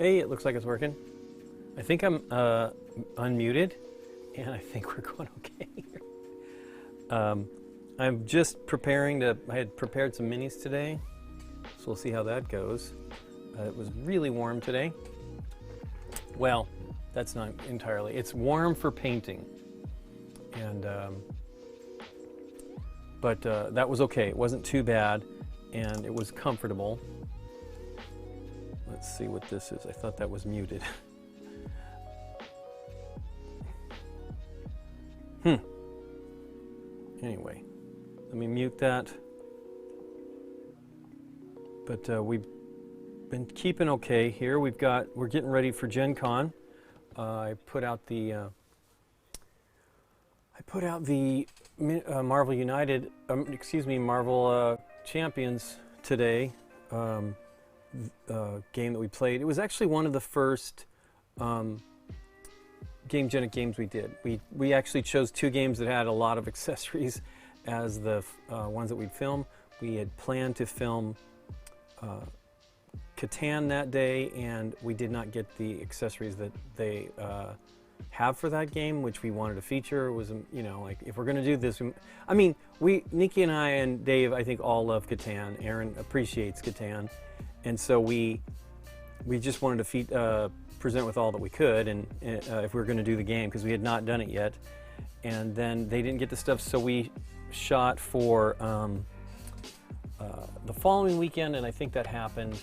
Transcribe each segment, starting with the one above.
Okay, it looks like it's working. I think I'm unmuted, and I think we're going okay here. I'm just preparing I had prepared some minis today, so we'll see how that goes. It was really warm today. Well, that's not entirely. It's warm for painting, and but that was okay. It wasn't too bad, and it was comfortable. Let's see what this is. I thought that was muted. Anyway, let me mute that. But we've been keeping okay here. We're getting ready for Gen Con. I put out the Marvel United, Marvel Champions today. Game that we played. It was actually one of the first GameGenic games we did. We actually chose 2 games that had a lot of accessories as the ones that we'd film. We had planned to film Catan that day, and we did not get the accessories that they have for that game, which we wanted to feature. It was, you know, like, if we're going to do this, Nikki and I and Dave, I think, all love Catan. Aaron appreciates Catan. And so we just wanted to present with all that we could, and if we were going to do the game, because we had not done it yet. And then they didn't get the stuff, so we shot for the following weekend, and I think that happened.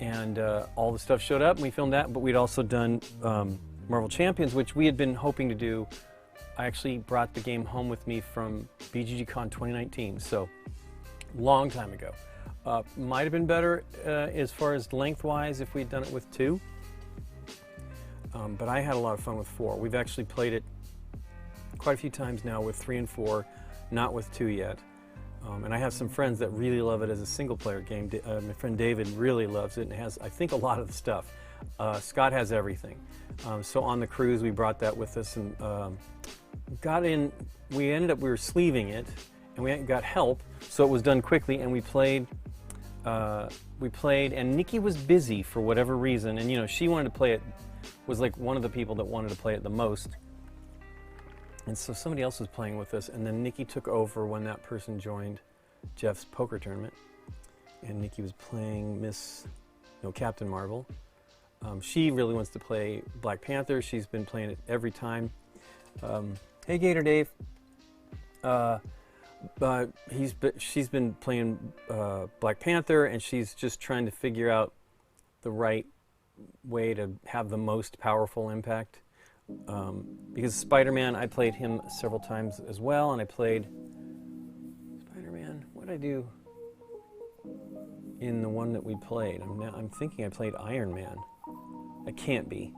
And all the stuff showed up, and we filmed that. But we'd also done Marvel Champions, which we had been hoping to do. I actually brought the game home with me from BGGCon 2019, so long time ago. Might have been better as far as lengthwise if we'd done it with 2. But I had a lot of fun with 4. We've actually played it quite a few times now with 3 and 4, not with 2 yet. And I have some friends that really love it as a single-player game. My friend David really loves it and has, I think, a lot of the stuff. Scott has everything. So on the cruise, we brought that with us and got in. We were sleeving it, and we got help, so it was done quickly, and we played, and Nikki was busy for whatever reason, and, you know, she wanted to play it, was like one of the people that wanted to play it the most. And so somebody else was playing with us, and then Nikki took over when that person joined Jeff's poker tournament. And Nikki was playing Captain Marvel. She really wants to play Black Panther. She's been playing it every time. Hey, Gator Dave. She's been playing Black Panther, and she's just trying to figure out the right way to have the most powerful impact. Because Spider-Man, I played him several times as well, and I played Spider-Man. What did I do in the one that we played? I'm thinking I played Iron Man. I can't be.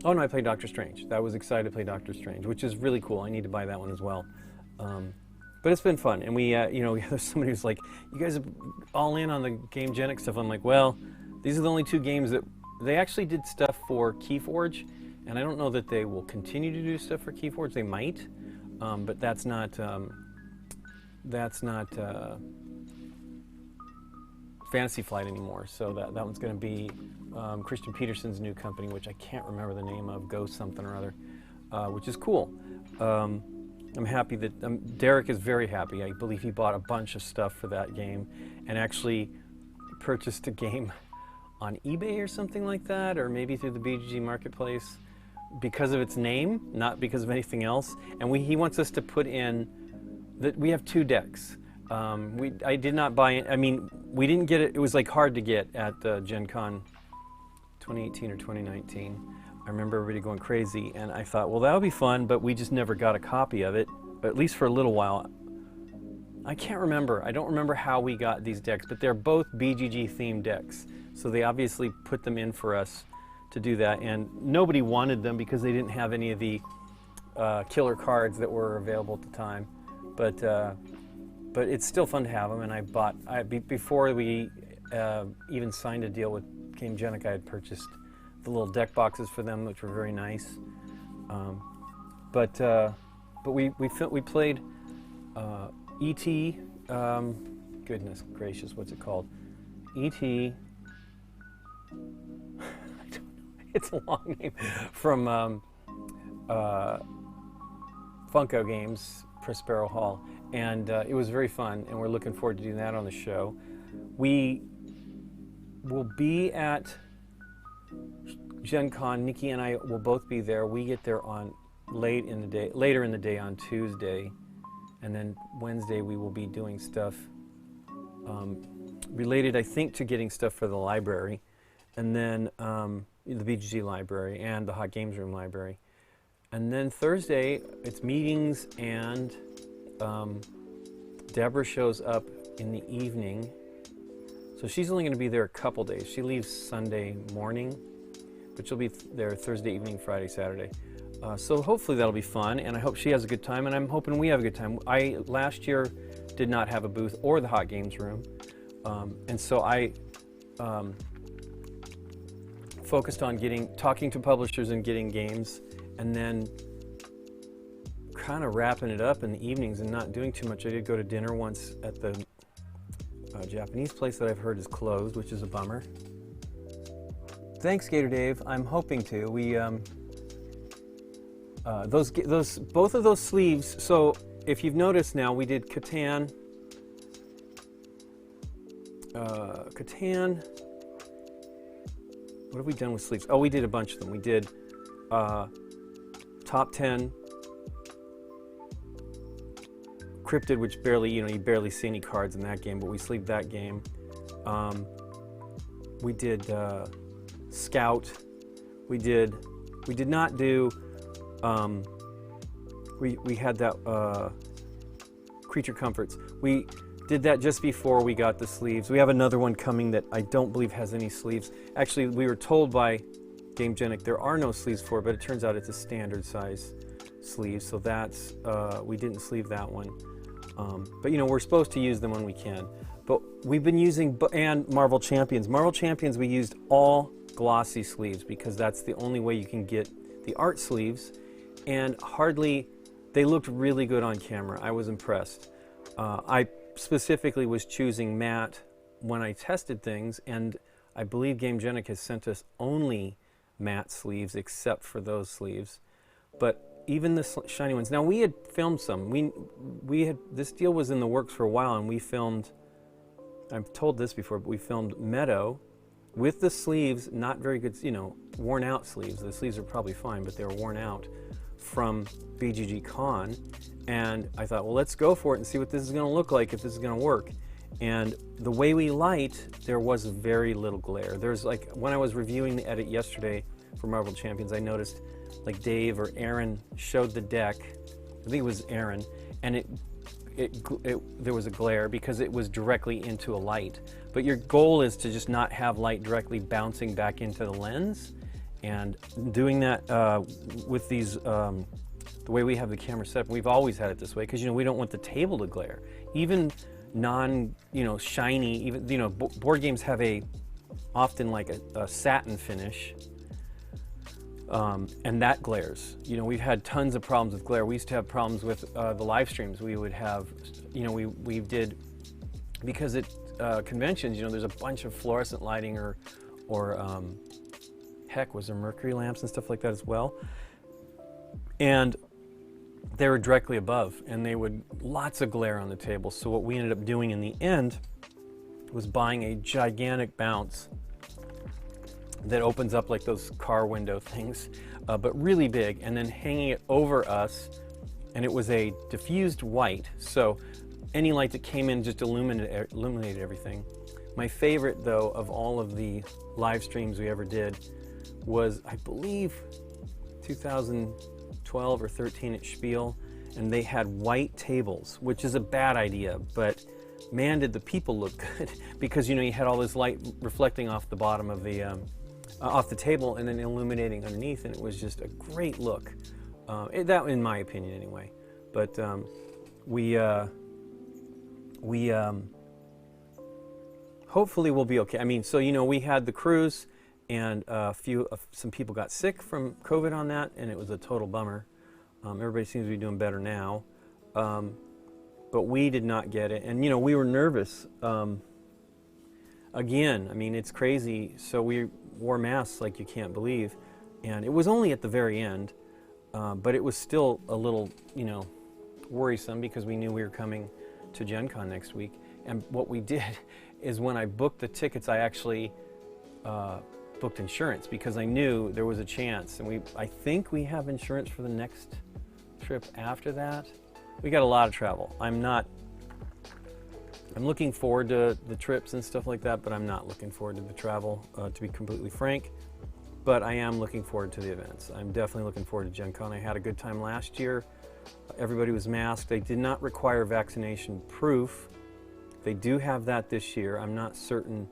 Oh no, I played Doctor Strange. I was excited to play Doctor Strange, which is really cool. I need to buy that one as well. But it's been fun, and there's somebody who's like, "You guys are all in on the GameGenic stuff." I'm like, well, these are the only 2 games that they actually did stuff for Keyforge. And I don't know that they will continue to do stuff for Keyforge. They might, but that's not Fantasy Flight anymore. So that one's going to be Christian Peterson's new company, which I can't remember the name of, Ghost something or other, which is cool. I'm happy that Derek is very happy. I believe he bought a bunch of stuff for that game, and actually purchased a game on eBay or something like that, or maybe through the BGG Marketplace, because of its name, not because of anything else. And he wants us to put in that we have 2 decks. I did not buy it. I mean, we didn't get it. It was like hard to get at Gen Con 2018 or 2019. I remember everybody going crazy, and I thought, well, that would be fun, but we just never got a copy of it, at least for a little while. I can't remember. I don't remember how we got these decks, but they're both BGG themed decks. So they obviously put them in for us to do that, and nobody wanted them because they didn't have any of the killer cards that were available at the time. But it's still fun to have them, and before we even signed a deal with GameGenic, I had purchased the little deck boxes for them, which were very nice. But we played E.T. Goodness gracious, what's it called? E.T. it's a long name, from Funko Games, Prospero Hall. And it was very fun, and we're looking forward to doing that on the show. We will be at Gen Con. Nikki and I will both be there. We get there on later in the day on Tuesday, and then Wednesday we will be doing stuff related, I think, to getting stuff for the library, and then the BGG library and the Hot Games Room library. And then Thursday, it's meetings, and Deborah shows up in the evening. So she's only going to be there a couple days. She leaves Sunday morning, but she'll be there Thursday evening, Friday, Saturday. So hopefully that'll be fun, and I hope she has a good time, and I'm hoping we have a good time. I, last year, did not have a booth or the Hot Games Room, and so I focused on talking to publishers and getting games, and then kind of wrapping it up in the evenings and not doing too much. I did go to dinner once at the Japanese place that I've heard is closed, which is a bummer. Thanks, Gator Dave. I'm hoping to. We both of those sleeves. So if you've noticed now, we did Catan. What have we done with sleeves? Oh, we did a bunch of them. We did top 10 Cryptid, which barely, you barely see any cards in that game, but we sleeved that game. We did Scout. We did not do. We had that Creature Comforts. We did that just before we got the sleeves. We have another one coming that I don't believe has any sleeves. Actually, we were told by GameGenic there are no sleeves for it, but it turns out it's a standard size sleeve, so that's we didn't sleeve that one. But we're supposed to use them when we can. But we've been using, and Marvel Champions. Marvel Champions, we used all glossy sleeves because that's the only way you can get the art sleeves, and they looked really good on camera. I was impressed. I specifically was choosing matte when I tested things, and I believe GameGenic has sent us only matte sleeves except for those sleeves. But even the shiny ones. Now, we had filmed some. This deal was in the works for a while, and we filmed, I've told this before, but we filmed Meadow with the sleeves, not very good, worn out sleeves. The sleeves are probably fine, but they were worn out from BGG Con. And I thought, well, let's go for it and see what this is going to look like, if this is going to work. And the way we light, there was very little glare. There's when I was reviewing the edit yesterday for Marvel Champions, I noticed Dave or Aaron showed the deck. I think it was Aaron, and there was a glare because it was directly into a light. But your goal is to just not have light directly bouncing back into the lens. And doing that with these, the way we have the camera set up, we've always had it this way because we don't want the table to glare. Even shiny, even board games have often a satin finish. And that glares. We've had tons of problems with glare. We used to have problems with the live streams. We would have, we did, because at conventions, there's a bunch of fluorescent lighting or heck, was there mercury lamps and stuff like that as well? And they were directly above, and they would, lots of glare on the table. So what we ended up doing in the end was buying a gigantic bounce that opens up like those car window things, but really big, and then hanging it over us, and it was a diffused white, so any light that came in just illuminated everything. My favorite, though, of all of the live streams we ever did was, I believe, 2012 or 13 at Spiel, and they had white tables, which is a bad idea, but man, did the people look good, because you had all this light reflecting off the bottom of the off the table and then illuminating underneath, and it was just a great look. That, in my opinion, anyway. But we hopefully we'll be okay. I mean, so we had the cruise, and some people got sick from COVID on that, and it was a total bummer. Everybody seems to be doing better now, but we did not get it, and we were nervous. Again, I mean, it's crazy. So wore masks like you can't believe, and it was only at the very end, but it was still a little, worrisome because we knew we were coming to Gen Con next week. And what we did is when I booked the tickets, I actually booked insurance because I knew there was a chance. And I think we have insurance for the next trip after that. We got a lot of travel. I'm looking forward to the trips and stuff like that, but I'm not looking forward to the travel, to be completely frank. But I am looking forward to the events. I'm definitely looking forward to Gen Con. I had a good time last year. Everybody was masked. They did not require vaccination proof. They do have that this year. I'm not certain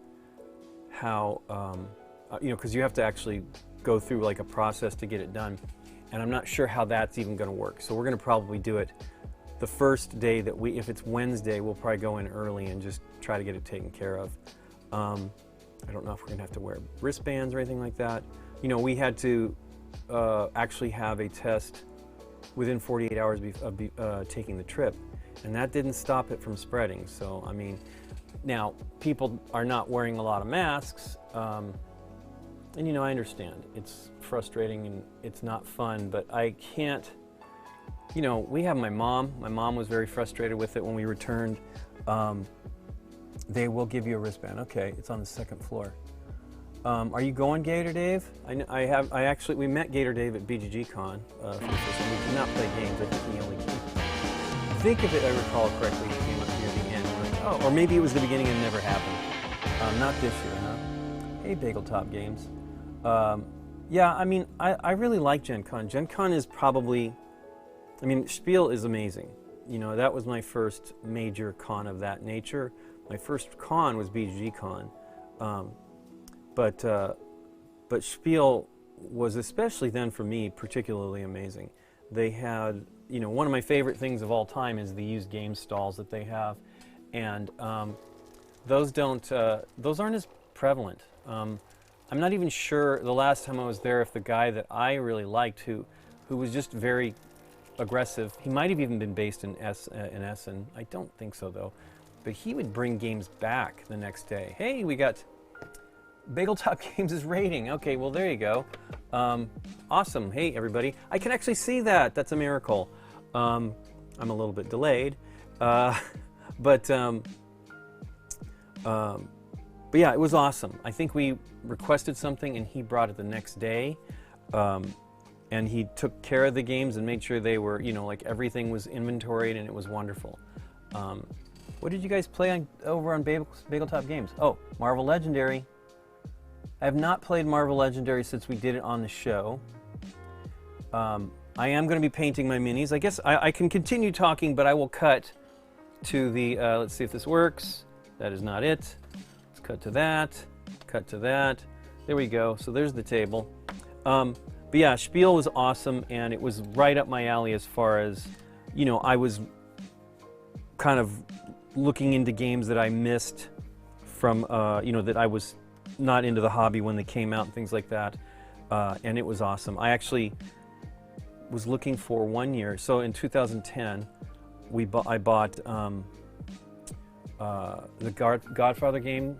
how, because you have to actually go through like a process to get it done. And I'm not sure how that's even going to work. So we're going to probably do it the first day that if it's Wednesday, we'll probably go in early and just try to get it taken care of. I don't know if we're going to have to wear wristbands or anything like that. We had to actually have a test within 48 hours of taking the trip, and that didn't stop it from spreading. So, I mean, now people are not wearing a lot of masks, and I understand. It's frustrating and it's not fun, but I can't, we have my mom. My mom was very frustrated with it when we returned. They will give you a wristband. Okay, it's on the second floor. Are you going, Gator Dave? We met Gator Dave at BGG Con. We did not play games. I think he only came. I think if I recall correctly, he came up near the end. Or maybe it was the beginning and never happened. Not this year, huh? Hey, Bagel Top Games. Yeah, I mean, I really like Gen Con. Gen Con is probably, Spiel is amazing. That was my first major con of that nature. My first con was BGG Con. But Spiel was, especially then for me, particularly amazing. They had, one of my favorite things of all time is the used game stalls that they have, and those aren't as prevalent. I'm not even sure the last time I was there if the guy that I really liked, who was just very aggressive, he might have even been based in Essen. I don't think so though, but he would bring games back the next day. Hey, we got Bagel Top Games is rating. Okay, well, there you go. Awesome. Hey, everybody. I can actually see that. That's a miracle. I'm a little bit delayed. But yeah, it was awesome. I think we requested something, and he brought it the next day. And he took care of the games and made sure they were, like everything was inventoried, and it was wonderful. What did you guys play over on Bagel Top Games? Oh, Marvel Legendary. I have not played Marvel Legendary since we did it on the show. I am going to be painting my minis. I guess I can continue talking, but I will cut to the, let's see if this works. That is not it. Let's cut to that, cut to that. There we go. So there's the table. But yeah, Spiel was awesome, and it was right up my alley as far as, I was kind of looking into games that I missed from, that I was not into the hobby when they came out and things like that, and it was awesome. I actually was looking for 1 year. So in 2010, I bought the Godfather game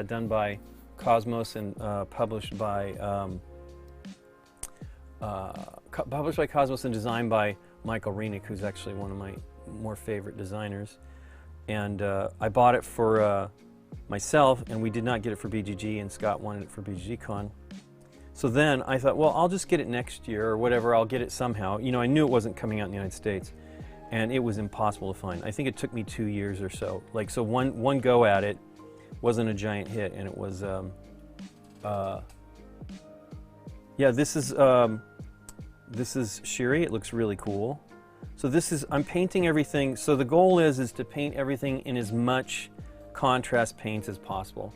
done by Cosmos and published by Cosmos and designed by Michael Renick, who's actually one of my more favorite designers. And I bought it for myself, and we did not get it for BGG, and Scott wanted it for BGG Con. So then I thought, well, I'll just get it next year or whatever. I'll get it somehow. I knew it wasn't coming out in the United States, and it was impossible to find. I think it took me 2 years or so. So one go at it wasn't a giant hit, and it was yeah. This is Shiri. It looks really cool. So I'm painting everything. So the goal is to paint everything in as much contrast paints as possible.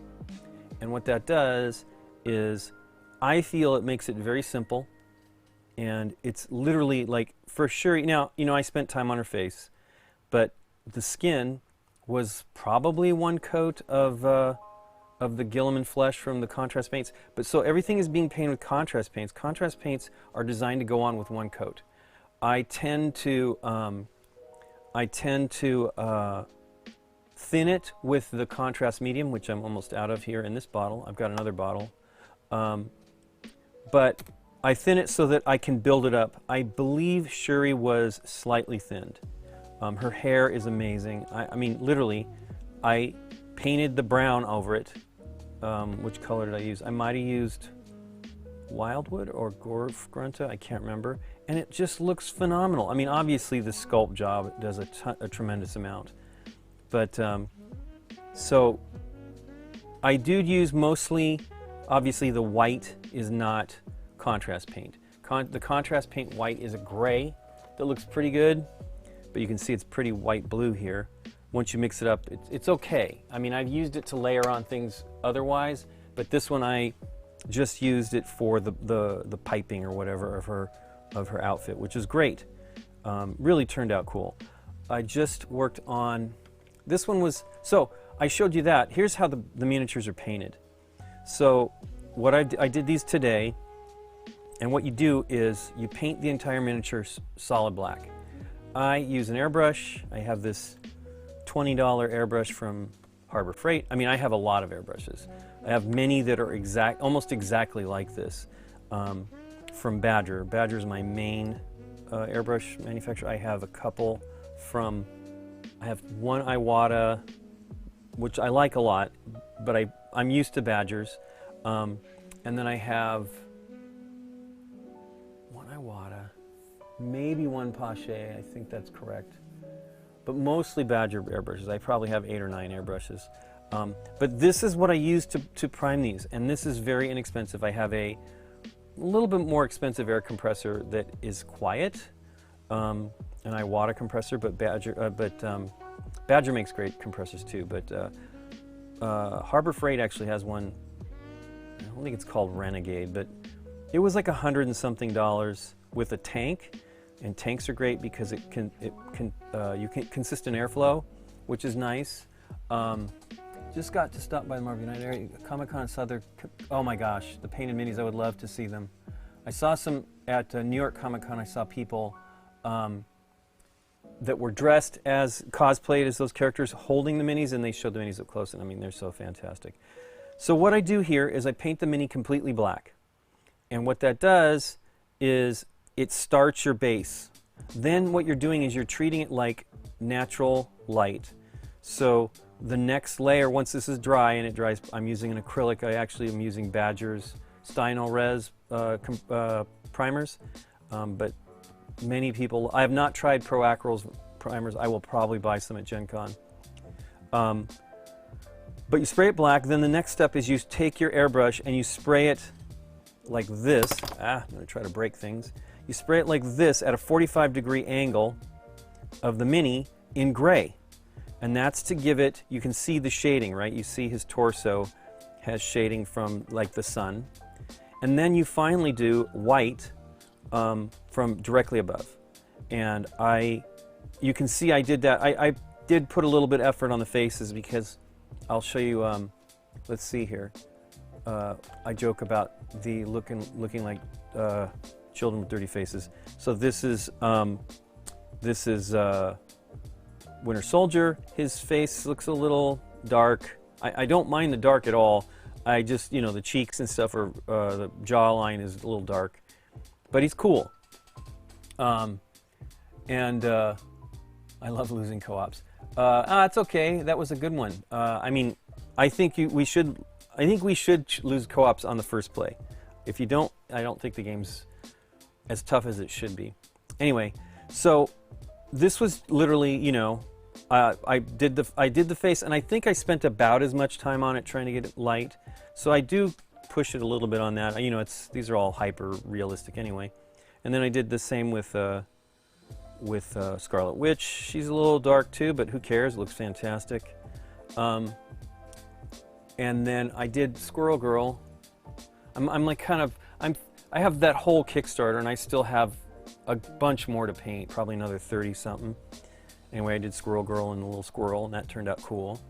And what that does is I feel it makes it very simple, and it's literally like, for sure, now, I spent time on her face, but the skin was probably one coat of the Gilliman flesh from the contrast paints. But so everything is being painted with contrast paints. Contrast paints are designed to go on with one coat. I tend to thin it with the contrast medium, which I'm almost out of here in this bottle. I've got another bottle. But I thin it so that I can build it up. I believe Shuri was slightly thinned. Her hair is amazing. I mean, literally, I painted the brown over it. Which color did I use? I might have used Wildwood or Grunta, I can't remember. And it just looks phenomenal. I mean, obviously the sculpt job does a tremendous amount. But, so I do use mostly, obviously the white is not contrast paint. The contrast paint white is a gray that looks pretty good, but you can see it's pretty white blue here. Once you mix it up, it's okay. I mean, I've used it to layer on things otherwise, but this one I just used it for the piping or whatever of her outfit, which is great. Really turned out cool. I just worked on, this one was, so I showed you that. Here's how the miniatures are painted. So what I did these today, and what you do is you paint the entire miniature solid black. I use an airbrush. I have this $20 airbrush from Harbor Freight. I mean, I have a lot of airbrushes. I have many that are almost exactly like this from Badger. Badger is my main airbrush manufacturer. I have a couple from, I have one Iwata, which I like a lot, but I'm used to Badgers. And then I have one Iwata, maybe one Pache, I think that's correct. But mostly Badger airbrushes. I probably have 8 or 9 airbrushes. But this is what I use to prime these, and this is very inexpensive. I have a little bit more expensive air compressor that is quiet, an Iwata compressor, but Badger makes great compressors too. But Harbor Freight actually has one. I don't think it's called Renegade, but it was like $100 and something with a tank. And tanks are great because you can consistent airflow, which is nice. Just got to stop by the Marvel United area. Comic-Con Southern. Oh my gosh, the painted minis! I would love to see them. I saw some at New York Comic-Con. I saw people that were dressed as cosplayed as those characters, holding the minis, and they showed the minis up close. And I mean, they're so fantastic. So what I do here is I paint the mini completely black, and what that does is it starts your base. Then what you're doing is you're treating it like natural light. So the next layer, once this is dry, and it dries, I'm using an acrylic. I actually am using Badger's Stynol Res primers, but many people, I have not tried Pro Acryl's primers. I will probably buy some at Gen Con. But you spray it black, then the next step is you take your airbrush and you spray it like this. I'm gonna try to break things. You spray it like this at a 45-degree angle of the mini in gray. And that's to give it, you can see the shading, right? You see his torso has shading from like the sun. And then you finally do white from directly above. And you can see I did that. I did put a little bit of effort on the faces because I'll show you, let's see here. I joke about the looking like children with dirty faces. So this is Winter Soldier. His face looks a little dark. I don't mind the dark at all. I just, the cheeks and stuff are, the jawline is a little dark, but he's cool. And I love losing co-ops. It's okay. That was a good one. I mean, I think we should lose co-ops on the first play. If you don't, I don't think the game's as tough as it should be. Anyway, so this was literally, I did the face, and I think I spent about as much time on it trying to get it light. So I do push it a little bit on that. These are all hyper realistic anyway. And then I did the same with Scarlet Witch. She's a little dark too, but who cares? It looks fantastic. And then I did Squirrel Girl. I have that whole Kickstarter, and I still have a bunch more to paint, probably another 30 something. Anyway, I did Squirrel Girl and the little squirrel, and that turned out cool.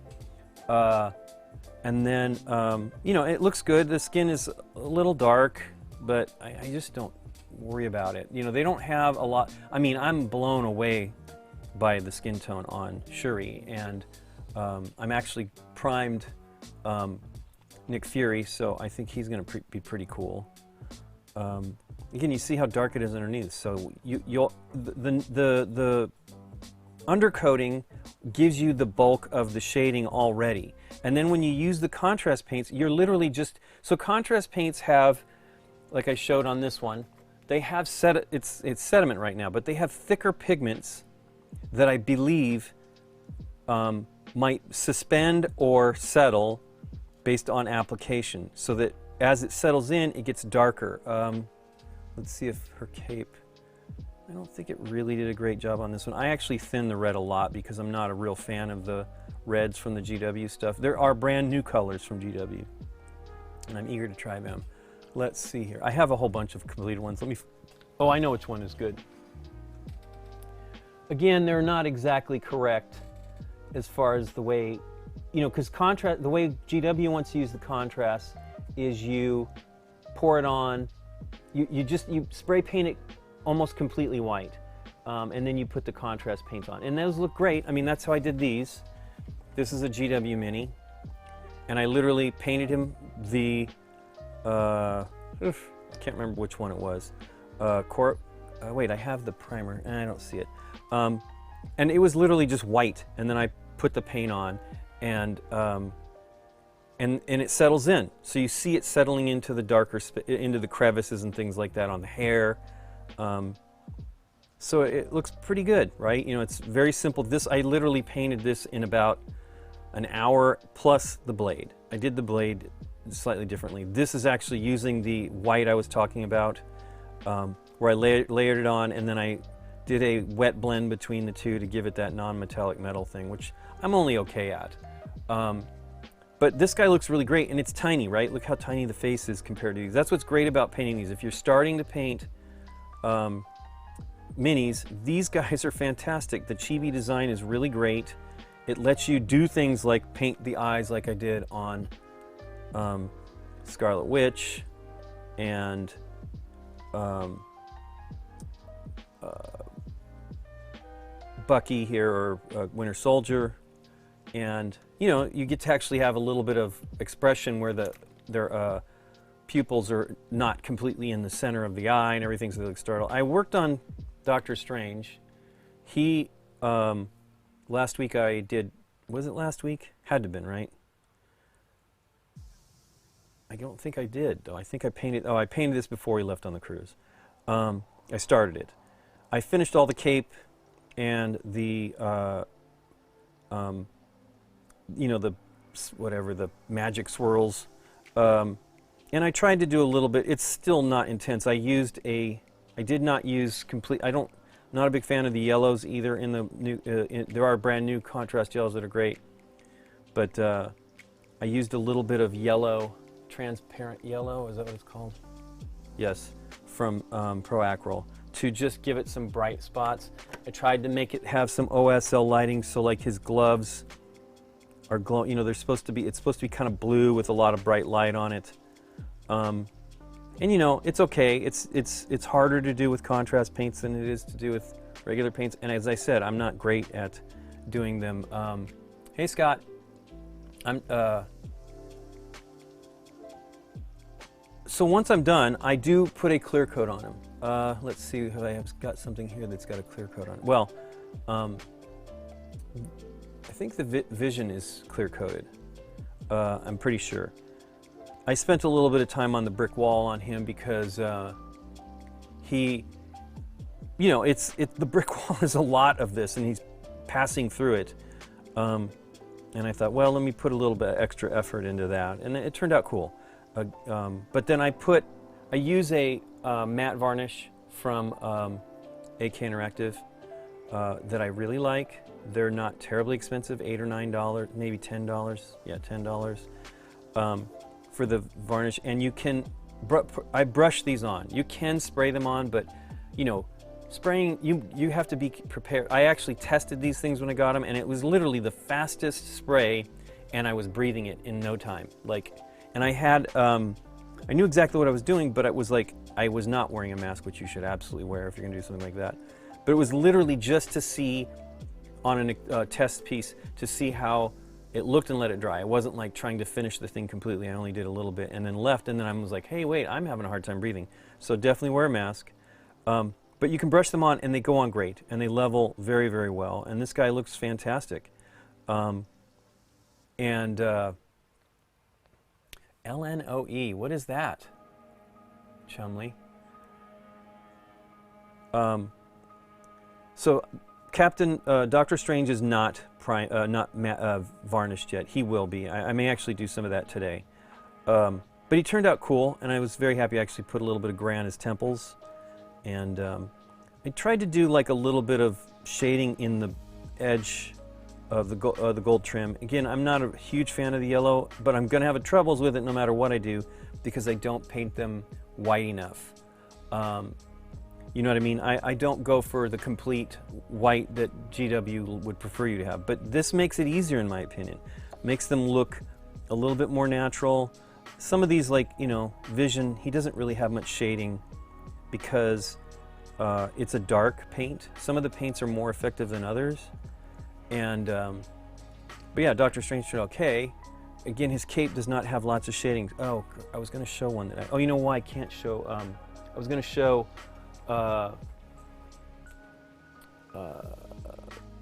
And then, it looks good. The skin is a little dark, but I just don't worry about it. They don't have a lot. I mean, I'm blown away by the skin tone on Shuri, and I'm actually primed Nick Fury, so I think he's going to be pretty cool. Again, you see how dark it is underneath. So the undercoating gives you the bulk of the shading already. And then when you use the contrast paints, you're literally just, so contrast paints have, like I showed on this one, they have it's sediment right now, but they have thicker pigments that I believe might suspend or settle based on application, so that as it settles in, it gets darker. Let's see if her cape, I don't think it really did a great job on this one. I actually thinned the red a lot because I'm not a real fan of the reds from the GW stuff. There are brand new colors from GW, and I'm eager to try them. Let's see here. I have a whole bunch of completed ones. Oh, I know which one is good. Again, they're not exactly correct as far as the way, because contrast, the way GW wants to use the contrast is you pour it on, you spray paint it almost completely white, and then you put the contrast paint on. And those look great. I mean, that's how I did these. This is a GW Mini, and I literally painted him the, I can't remember which one it was. Wait, I have the primer, and I don't see it. And it was literally just white, and then I put the paint on, and it settles in. So you see it settling into the darker, into the crevices and things like that on the hair. So it looks pretty good, right? It's very simple. I literally painted this in about an hour plus the blade. I did the blade slightly differently. This is actually using the white I was talking about, where I layered it on, and then I did a wet blend between the two to give it that non-metallic metal thing, which I'm only okay at. But this guy looks really great, and it's tiny, right? Look how tiny the face is compared to these. That's what's great about painting these. If you're starting to paint minis, these guys are fantastic. The chibi design is really great. It lets you do things like paint the eyes like I did on Scarlet Witch and Bucky here, or Winter Soldier, and you get to actually have a little bit of expression where their pupils are not completely in the center of the eye and everything, so they look startled. I worked on Doctor Strange. He last week I did, was it last week? Had to have been, right? I don't think I did, though. I think I painted, I painted this before we left on the cruise. I started it. I finished all the cape and the, the magic swirls. And I tried to do a little bit. It's still not intense. I did not use complete, not a big fan of the yellows either in the new, there are brand new contrast yellows that are great. But I used a little bit of yellow, transparent yellow, is that what it's called? Yes, from Pro Acryl, to just give it some bright spots. I tried to make it have some OSL lighting, so like his gloves are glowing, they're supposed to be, it's supposed to be kind of blue with a lot of bright light on it. And it's okay. It's harder to do with contrast paints than it is to do with regular paints. And as I said, I'm not great at doing them. Hey Scott, so once I'm done, I do put a clear coat on them. Let's see if I have got something here that's got a clear coat on it. Well, I think the Vision is clear coated. I'm pretty sure. I spent a little bit of time on the brick wall on him because the brick wall is a lot of this, and he's passing through it. And I thought, well, let me put a little bit extra effort into that, and it turned out cool. But then I use a matte varnish from AK Interactive that I really like. They're not terribly expensive, $8 or $9, maybe $10. Yeah, $10 for the varnish. And you can, I brush these on. You can spray them on, but spraying, you have to be prepared. I actually tested these things when I got them, and it was literally the fastest spray, and I was breathing it in no time. And I had, I knew exactly what I was doing, but it was like, I was not wearing a mask, which you should absolutely wear if you're gonna do something like that. But it was literally just to see, on a test piece, to see how it looked and let it dry. I wasn't like trying to finish the thing completely. I only did a little bit and then left, and then I was like, hey, wait, I'm having a hard time breathing. So definitely wear a mask. But you can brush them on and they go on great and they level very, very well. And this guy looks fantastic. LNOE, what is that? Chumley. So Captain Doctor Strange is not varnished yet. He will be. I may actually do some of that today. But he turned out cool, and I was very happy. I actually put a little bit of gray on his temples, and I tried to do like a little bit of shading in the edge of the gold trim. Again, I'm not a huge fan of the yellow, but I'm going to have troubles with it no matter what I do because I don't paint them white enough. You know what I mean? I don't go for the complete white that GW would prefer you to have, but this makes it easier in my opinion. Makes them look a little bit more natural. Some of these, like, you know, Vision, he doesn't really have much shading because it's a dark paint. Some of the paints are more effective than others. And, but yeah, Doctor Strange did okay. Again, his cape does not have lots of shading. Oh, I was going to show one that oh, you know why I can't show, I was going to show the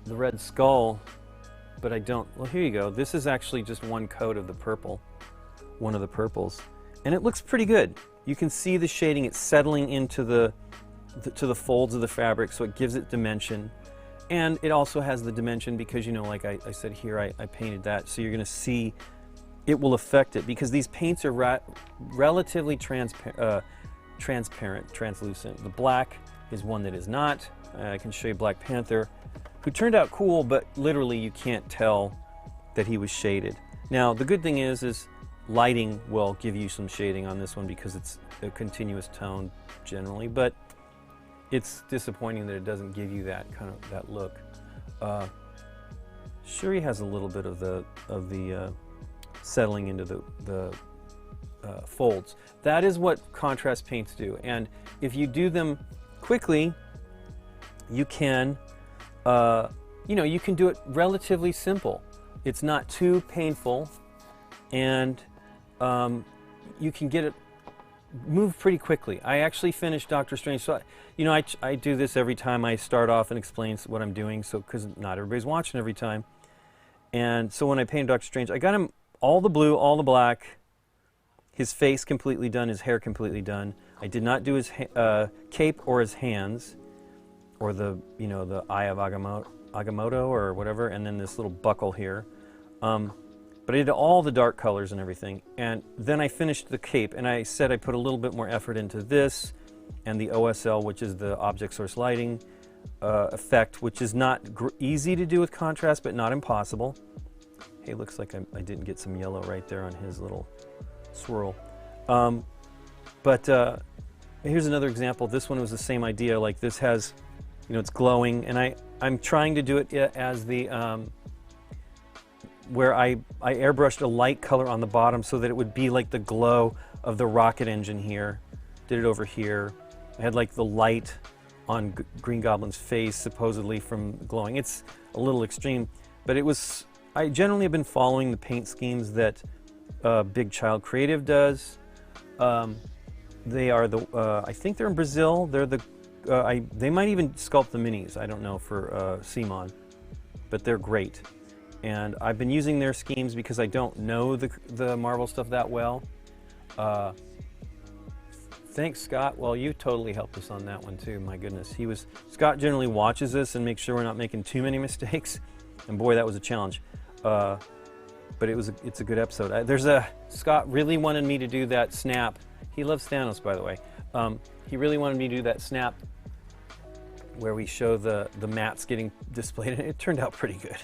Red Skull, but I don't. Well, here you go. This is actually just one coat of the purple, one of the purples, and it looks pretty good. You can see the shading. It's settling into the folds of the fabric, so it gives it dimension. And it also has the dimension because, you know, like I said here, I painted that, so you're going to see it will affect it because these paints are relatively transparent, translucent. The black is one that is not. I can show you Black Panther, who turned out cool, but literally you can't tell that he was shaded. Now, the good thing is lighting will give you some shading on this one because it's a continuous tone generally, but it's disappointing that it doesn't give you that kind of that look. Shuri has a little bit of the settling into the folds. That is what contrast paints do, and if you do them quickly, you can, you know, you can do it relatively simple. It's not too painful, and you can get it moved pretty quickly. I actually finished Doctor Strange, so you know, I do this every time I start off and explain what I'm doing, so because not everybody's watching every time. And so when I painted Doctor Strange, I got him all the blue, all the black, his face completely done, his hair completely done. I did not do his cape or his hands, or the, you know, the Eye of Agamotto or whatever, and then this little buckle here. But I did all the dark colors and everything, and then I finished the cape, and I said I put a little bit more effort into this and the OSL, which is the object source lighting effect, which is not easy to do with contrast, but not impossible. Hey, looks like I didn't get some yellow right there on his little swirl. But here's another example. This one was the same idea. Like, this has, you know, it's glowing, and I'm trying to do it as the where I airbrushed a light color on the bottom so that it would be like the glow of the rocket engine here. Did it over here. I had like the light on Green Goblin's face supposedly from glowing. It's a little extreme, but it was, I generally have been following the paint schemes that Big Child Creative does. They are the, I think they're in Brazil. They're the, they might even sculpt the minis. I don't know for Simon, but they're great. And I've been using their schemes because I don't know the Marvel stuff that well. Thanks, Scott. Well, you totally helped us on that one too. My goodness, Scott generally watches this and makes sure we're not making too many mistakes. And boy, that was a challenge. But it's a good episode. Scott really wanted me to do that snap. He loves Thanos, by the way. He really wanted me to do that snap where we show the mats getting displayed, and it turned out pretty good.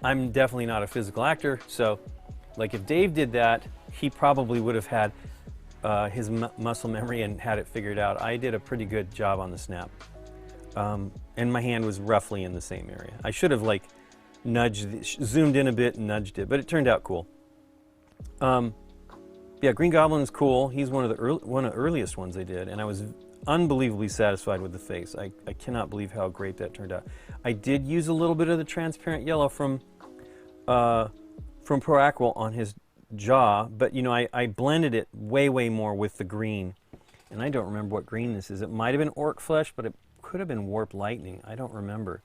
I'm definitely not a physical actor, so like if Dave did that, he probably would have had his muscle memory and had it figured out. I did a pretty good job on the snap. And my hand was roughly in the same area. I should have like zoomed in a bit and nudged it, but it turned out cool. Yeah, Green Goblin's cool. He's one of the earliest ones they did, and I was unbelievably satisfied with the face. I cannot believe how great that turned out. I did use a little bit of the transparent yellow from from Pro Aquarel on his jaw, but you know, I blended it way more with the green. And I don't remember what green this is. It might have been Orc Flesh, but it could have been Warp Lightning. I don't remember.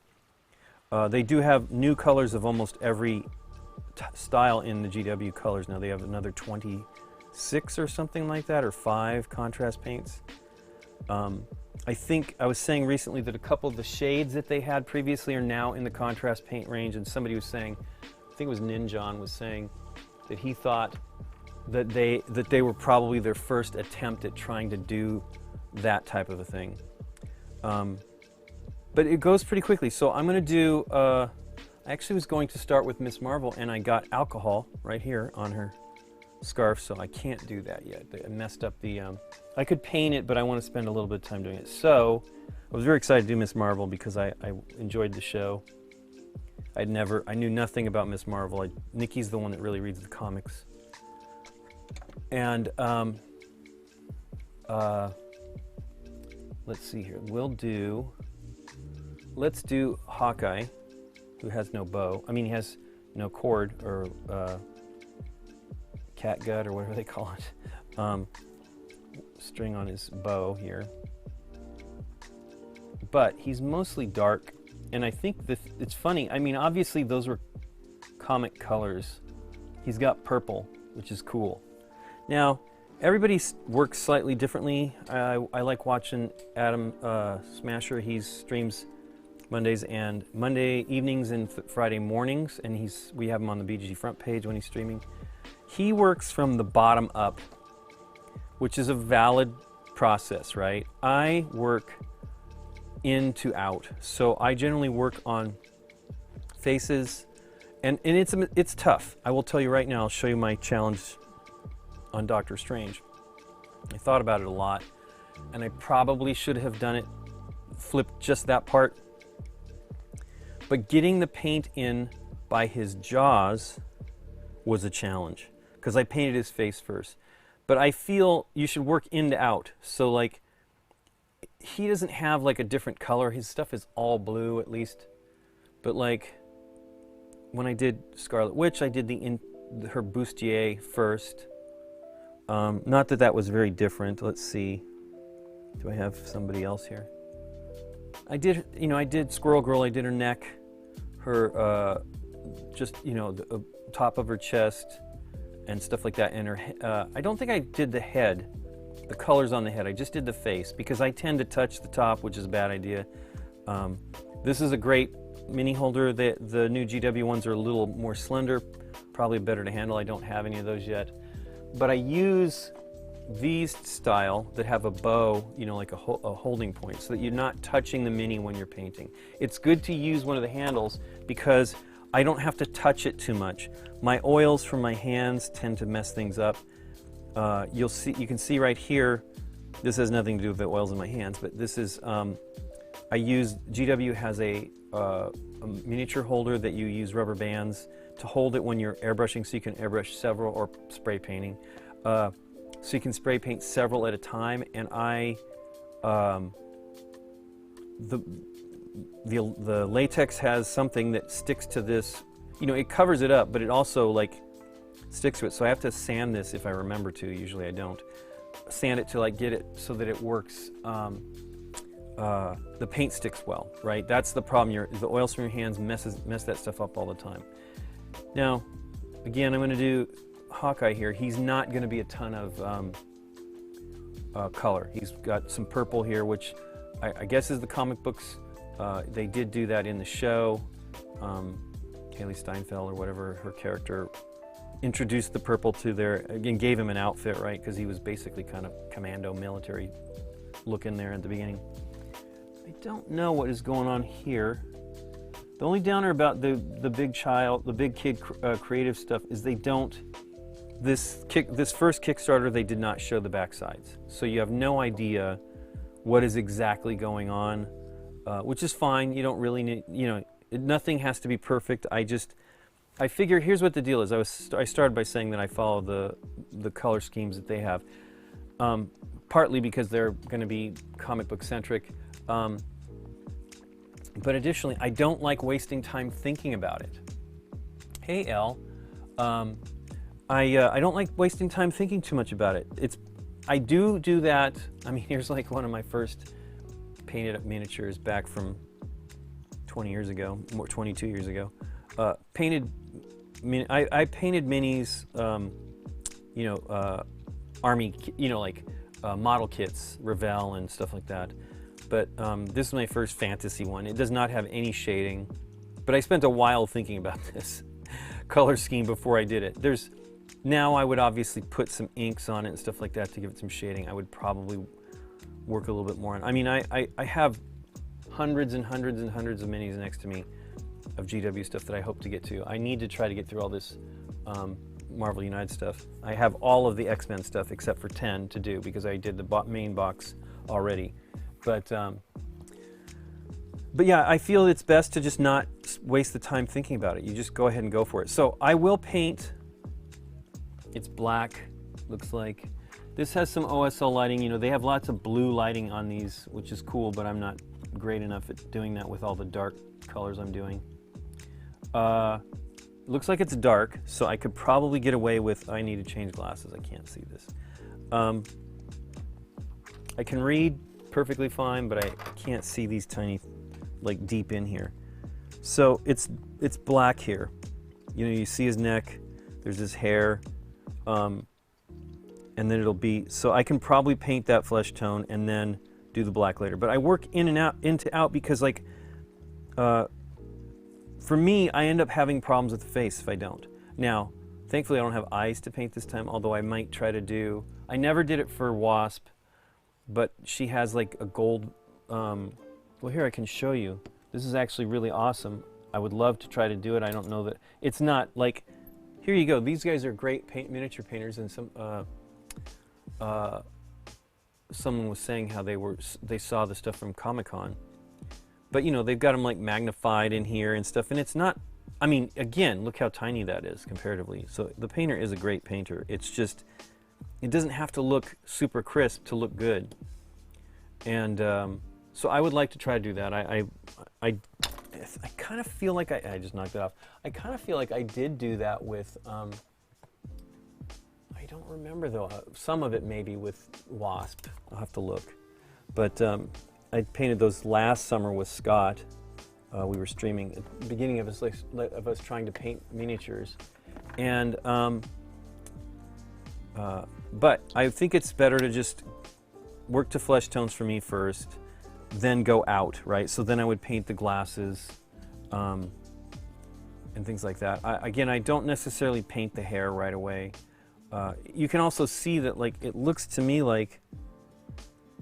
They do have new colors of almost every style in the GW colors. Now they have another 26 or something like that, or 5 contrast paints. I think I was saying recently that a couple of the shades that they had previously are now in the contrast paint range, and somebody was saying, I think it was Ninjon was saying that he thought that they were probably their first attempt at trying to do that type of a thing. But it goes pretty quickly. So I'm going to do, I actually was going to start with Miss Marvel, and I got alcohol right here on her scarf, so I can't do that yet. I messed up the, I could paint it, but I want to spend a little bit of time doing it. So I was very excited to do Miss Marvel because I enjoyed the show. I knew nothing about Miss Marvel. Nikki's the one that really reads the comics. And let's see here. Let's do Hawkeye, who has no bow. I mean, he has no cord or catgut or whatever they call it. String on his bow here. But he's mostly dark, and I think that it's funny. I mean, obviously those were comic colors. He's got purple, which is cool. Now, everybody works slightly differently. I like watching Adam Smasher. He streams Mondays and Monday evenings and Friday mornings, and we have him on the BGG front page when he's streaming. He works from the bottom up, which is a valid process, right? I work in to out, so I generally work on faces, and it's tough. I will tell you right now. I'll show you my challenge on Doctor Strange. I thought about it a lot, and I probably should have done it, flipped just that part. But getting the paint in by his jaws was a challenge, because I painted his face first. But I feel you should work in to out. So like, he doesn't have like a different color. His stuff is all blue at least. But like, when I did Scarlet Witch, I did her bustier first. Not that that was very different. Let's see. Do I have somebody else here? I did Squirrel Girl. I did her neck, her, just, you know, the top of her chest and stuff like that. And her, I don't think I did the head, the colors on the head. I just did the face because I tend to touch the top, which is a bad idea. This is a great mini holder. The new GW ones are a little more slender, probably better to handle. I don't have any of those yet. But I use these style that have a bow, you know, like a holding point, so that you're not touching the mini when you're painting. It's good to use one of the handles because I don't have to touch it too much. My oils from my hands tend to mess things up. You can see right here, this has nothing to do with the oils in my hands, but this is, GW has a miniature holder that you use rubber bands to hold it when you're airbrushing, so you can airbrush several, or spray painting. So you can spray paint several at a time, and the latex has something that sticks to this. You know, it covers it up, but it also like sticks to it. So I have to sand this if I remember to. Usually I don't. Sand it to like get it so that it works. The paint sticks well, right? That's the problem. The oils from your hands mess that stuff up all the time. Now, again, I'm going to do Hawkeye here. He's not going to be a ton of color. He's got some purple here, which I guess is the comic books. They did do that in the show. Haley Steinfeld, or whatever her character, introduced the purple to again, gave him an outfit, right? Because he was basically kind of commando military look in there at the beginning. I don't know what is going on here. The only downer about the big kid creative stuff is they don't. This first Kickstarter, they did not show the back sides, so you have no idea what is exactly going on, which is fine. You don't really need, you know, nothing has to be perfect. I figure here's what the deal is. I started by saying that I follow the color schemes that they have, partly because they're going to be comic book centric. But additionally, I don't like wasting time thinking about it. Hey, Elle, I don't like wasting time thinking too much about it. I do that. I mean, here's like one of my first painted up miniatures back from 20 years ago, 22 years ago. I painted minis, army, like model kits, Revell and stuff like that. But this is my first fantasy one. It does not have any shading, but I spent a while thinking about this color scheme before I did it. Now I would obviously put some inks on it and stuff like that to give it some shading. I would probably work a little bit more on. I mean, I have hundreds and hundreds and hundreds of minis next to me of GW stuff that I hope to get to. I need to try to get through all this Marvel United stuff. I have all of the X-Men stuff except for 10 to do because I did the main box already. But yeah, I feel it's best to just not waste the time thinking about it. You just go ahead and go for it. So I will paint. It's black, looks like. This has some OSL lighting. You know, they have lots of blue lighting on these, which is cool, but I'm not great enough at doing that with all the dark colors I'm doing. Looks like it's dark, so I could probably get away with, I need to change glasses, I can't see this. I can read perfectly fine, but I can't see these tiny, like deep in here. So it's black here. You know, you see his neck, there's his hair, and then it'll be, so I can probably paint that flesh tone and then do the black later. But I work in and out, out because like, for me, I end up having problems with the face if I don't. Now, thankfully I don't have eyes to paint this time, although I might try to do, I never did it for Wasp, but she has like a gold, well here I can show you. This is actually really awesome. I would love to try to do it. I don't know that, it's not like, here you go. These guys are great miniature painters, and someone was saying how they saw the stuff from Comic-Con. But you know, they've got them like magnified in here and stuff, and it's not, I mean, again, look how tiny that is comparatively. So the painter is a great painter. It's just, it doesn't have to look super crisp to look good. And so I would like to try to do that. I kind of feel like I just knocked it off. I kind of feel like I did do that with, I don't remember though, some of it maybe with Wasp. I'll have to look. But I painted those last summer with Scott. We were streaming at the beginning of us trying to paint miniatures. And, but I think it's better to just work to flesh tones for me first, then go out, right? So then I would paint the glasses and things like that. Again, I don't necessarily paint the hair right away. You can also see that, like, it looks to me like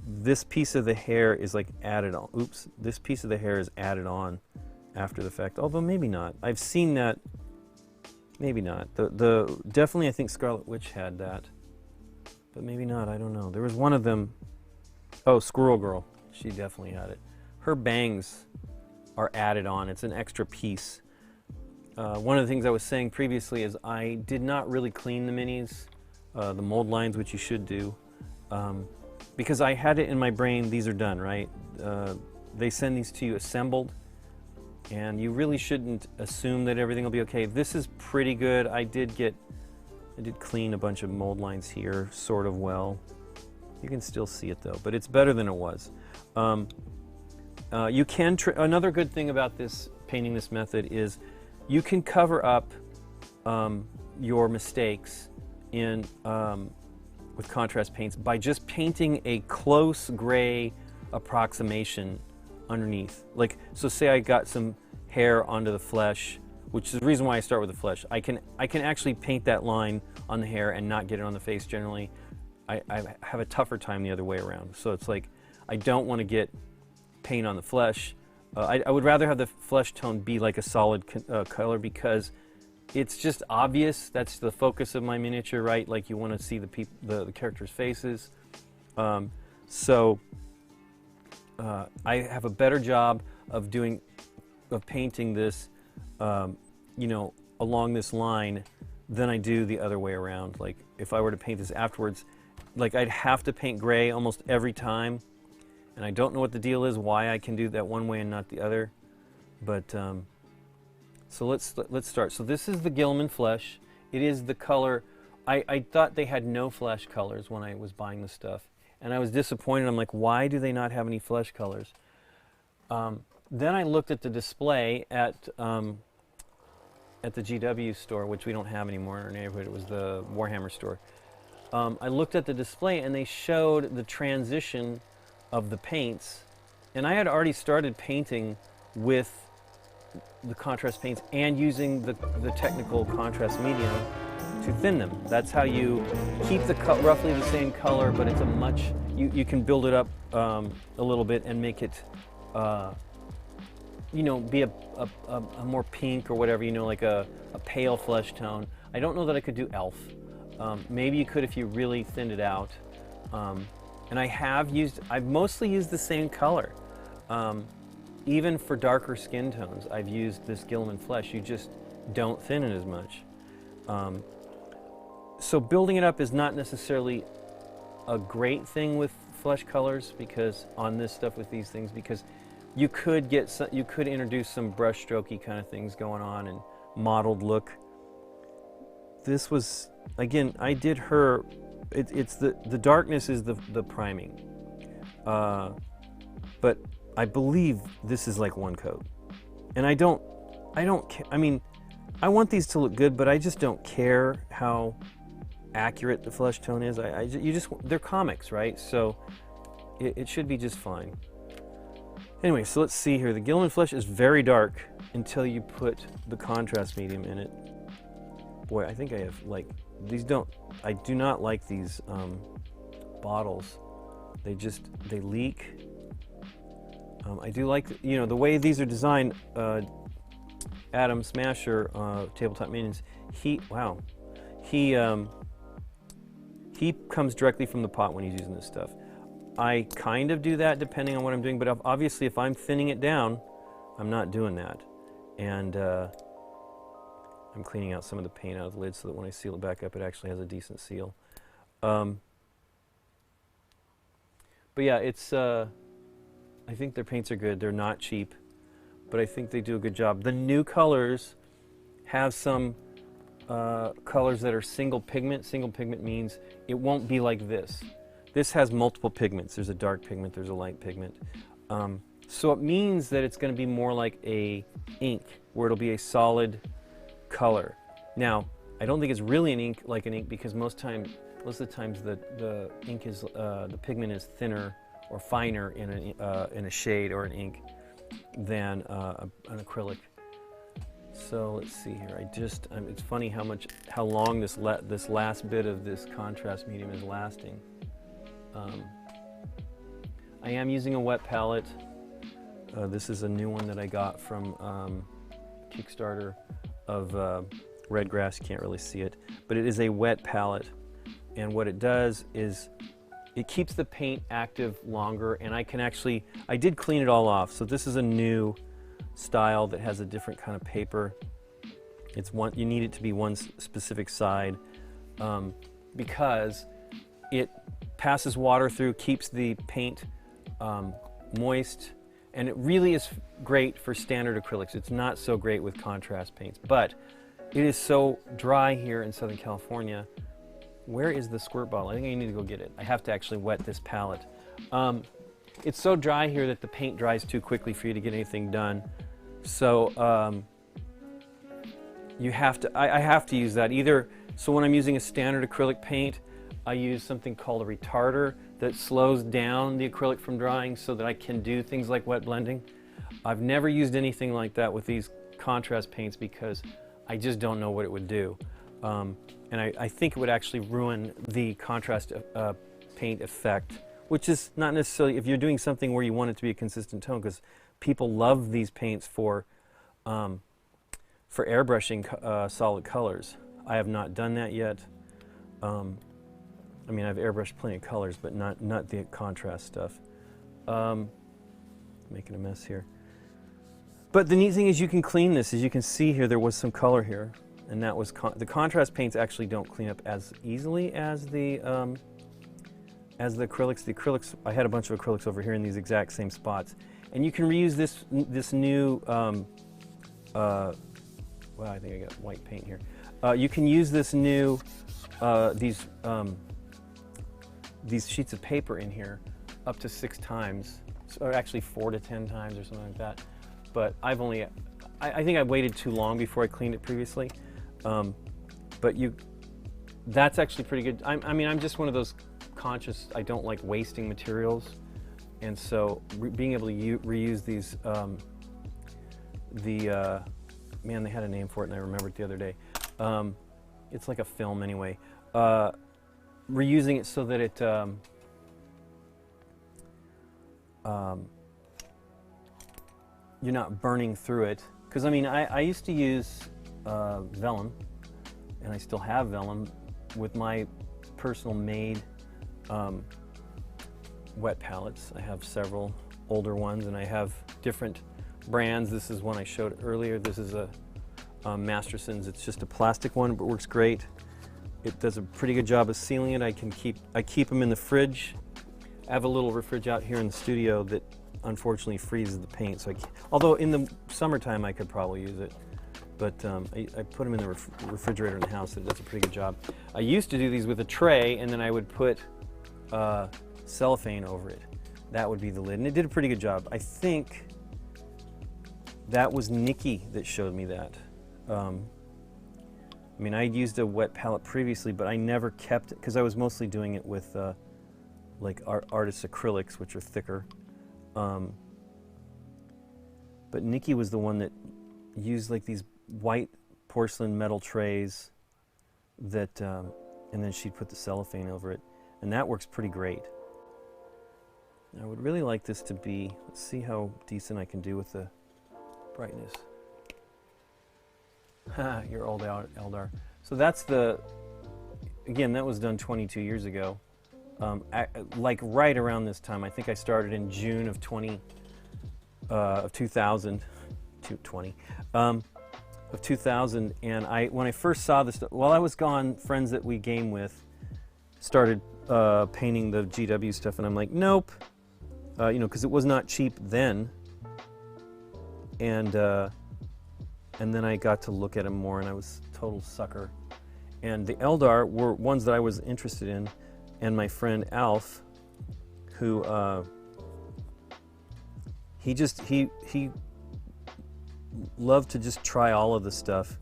this piece of the hair is like added on. Oops, this piece of the hair is added on after the fact, although maybe not. I've seen that, maybe not. Definitely I think Scarlet Witch had that, but maybe not, I don't know. There was one of them, oh, Squirrel Girl, she definitely had it. Her bangs are added on, it's an extra piece. One of the things I was saying previously is I did not really clean the minis, the mold lines, which you should do. Because I had it in my brain, these are done, right? They send these to you assembled, and you really shouldn't assume that everything will be okay. This is pretty good. I did clean a bunch of mold lines here, sort of well. You can still see it though, but it's better than it was. You can, another good thing about this, painting this method is you can cover up your mistakes in with contrast paints by just painting a close gray approximation underneath. Like, so say I got some hair onto the flesh, which is the reason why I start with the flesh. I can actually paint that line on the hair and not get it on the face generally. I have a tougher time the other way around. So it's like, I don't want to get paint on the flesh. I would rather have the flesh tone be like a solid color because it's just obvious. That's the focus of my miniature, right? Like you want to see the characters' faces. So I have a better job of painting this, you know, along this line than I do the other way around. Like if I were to paint this afterwards, like I'd have to paint gray almost every time. And I don't know what the deal is, why I can do that one way and not the other. But so let's start. So this is the Gilman flesh. It is the color. I thought they had no flesh colors when I was buying the stuff, and I was disappointed. I'm like, why do they not have any flesh colors? Then I looked at the display at the GW store, which we don't have anymore in our neighborhood. It was the Warhammer store. I looked at the display, and they showed the transition of the paints, and I had already started painting with the contrast paints and using the technical contrast medium to thin them. That's how you keep the roughly the same color, but it's a much, you can build it up a little bit and make it, you know, be a more pink or whatever, you know, like a pale flesh tone. I don't know that I could do elf. Maybe you could if you really thinned it out. And I've mostly used the same color. Even for darker skin tones, I've used this Gilliman flesh. You just don't thin it as much. So building it up is not necessarily a great thing with flesh colors, because on this stuff with these things, because you could introduce some brush strokey kind of things going on and mottled look. This was, again, I did her, it's the darkness is the priming. But I believe this is like one coat. And I mean, I want these to look good, but I just don't care how accurate the flesh tone is. They're comics, right? So it should be just fine. Anyway, so let's see here. The Gilliman flesh is very dark until you put the contrast medium in it. Boy, I think I have like, I do not like these bottles. They leak. I do like, you know, the way these are designed. Adam Smasher, Tabletop Minions, he comes directly from the pot when he's using this stuff. I kind of do that depending on what I'm doing, but obviously if I'm thinning it down, I'm not doing that. And I'm cleaning out some of the paint out of the lid so that when I seal it back up, it actually has a decent seal. But yeah, I think their paints are good. They're not cheap, but I think they do a good job. The new colors have some colors that are single pigment. Single pigment means it won't be like this. This has multiple pigments. There's a dark pigment, there's a light pigment. So it means that it's going to be more like a ink, where it'll be a solid color. Now, I don't think it's really an ink like an ink, because most of the times the ink is the pigment is thinner or finer in a shade or an ink than an acrylic. So let's see here. It's funny how long this last bit of this contrast medium is lasting. I am using a wet palette. This is a new one that I got from Kickstarter of Red Grass. You can't really see it, but it is a wet palette, and what it does is it keeps the paint active longer, and I did clean it all off. So this is a new style that has a different kind of paper. You need it to be one specific side because it passes water through, keeps the paint moist, and it really is great for standard acrylics. It's not so great with contrast paints, but it is so dry here in Southern California. Where is the squirt bottle? I think I need to go get it. I have to actually wet this palette. It's so dry here that the paint dries too quickly for you to get anything done. So I have to use that either. So when I'm using a standard acrylic paint, I use something called a retarder that slows down the acrylic from drying so that I can do things like wet blending. I've never used anything like that with these contrast paints because I just don't know what it would do. And I think it would actually ruin the contrast paint effect, which is not necessarily if you're doing something where you want it to be a consistent tone, because people love these paints for airbrushing solid colors. I have not done that yet. I mean, I've airbrushed plenty of colors, but not the contrast stuff. Making a mess here. But the neat thing is you can clean this. As you can see here, there was some color here, and that was the contrast paints actually don't clean up as easily as the acrylics. The acrylics, I had a bunch of acrylics over here in these exact same spots, and you can reuse this new Well, I think I got white paint here. You can use this new, these sheets of paper in here up to 6 times, or actually 4 to 10 times or something like that. But I've only, I think I waited too long before I cleaned it previously. But that's actually pretty good. I mean, I'm just one of those conscious, I don't like wasting materials. And so being able to reuse these, man, they had a name for it and I remembered the other day. It's like a film anyway. Reusing it so that it, you're not burning through it. Because I mean, I used to use vellum, and I still have vellum with my personal made wet palettes. I have several older ones, and I have different brands. This is one I showed earlier. This is a Masterson's. It's just a plastic one, but works great. It does a pretty good job of sealing it. I keep them in the fridge. I have a little refrigerator out here in the studio that unfortunately freezes the paint. So although in the summertime I could probably use it, but I put them in the refrigerator in the house. It does a pretty good job. I used to do these with a tray, and then I would put cellophane over it. That would be the lid, and it did a pretty good job. I think that was Nikki that showed me that. I mean, I used a wet palette previously, but I never kept it because I was mostly doing it with like artist acrylics, which are thicker. But Nikki was the one that used like these white porcelain metal trays that, and then she'd put the cellophane over it, and that works pretty great. I would really like this to be, let's see how decent I can do with the brightness. Your old Eldar. So that's again, that was done 22 years ago. Like right around this time. I think I started in June of 2000, of 2000, and when I first saw this, while I was gone, friends that we game with started painting the GW stuff, and I'm like, nope, you know, because it was not cheap then, and then I got to look at them more, and I was a total sucker. And the Eldar were ones that I was interested in, and my friend Alf, who he loved to just try all of the stuff,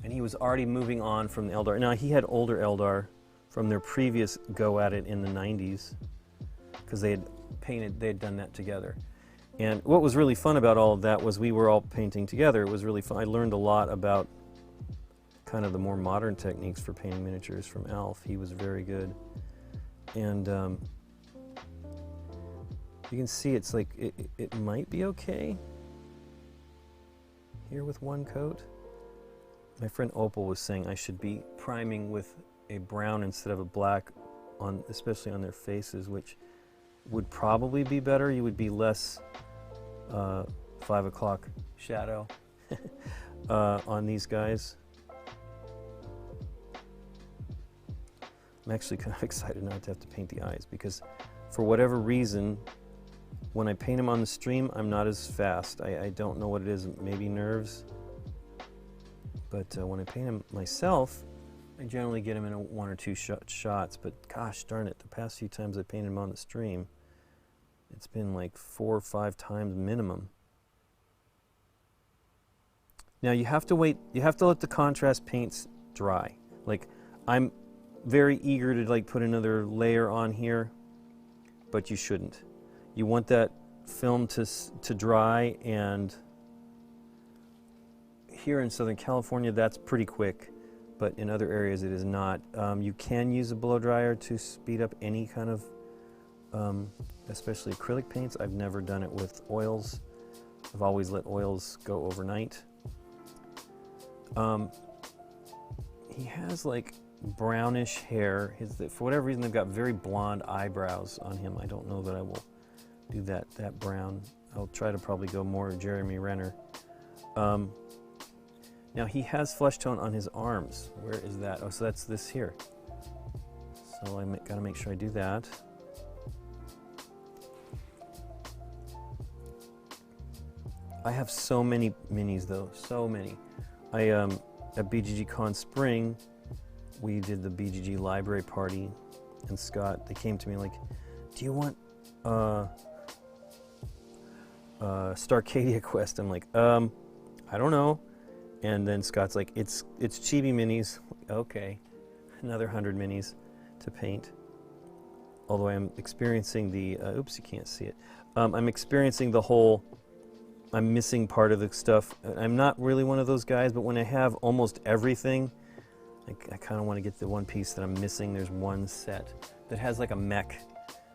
and he was already moving on from the Eldar. Now he had older Eldar from their previous go at it in the 90s, because they had done that together. And what was really fun about all of that was we were all painting together. It was really fun. I learned a lot about kind of the more modern techniques for painting miniatures from Alf. He was very good. And you can see it's like, it might be okay here with one coat. My friend Opal was saying I should be priming with a brown instead of a black, especially on their faces, which would probably be better. You would be less 5 o'clock shadow on these guys. I'm actually kind of excited not to have to paint the eyes, because for whatever reason, when I paint them on the stream, I'm not as fast. I don't know what it is, maybe nerves. But when I paint them myself, I generally get them in 1 or 2 shots, but gosh darn it, the past few times I painted them on the stream, it's been like 4 or 5 times minimum. Now you have to wait, you have to let the contrast paints dry. Like, I'm very eager to like put another layer on here, but you shouldn't. You want that film to dry, and here in Southern California that's pretty quick, but in other areas it is not. You can use a blow dryer to speed up any kind of especially acrylic paints. I've never done it with oils. I've always let oils go overnight. He has like brownish hair. For whatever reason, they've got very blonde eyebrows on him. I don't know that I will do that brown. I'll try to probably go more Jeremy Renner. Now he has flesh tone on his arms. Where is that? Oh, so that's this here. So I gotta make sure I do that. I have so many minis though, so many. At BGG Con Spring, we did the BGG library party, and Scott, they came to me like, do you want Starcadia Quest? I'm like, I don't know. And then Scott's like, it's chibi minis. Okay, another 100 minis to paint. Although I'm experiencing the, oops, you can't see it. I'm experiencing the whole, I'm missing part of the stuff. I'm not really one of those guys, but when I have almost everything, I kind of want to get the one piece that I'm missing. There's one set that has like a mech,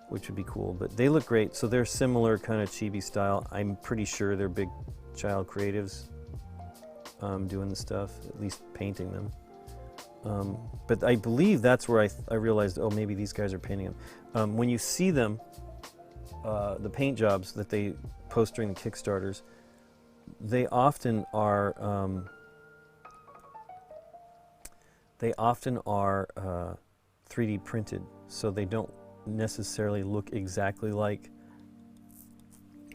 which would be cool, but they look great. So they're similar kind of chibi style. I'm pretty sure they're big child creatives doing the stuff, at least painting them. But I believe that's where I realized, oh, maybe these guys are painting them. When you see them, the paint jobs that they post during the Kickstarters, they often are 3D printed, so they don't necessarily look exactly like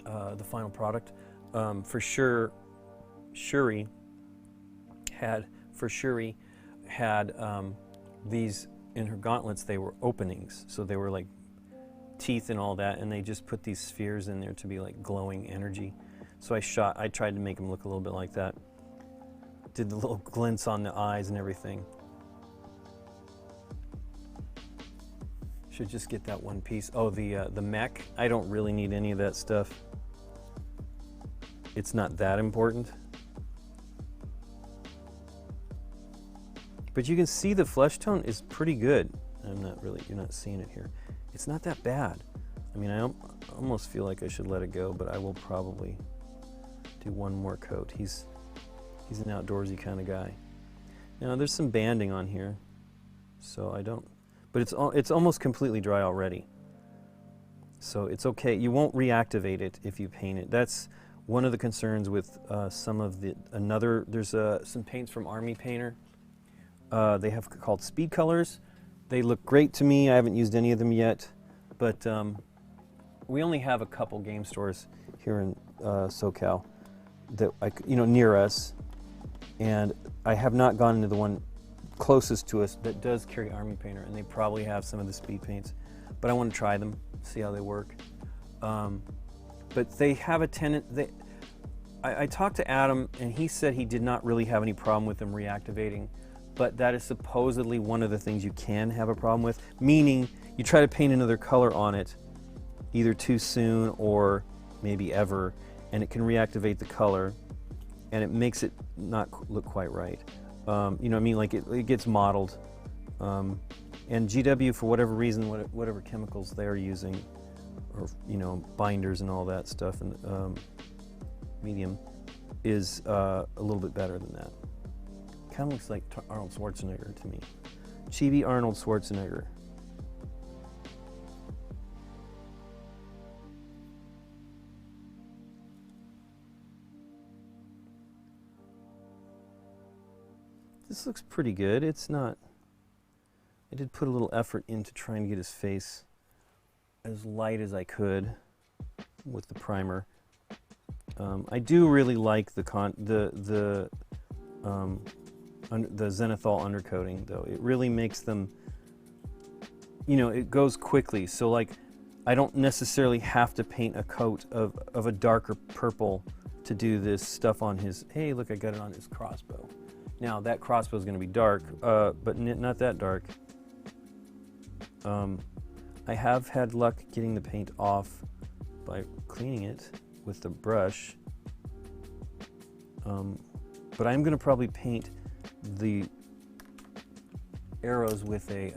the final product. For sure, Shuri had these in her gauntlets. They were openings, so they were like teeth and all that, and they just put these spheres in there to be like glowing energy. So I tried to make them look a little bit like that. Did the little glints on the eyes and everything. Should just get that one piece. Oh, the mech. I don't really need any of that stuff. It's not that important. But you can see the flesh tone is pretty good. You're not seeing it here. It's not that bad. I mean, I almost feel like I should let it go, but I will probably do one more coat. He's an outdoorsy kind of guy. Now there's some banding on here, so I don't, but it's almost completely dry already. So it's okay. You won't reactivate it if you paint it. That's one of the concerns with some of the, there's some paints from Army Painter. They have called speed colors. They look great to me. I haven't used any of them yet, but we only have a couple game stores here in SoCal that near us, and I have not gone into the one closest to us that does carry Army Painter, and they probably have some of the speed paints, but I want to try them, see how they work. But they have a tendency. I talked to Adam, and he said he did not really have any problem with them reactivating. But that is supposedly one of the things you can have a problem with, meaning you try to paint another color on it either too soon or maybe ever, and it can reactivate the color, and it makes it not look quite right. You know what I mean? Like it gets mottled. And GW, for whatever reason, whatever chemicals they're using, or binders and all that stuff, and medium, is a little bit better than that. Kind of looks like Arnold Schwarzenegger to me. Chibi Arnold Schwarzenegger. This looks pretty good. It's not, I did put a little effort into trying to get his face as light as I could with the primer. I do really like the zenithal undercoating, though. It really makes them, it goes quickly. So like, I don't necessarily have to paint a coat of a darker purple to do this stuff on his, hey, look, I got it on his crossbow. Now that crossbow is going to be dark, but not that dark. I have had luck getting the paint off by cleaning it with the brush. But I'm going to probably paint the arrows with a,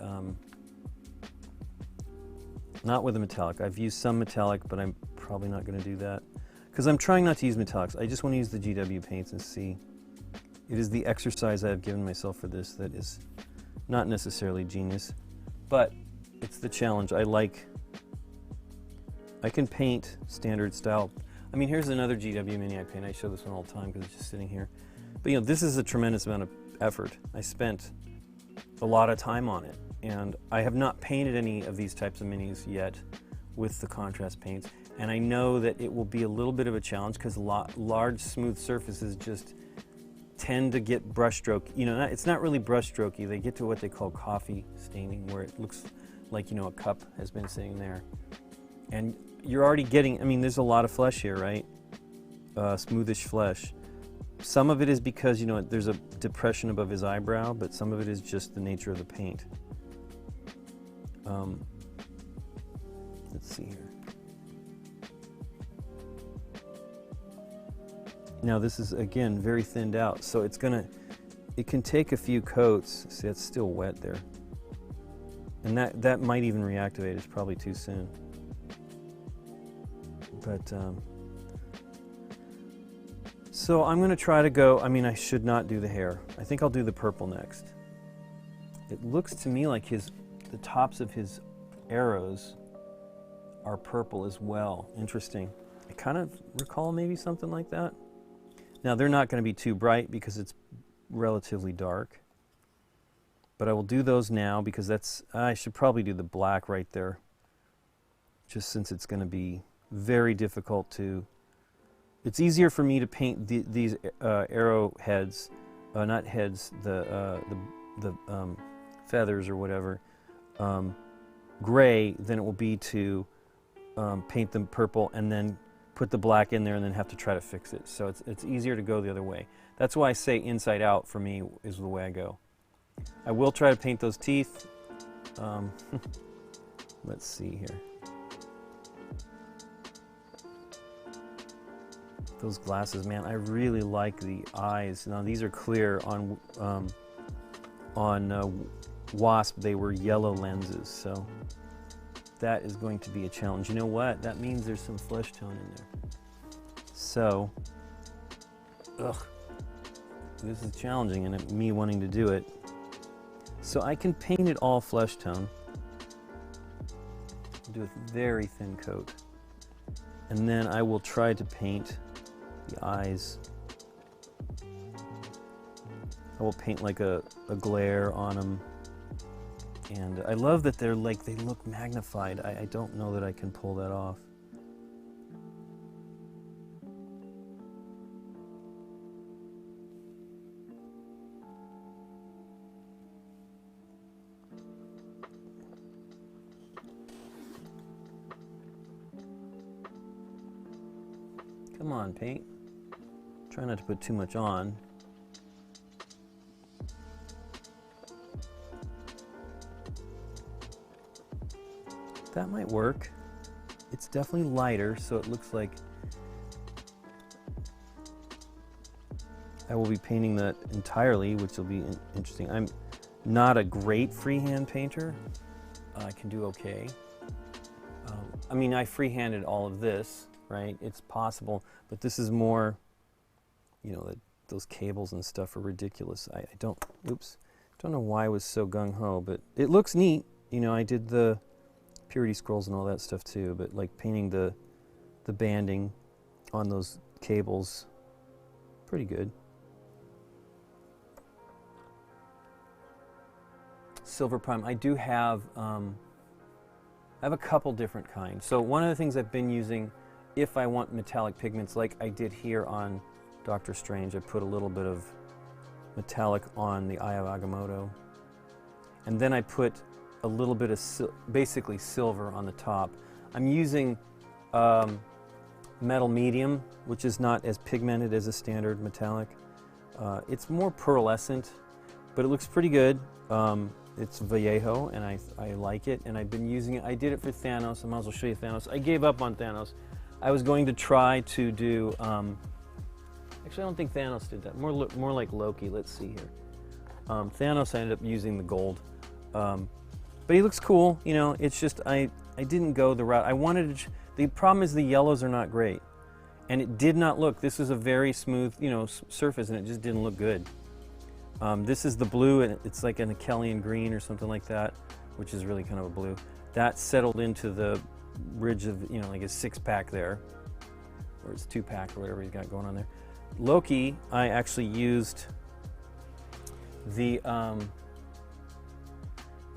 not with a metallic. I've used some metallic, but I'm probably not going to do that. Because I'm trying not to use metallics. I just want to use the GW paints and see. It is the exercise I have given myself for this that is not necessarily genius, but it's the challenge. I can paint standard style. I mean, here's another GW mini I paint. I show this one all the time because it's just sitting here. But this is a tremendous amount of effort. I spent a lot of time on it, and I have not painted any of these types of minis yet with the contrast paints, and I know that it will be a little bit of a challenge because large smooth surfaces just tend to get brushstroke. You know, it's not really brushstrokey. They get to what they call coffee staining, where it looks like, you know, a cup has been sitting there. And you're already getting, I mean, there's a lot of flesh here, right? Smoothish flesh. Some of it is because, you know, there's a depression above his eyebrow, but some of it is just the nature of the paint. Let's see here. Now this is, again, very thinned out, so it can take a few coats. See, it's still wet there. And that might even reactivate. It's probably too soon. But, so I'm going to try to go, I mean, I should not do the hair. I think I'll do the purple next. It looks to me like the tops of his arrows are purple as well. Interesting. I kind of recall maybe something like that. Now, they're not going to be too bright because it's relatively dark. But I will do those now because I should probably do the black right there, just since it's going to be very difficult to... It's easier for me to paint these arrow heads, not heads, the feathers or whatever, gray than it will be to paint them purple and then put the black in there and then have to try to fix it. So it's easier to go the other way. That's why I say inside out for me is the way I go. I will try to paint those teeth. Let's see here. Those glasses, man, I really like the eyes. Now these are clear. On Wasp, they were yellow lenses, so that is going to be a challenge. You know what? That means there's some flesh tone in there. So, this is challenging, and me wanting to do it. So I can paint it all flesh tone. Do a very thin coat, and then I will try to paint the eyes. I will paint like a glare on them. And I love that they look magnified. I don't know that I can pull that off. Come on, paint. Try not to put too much on. That might work. It's definitely lighter, so it looks like I will be painting that entirely, which will be interesting. I'm not a great freehand painter. I can do okay. I mean, I freehanded all of this, right? It's possible, but this is more, you know, those cables and stuff are ridiculous. I don't know why I was so gung-ho, but it looks neat. You know, I did the purity scrolls and all that stuff too, but like painting the banding on those cables, pretty good. Silver prime, I do have, I have a couple different kinds. So one of the things I've been using, if I want metallic pigments like I did here on Doctor Strange, I put a little bit of metallic on the Eye of Agamotto, and then I put a little bit of basically silver on the top. I'm using metal medium, which is not as pigmented as a standard metallic. It's more pearlescent, but it looks pretty good. It's Vallejo, and I like it, and I've been using it. I did it for Thanos. I might as well show you Thanos. I gave up on Thanos. I was going to try to do, actually I don't think Thanos did that. More like Loki. Let's see here. Thanos, I ended up using the gold. But he looks cool, you know. It's just I didn't go the route I wanted to. The problem is the yellows are not great, and it did not look. This is a very smooth, you know, surface, and it just didn't look good. This is the blue, and it's like an Achelian green or something like that, which is really kind of a blue. That settled into the ridge of, you know, like a 6-pack there, or it's 2-pack or whatever he's got going on there. Loki, I actually used the.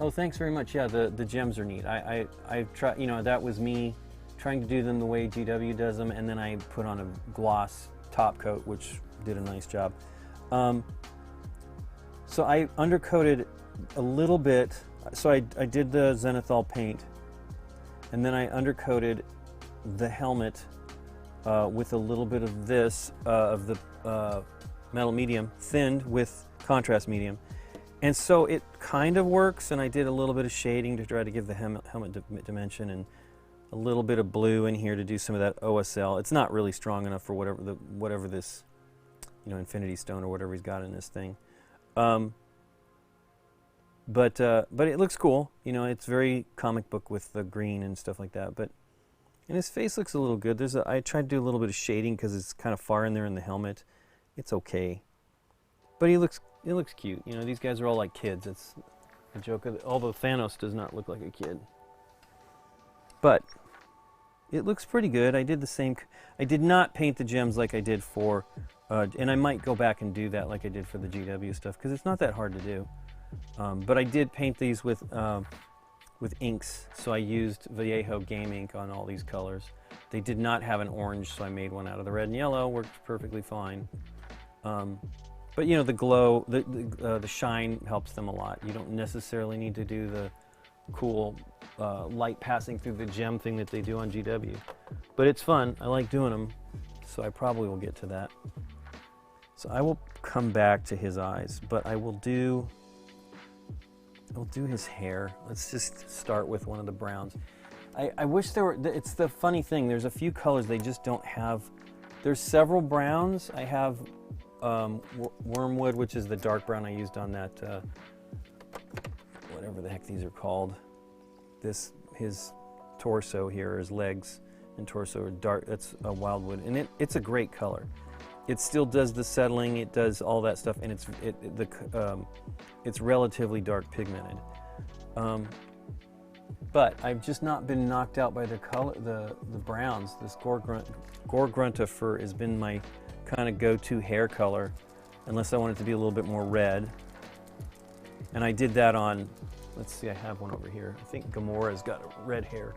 Oh, thanks very much. Yeah, the gems are neat. I tried, you know, that was me trying to do them the way GW does them, and then I put on a gloss top coat, which did a nice job. So I undercoated a little bit. So I did the zenithal paint, and then I undercoated the helmet with a little bit of this, of the metal medium, thinned with contrast medium. And so it kind of works, and I did a little bit of shading to try to give the helmet dimension, and a little bit of blue in here to do some of that OSL. It's not really strong enough for whatever this, Infinity Stone or whatever he's got in this thing. But it looks cool. It's very comic book with the green and stuff like that. And his face looks a little good. I tried to do a little bit of shading because it's kind of far in there in the helmet. It's okay, but he looks cute. These guys are all like kids. It's a joke. Although Thanos does not look like a kid, but it looks pretty good. I did the same. I did not paint the gems like I did for, and I might go back and do that like I did for the GW stuff because it's not that hard to do. But I did paint these with inks, so I used Vallejo Game Ink on all these colors. They did not have an orange, so I made one out of the red and yellow. Worked perfectly fine. But the glow, the shine helps them a lot. You don't necessarily need to do the cool light passing through the gem thing that they do on GW. But it's fun. I like doing them, so I probably will get to that. So I will come back to his eyes, but I'll do his hair. Let's just start with one of the browns. I wish there were, it's the funny thing, there's a few colors they just don't have. There's several browns. I have Wormwood, which is the dark brown I used on that, whatever the heck these are called. His torso here, his legs and torso are dark. That's a Wildwood, and it's a great color. It still does the settling, it does all that stuff, and it's relatively dark pigmented. But I've just not been knocked out by the color, the browns. This Gorgrunta fur has been my kind of go-to hair color, unless I want it to be a little bit more red. And I did that on, let's see, I have one over here. I think Gamora's got red hair.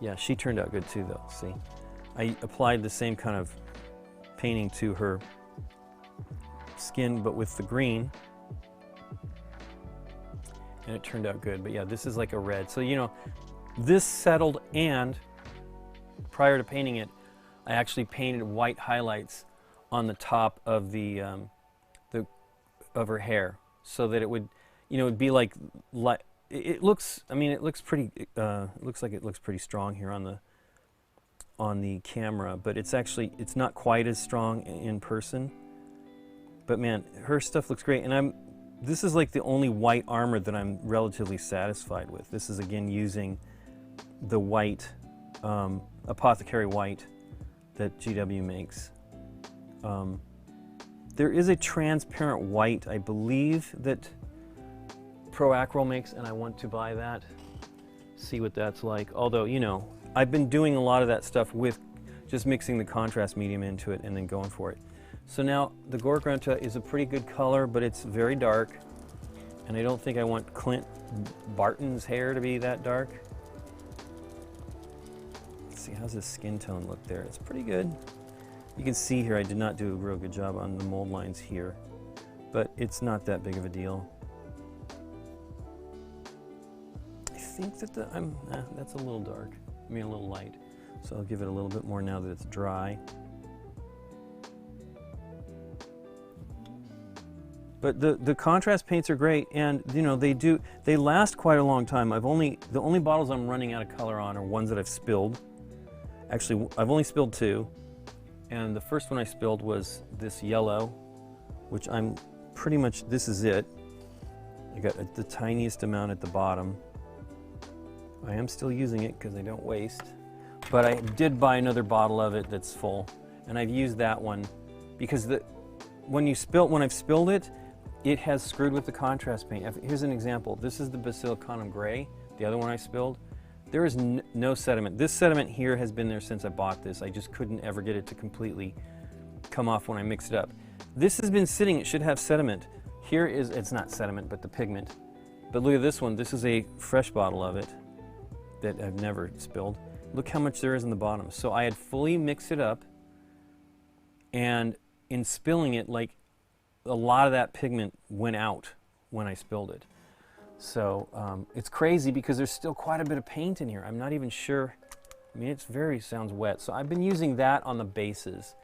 Yeah, she turned out good too, though. See, I applied the same kind of painting to her skin, but with the green, and it turned out good. But yeah, this is like a red. So this settled, and prior to painting it, I actually painted white highlights on the top of of her hair, so that it would, it'd be like it looks. I mean, it looks pretty. It looks like it looks pretty strong here on the camera, but it's not quite as strong in person. But man, her stuff looks great, and this is like the only white armor that I'm relatively satisfied with. This is again using the white, apothecary white that GW makes. There is a transparent white, I believe, that Pro Acryl makes, and I want to buy that, see what that's like. Although, I've been doing a lot of that stuff with just mixing the contrast medium into it and then going for it. So now the Gorgrunta is a pretty good color, but it's very dark, and I don't think I want Clint Barton's hair to be that dark. Let's see, how's his skin tone look there? It's pretty good. You can see here I did not do a real good job on the mold lines here, but it's not that big of a deal. I think that that's a little dark. I mean, a little light. So I'll give it a little bit more now that it's dry. But the contrast paints are great, and they last quite a long time. The only bottles I'm running out of color on are ones that I've spilled. Actually, I've only spilled 2, and the first one I spilled was this yellow, which this is it. I got the tiniest amount at the bottom. I am still using it because I don't waste, but I did buy another bottle of it that's full, and I've used that one because when I've spilled it, it has screwed with the contrast paint. Here's an example. This is the Basilicanum Gray, the other one I spilled. There is no sediment. This sediment here has been there since I bought this. I just couldn't ever get it to completely come off when I mixed it up. This has been sitting, it should have sediment. Here it's not sediment, but the pigment. But look at this one. This is a fresh bottle of it that I've never spilled. Look how much there is in the bottom. So I had fully mixed it up, And in spilling it, like a lot of that pigment went out when I spilled it. So it's crazy because there's still quite a bit of paint in here. I'm not even sure. I mean, sounds wet. So I've been using that on the bases.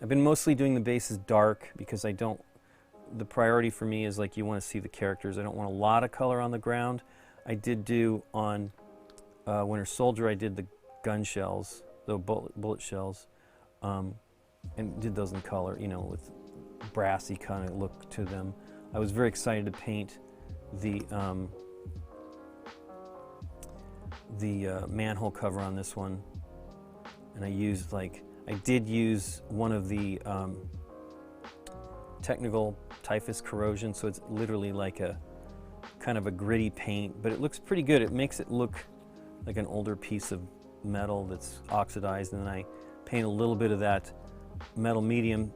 I've been mostly doing the bases dark because the priority for me is like you want to see the characters. I don't want a lot of color on the ground. I did do on Winter Soldier, I did the gun shells, the bullet shells, and did those in color, you know, with brassy kind of look to them. I was very excited to paint the manhole cover on this one, and I did use one of the technical typhus corrosion, so it's literally like a kind of a gritty paint, but it looks pretty good. It makes it look like an older piece of metal that's oxidized, and then I paint a little bit of that metal medium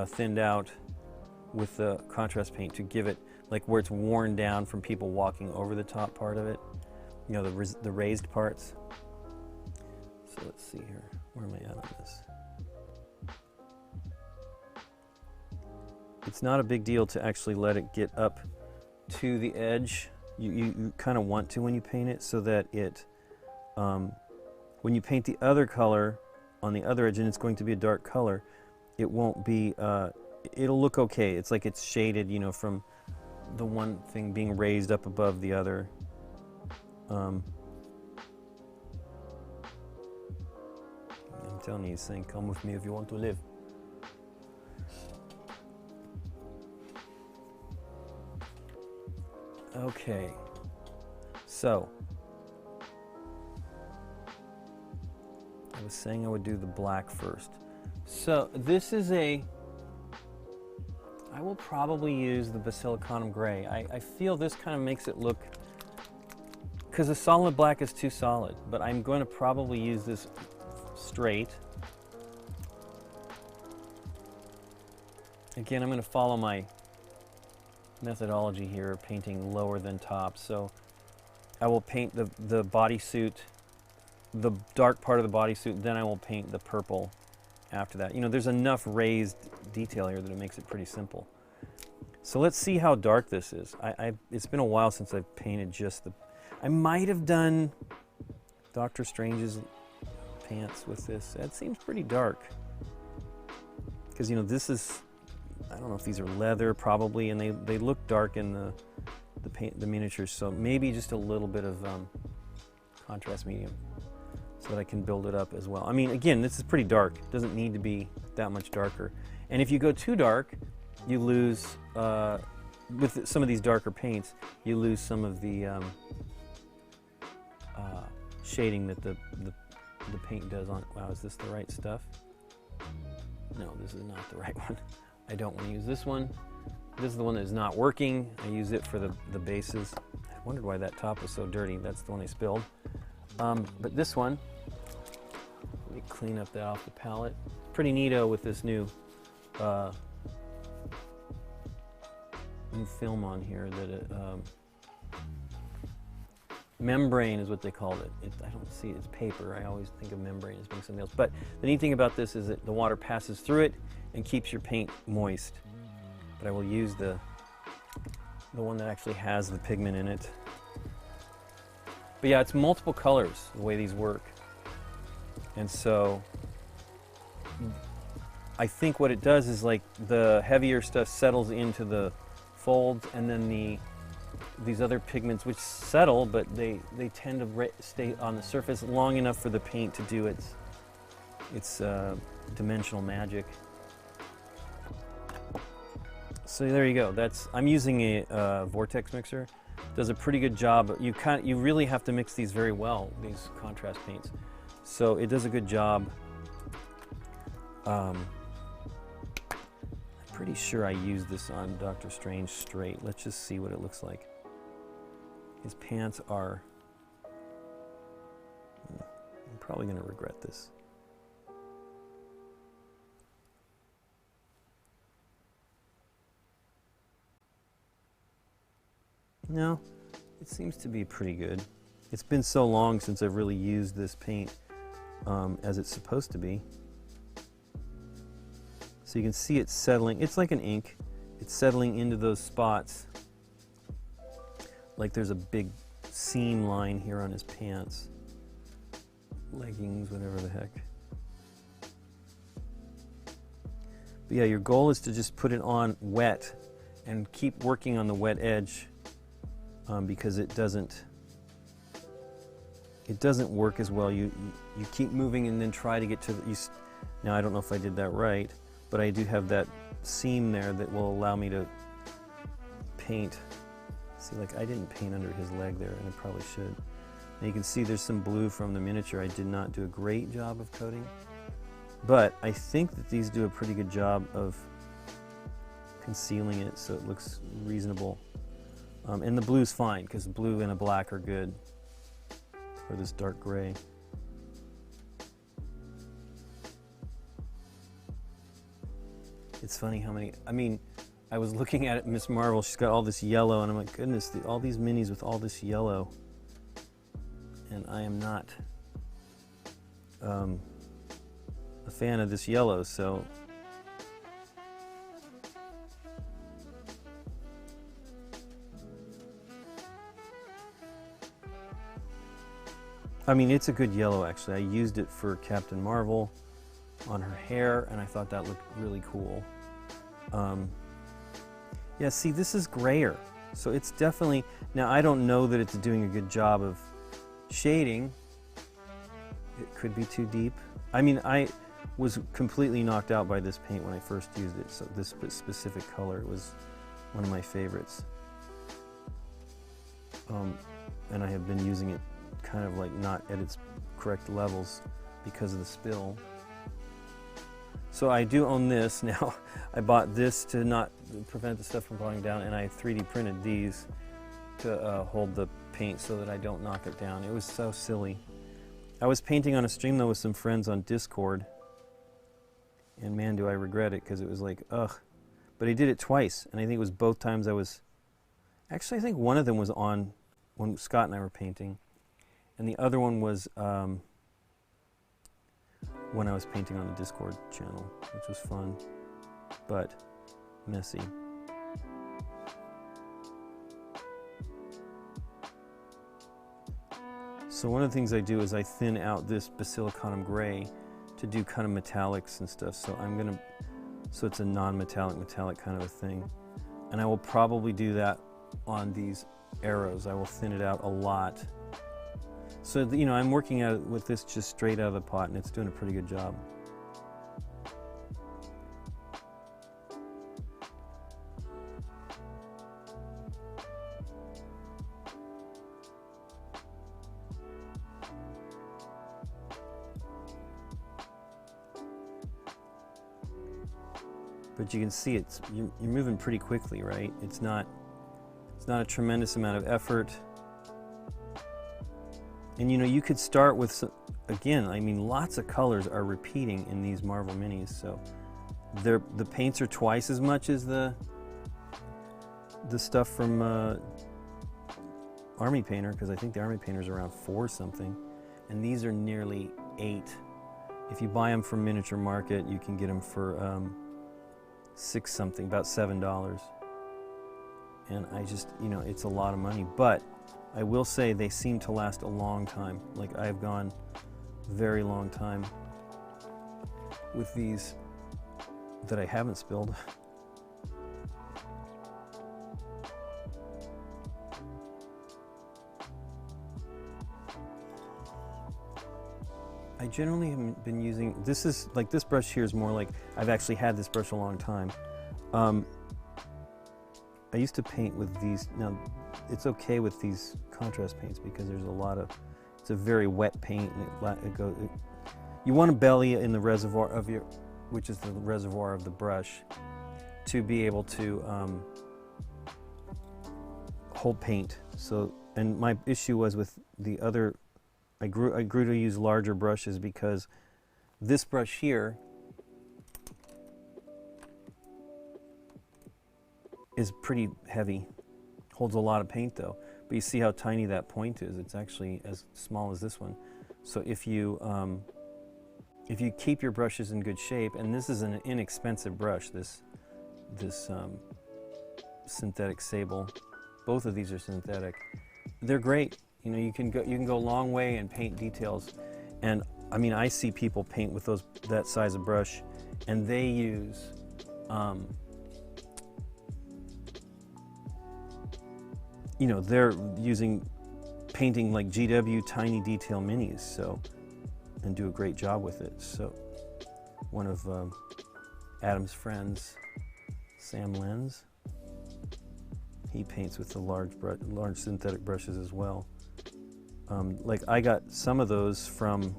thinned out with the contrast paint to give it like where it's worn down from people walking over the top part of it, you know, the raised parts. So let's see here, where am I at on this? It's not a big deal to actually let it get up to the edge. You kind of want to when you paint it, so that it, when you paint the other color on the other edge, and it's going to be a dark color, it won't be, it'll look okay. It's like it's shaded, you know, from the one thing being raised up above the other. I'm telling you, he's saying, come with me if you want to live. Okay, so I was saying I would do the black first. So this is I will probably use the Basilicanum Gray. I feel this kind of makes it look, because the solid black is too solid, but I'm going to probably use this straight. Again, I'm going to follow my methodology here, painting lower than top. So I will paint the bodysuit, the dark part of the bodysuit, then I will paint the purple after that. You know, there's enough raised detail here that it makes it pretty simple. So let's see how dark this is. It's been a while since I've painted just I might have done Doctor Strange's pants with this. That seems pretty dark. Because, you know, this is, I don't know if these are leather, probably, and they look dark in the miniatures, so maybe just a little bit of contrast medium so that I can build it up as well. I mean, again, this is pretty dark. It doesn't need to be that much darker. And if you go too dark, you lose, with some of these darker paints, you lose some of the shading that the paint does on it. Wow, is this the right stuff? No, this is not the right one. I don't want to use this one. This is the one that is not working. I use it for the bases. I wondered why that top was so dirty. That's the one I spilled. But this one, let me clean up that off the palette. Pretty neato with this new film on here that membrane is what they called it. I don't see it, it's paper. I always think of membrane as being something else. But the neat thing about this is that the water passes through it and keeps your paint moist. But I will use the one that actually has the pigment in it. But yeah, it's multiple colors the way these work. And so I think what it does is, like, the heavier stuff settles into the folds, and then these other pigments, which settle, but they tend to stay on the surface long enough for the paint to do its dimensional magic. So there you go. I'm using a vortex mixer. Does a pretty good job. You really have to mix these very well, these contrast paints. So it does a good job. I'm pretty sure I used this on Doctor Strange straight. Let's just see what it looks like. His pants are, I'm probably going to regret this. No, it seems to be pretty good. It's been so long since I've really used this paint as it's supposed to be. So you can see it settling. It's like an ink. It's settling into those spots. Like there's a big seam line here on his pants. Leggings, whatever the heck. But yeah, your goal is to just put it on wet and keep working on the wet edge because it doesn't work as well. You keep moving and then try to get to the, now I don't know if I did that right, but I do have that seam there that will allow me to paint. See, like I didn't paint under his leg there, and I probably should. And you can see there's some blue from the miniature. I did not do a great job of coating, but I think that these do a pretty good job of concealing it so it looks reasonable. And the blue's fine, because blue and a black are good for this dark gray. It's funny how many, I mean, I was looking at it, Miss Marvel, she's got all this yellow, and I'm like, goodness, all these minis with all this yellow. And I am not a fan of this yellow, so. I mean, it's a good yellow, actually. I used it for Captain Marvel on her hair, and I thought that looked really cool. Yeah, see, this is grayer, so it's definitely, now I don't know that it's doing a good job of shading. It could be too deep. I mean, I was completely knocked out by this paint when I first used it, so this specific color was one of my favorites. And I have been using it kind of like not at its correct levels because of the spill. So I do own this now. I bought this to not prevent the stuff from falling down, and I 3D printed these to hold the paint so that I don't knock it down. It was so silly. I was painting on a stream though with some friends on Discord, and man, do I regret it, because it was like, ugh. But I did it twice, and I think it was both times I was, actually I think one of them was on when Scott and I were painting, and the other one was when I was painting on the Discord channel, which was fun, but messy. So one of the things I do is I thin out this basilicanum gray to do kind of metallics and stuff. So I'm gonna, so it's a non-metallic metallic kind of a thing. And I will probably do that on these arrows. I will thin it out a lot. So, you know, I'm working at it with this just straight out of the pot, and it's doing a pretty good job. But you can see you're moving pretty quickly, right? It's not a tremendous amount of effort. And you know, you could start with, again, I mean, lots of colors are repeating in these Marvel minis, so the paints are twice as much as the stuff from Army Painter, because I think the Army Painter's around 4 something, and these are nearly 8. If you buy them from Miniature Market, you can get them for 6 something, about $7. And I just, you know, it's a lot of money, but I will say they seem to last a long time. Like, I've gone a very long time with these that I haven't spilled. I generally have been using, this is like, this brush here is more like, I've actually had this brush a long time. I used to paint with these. Now, it's okay with these contrast paints because there's a lot of, it's a very wet paint, and you want to belly in the reservoir of your, which is the reservoir of the brush, to be able to hold paint. So, and my issue was with the other, I grew to use larger brushes because this brush here is pretty heavy. Holds a lot of paint though, but you see how tiny that point is. It's actually as small as this one. So if you if you keep your brushes in good shape, and this is an inexpensive brush, this synthetic sable, both of these are synthetic. They're great. You know, you can go a long way and paint details. And I mean, I see people paint with that size of brush, and they use you know, they're using painting like GW tiny detail minis, so, and do a great job with it. So one of Adam's friends, Sam Lenz, he paints with the large synthetic brushes as well. Like I got some of those from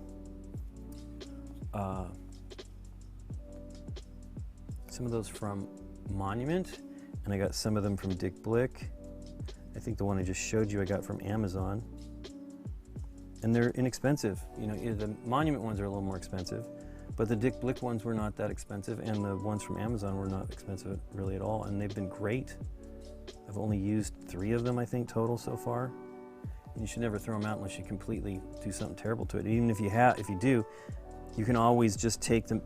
Monument, and I got some of them from Dick Blick. I think the one I just showed you I got from Amazon. And they're inexpensive. You know, the Monument ones are a little more expensive, but the Dick Blick ones were not that expensive, and the ones from Amazon were not expensive really at all, and they've been great. I've only used 3 of them, I think, total so far. And you should never throw them out unless you completely do something terrible to it. Even if you do, you can always just take the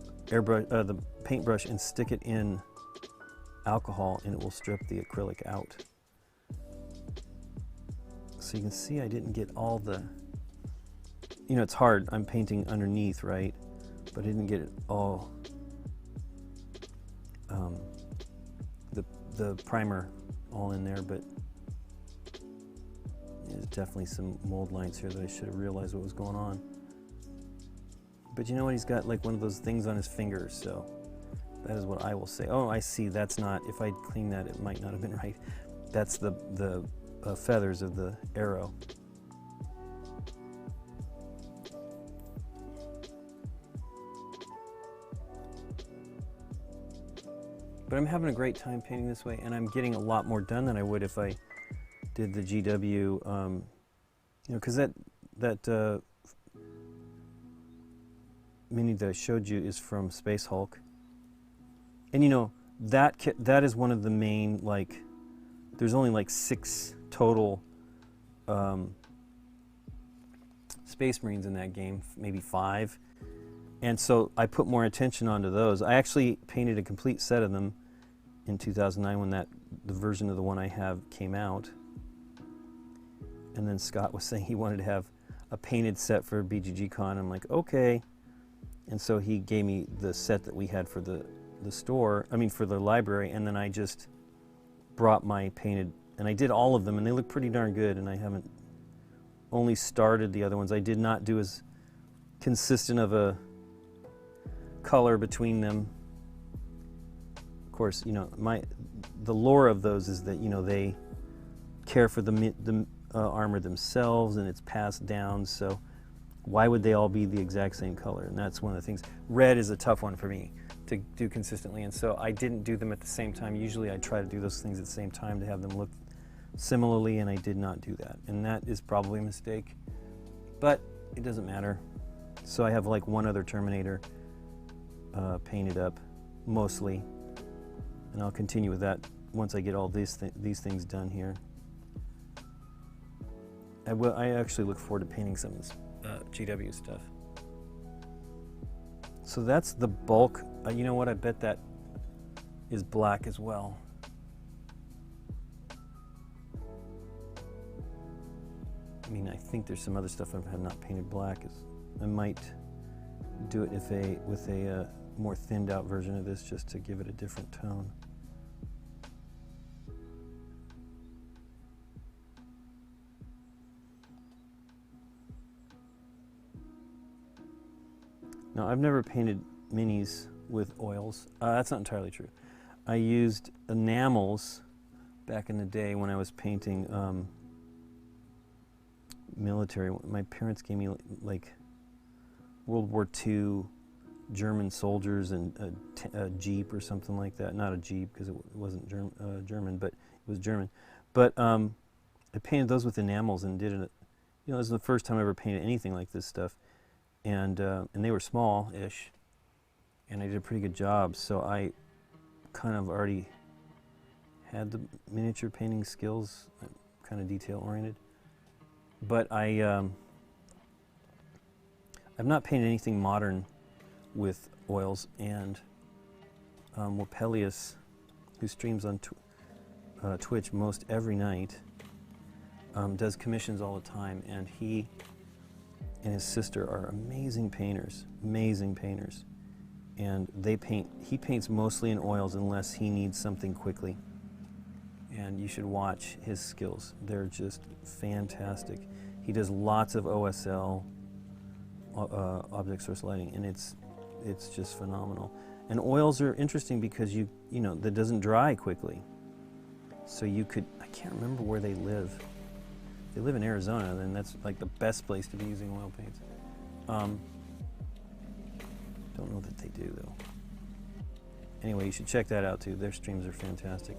paintbrush and stick it in alcohol, and it will strip the acrylic out. So you can see I didn't get all the, you know, it's hard, I'm painting underneath, right? But I didn't get it all, the primer all in there, but there's definitely some mold lines here that I should have realized what was going on. But you know what, he's got like one of those things on his fingers, so that is what I will say. Oh, I see, that's not, if I clean that, it might not have been right. That's the feathers of the arrow. But I'm having a great time painting this way, and I'm getting a lot more done than I would if I did the GW, you know, because that mini that I showed you is from Space Hulk. And you know, that is one of the main, like, there's only like 6 total Space Marines in that game, maybe 5. And so I put more attention onto those. I actually painted a complete set of them in 2009 when the version of the one I have came out. And then Scott was saying he wanted to have a painted set for BGG Con. I'm like, okay. And so he gave me the set that we had for the store, I mean for the library, and then I just brought my painted, and I did all of them, and they look pretty darn good, and I haven't only started the other ones. I did not do as consistent of a color between them. Of course, you know, the lore of those is that, you know, they care for the armor themselves, and it's passed down, so why would they all be the exact same color? And that's one of the things. Red is a tough one for me to do consistently, and so I didn't do them at the same time. Usually I try to do those things at the same time to have them look similarly, and I did not do that, and that is probably a mistake, but it doesn't matter. So I have like one other Terminator painted up, mostly, and I'll continue with that once I get all these things done here. I actually look forward to painting some of this GW stuff. So that's the bulk. You know what, I bet that is black as well. I mean, I think there's some other stuff I have not painted black. I might do it with a more thinned out version of this, just to give it a different tone. Now, I've never painted minis with oils. That's not entirely true. I used enamels back in the day when I was painting military. My parents gave me like World War II German soldiers and a Jeep or something like that. Not a Jeep because it wasn't German, but it was German. But I painted those with enamels and did it. You know, this is the first time I ever painted anything like this stuff. And they were small-ish, and I did a pretty good job. So I kind of already had the miniature painting skills, kind of detail-oriented. But I've not painted anything modern with oils, and Wapelius, who streams on Twitch most every night, does commissions all the time, and he and his sister are amazing painters, and he paints mostly in oils unless he needs something quickly. And you should watch his skills. They're just fantastic. He does lots of OSL, object source lighting, and it's just phenomenal. And oils are interesting because you know, that doesn't dry quickly. So you could, I can't remember where they live. If they live in Arizona, then that's like the best place to be using oil paints. Don't know that they do though. Anyway, you should check that out too. Their streams are fantastic.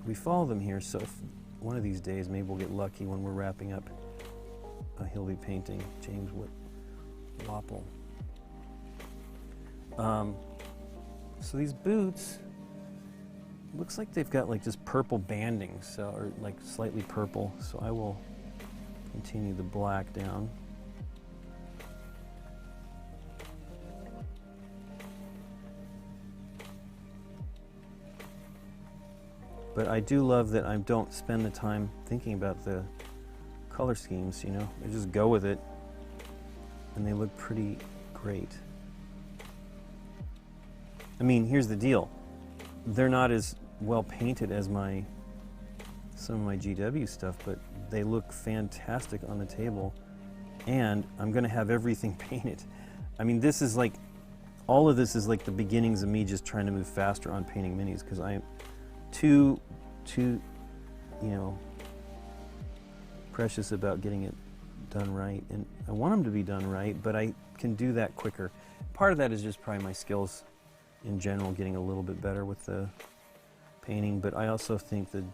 We follow them here, so if one of these days maybe we'll get lucky when we're wrapping up. He'll be painting James Wapple. So these boots, looks like they've got like just purple banding, so, or like slightly purple. So I will continue the black down. But I do love that I don't spend the time thinking about the color schemes, you know. I just go with it, and they look pretty great. I mean, here's the deal. They're not as well painted as some of my GW stuff, but they look fantastic on the table, and I'm gonna have everything painted. I mean, this is like, all of this is like the beginnings of me just trying to move faster on painting minis, because I am too, you know, precious about getting it done right, and I want them to be done right, but I can do that quicker. Part of that is just probably my skills in general, getting a little bit better with the painting, but I also think that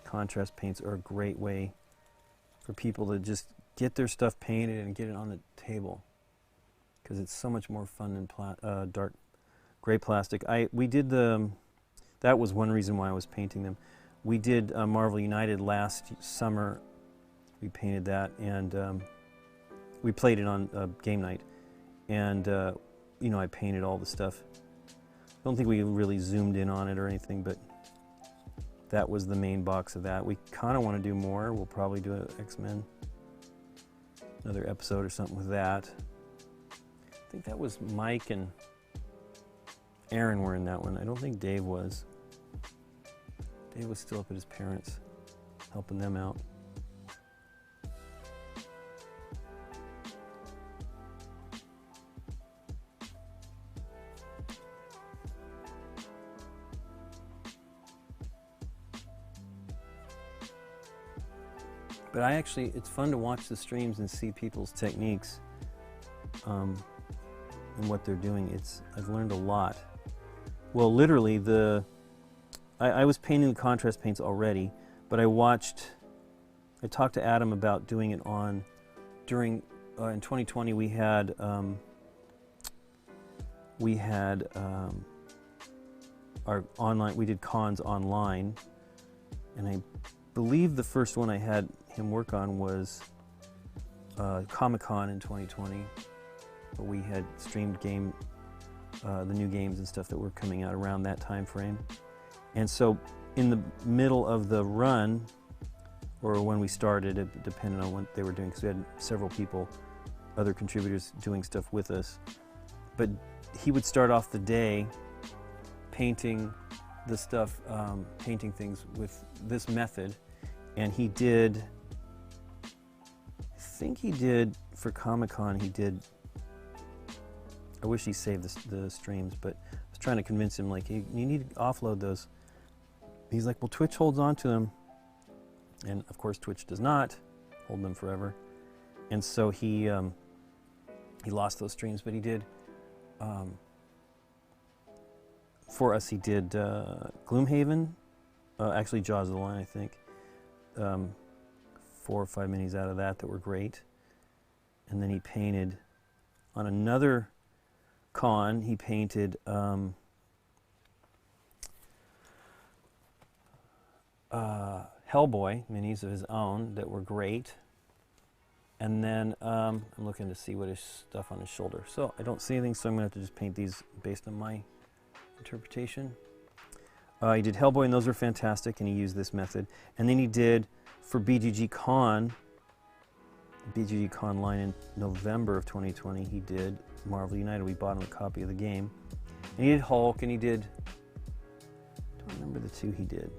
contrast paints are a great way for people to just get their stuff painted and get it on the table, because it's so much more fun than dark gray plastic. We did that was one reason why I was painting them. We did Marvel United last summer. We painted that, and we played it on GameNight, and you know, I painted all the stuff. I don't think we really zoomed in on it or anything, but that was the main box of that. We kind of want to do more. We'll probably do an X-Men, another episode or something with that. I think that was Mike and Aaron were in that one. I don't think Dave was. Dave was still up at his parents', helping them out. But it's fun to watch the streams and see people's techniques and what they're doing. I've learned a lot. Well, literally, I was painting the contrast paints already, but I talked to Adam about doing it in 2020 we had our online, we did cons online, and I believe the first one I had him work on was Comic-Con in 2020, but we had streamed the new games and stuff that were coming out around that time frame. And so in the middle of the run, or when we started, it depended on what they were doing, because we had several people, other contributors doing stuff with us. But he would start off the day painting the stuff, painting things with this method. And he did, I think he did, for Comic-Con, I wish he saved the streams, but I was trying to convince him, like, you need to offload those. He's like, well, Twitch holds on to them. And of course, Twitch does not hold them forever. And so he lost those streams, but he did, for us, he did Gloomhaven, actually Jaws of the Lion, I think. 4 or 5 minis out of that were great. And then he painted, on another con, he painted Hellboy minis of his own that were great. And then I'm looking to see what is stuff on his shoulder. So I don't see anything, so I'm going to have to just paint these based on my interpretation. He did Hellboy, and those were fantastic, and he used this method. And then he did, for BGG Con line in November of 2020, he did Marvel United. We bought him a copy of the game. And he did Hulk, and he did, I don't remember the two he did.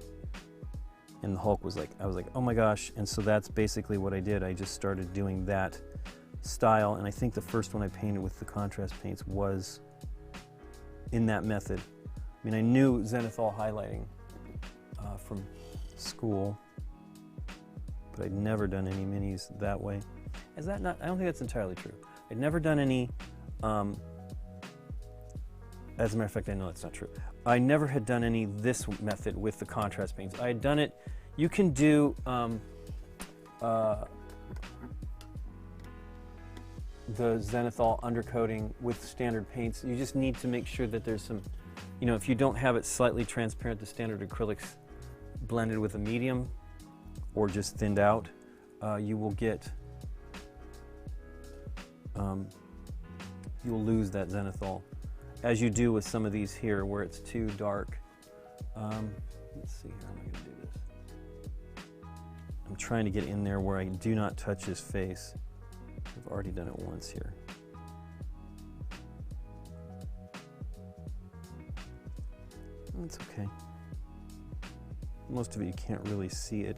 And the Hulk was like, I was like, oh my gosh. And so that's basically what I did. I just started doing that style. And I think the first one I painted with the contrast paints was in that method. I mean, I knew Zenithal highlighting from school, but I'd never done any minis that way. Is that not, I don't think that's entirely true. I'd never done any, as a matter of fact, I know that's not true. I never had done any this method with the contrast paints. I had done it, you can do the Zenithal undercoating with standard paints. You just need to make sure that there's some, you know, if you don't have it slightly transparent, the standard acrylics blended with a medium or just thinned out, you will get, you'll lose that Zenithal, as you do with some of these here where it's too dark. Let's see, how am I going to do this? I'm trying to get in there where I do not touch his face. I've already done it once here. It's okay. Most of it you can't really see it.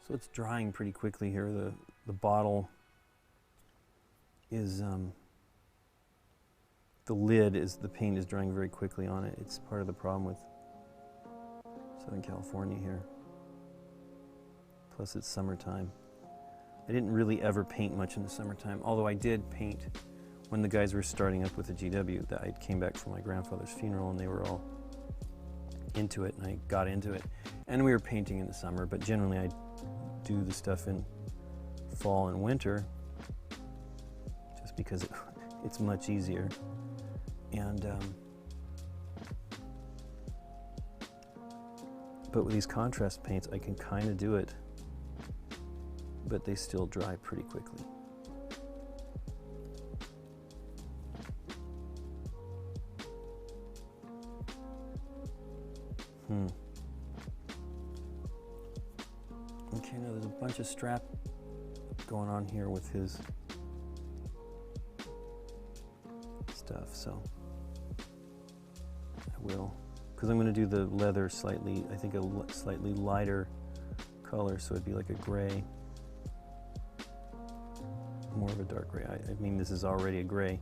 So it's drying pretty quickly here. The bottle is, the lid is, the paint is drying very quickly on it. It's part of the problem with Southern California here. Plus it's summertime. I didn't really ever paint much in the summertime, although I did paint when the guys were starting up with the GW. That I came back from my grandfather's funeral and they were all into it, and I got into it. And we were painting in the summer, but generally I do the stuff in fall and winter just because it's much easier. And but with these contrast paints I can kind of do it, but they still dry pretty quickly. Okay, now there's a bunch of strap going on here with his stuff, so I will, because I'm going to do the leather slightly, I think a slightly lighter color, so it'd be like a gray, more of a dark gray. I mean, this is already a gray.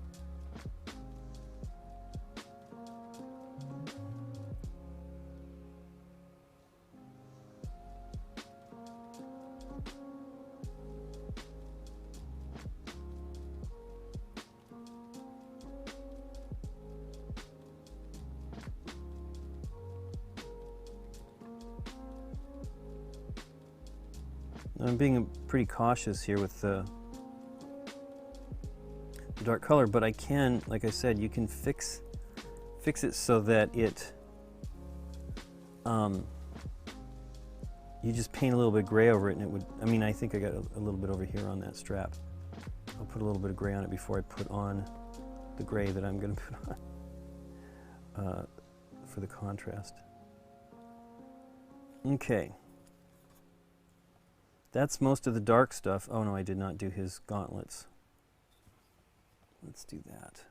I'm being pretty cautious here with the dark color, but I can, like I said, you can fix it so that it, you just paint a little bit of gray over it and it would, I mean, I think I got a little bit over here on that strap. I'll put a little bit of gray on it before I put on the gray that I'm going to put on for the contrast. Okay. That's most of the dark stuff. Oh no, I did not do his gauntlets. Let's do that.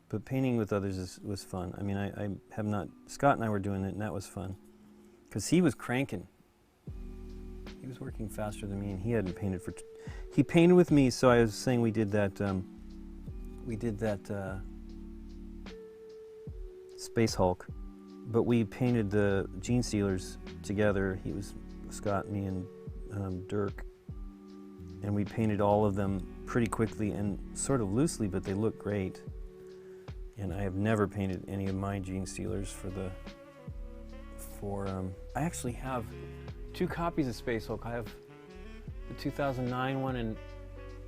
But painting with others was fun. I mean, I have not, Scott and I were doing it and that was fun. Because he was cranking. He was working faster than me and he hadn't painted for, he painted with me, so I was saying we did that Space Hulk, but we painted the Gene Stealers together. He was Scott, me, and Dirk, and we painted all of them pretty quickly and sort of loosely, but they look great. And I have never painted any of my Gene Stealers I actually have 2 copies of Space Hulk. I have the 2009 one and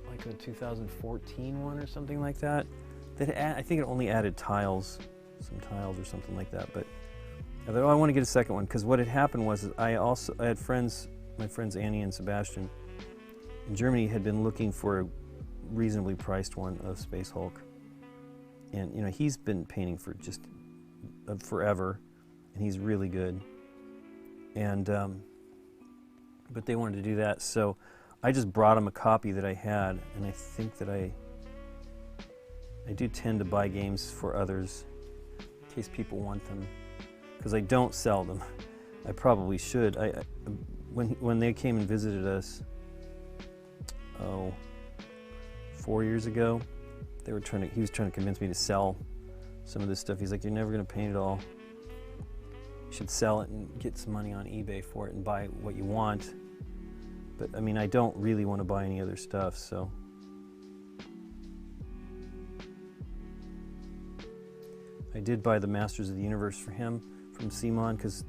like a 2014 one or something like that. I think it only added tiles, some tiles or something like that. But I thought, oh, I want to get a second one, because what had happened was I had friends, my friends Annie and Sebastian in Germany had been looking for a reasonably priced one of Space Hulk. And you know, he's been painting for just forever, and he's really good. And but they wanted to do that, so I just brought him a copy that I had, and I think that I do tend to buy games for others in case people want them, because I don't sell them. I probably should. When they came and visited us, 4 years ago, he was trying to convince me to sell some of this stuff. He's like, "You're never going to paint it all. You should sell it and get some money on eBay for it and buy what you want." But I mean, I don't really want to buy any other stuff, so. I did buy the Masters of the Universe for him from Simon, because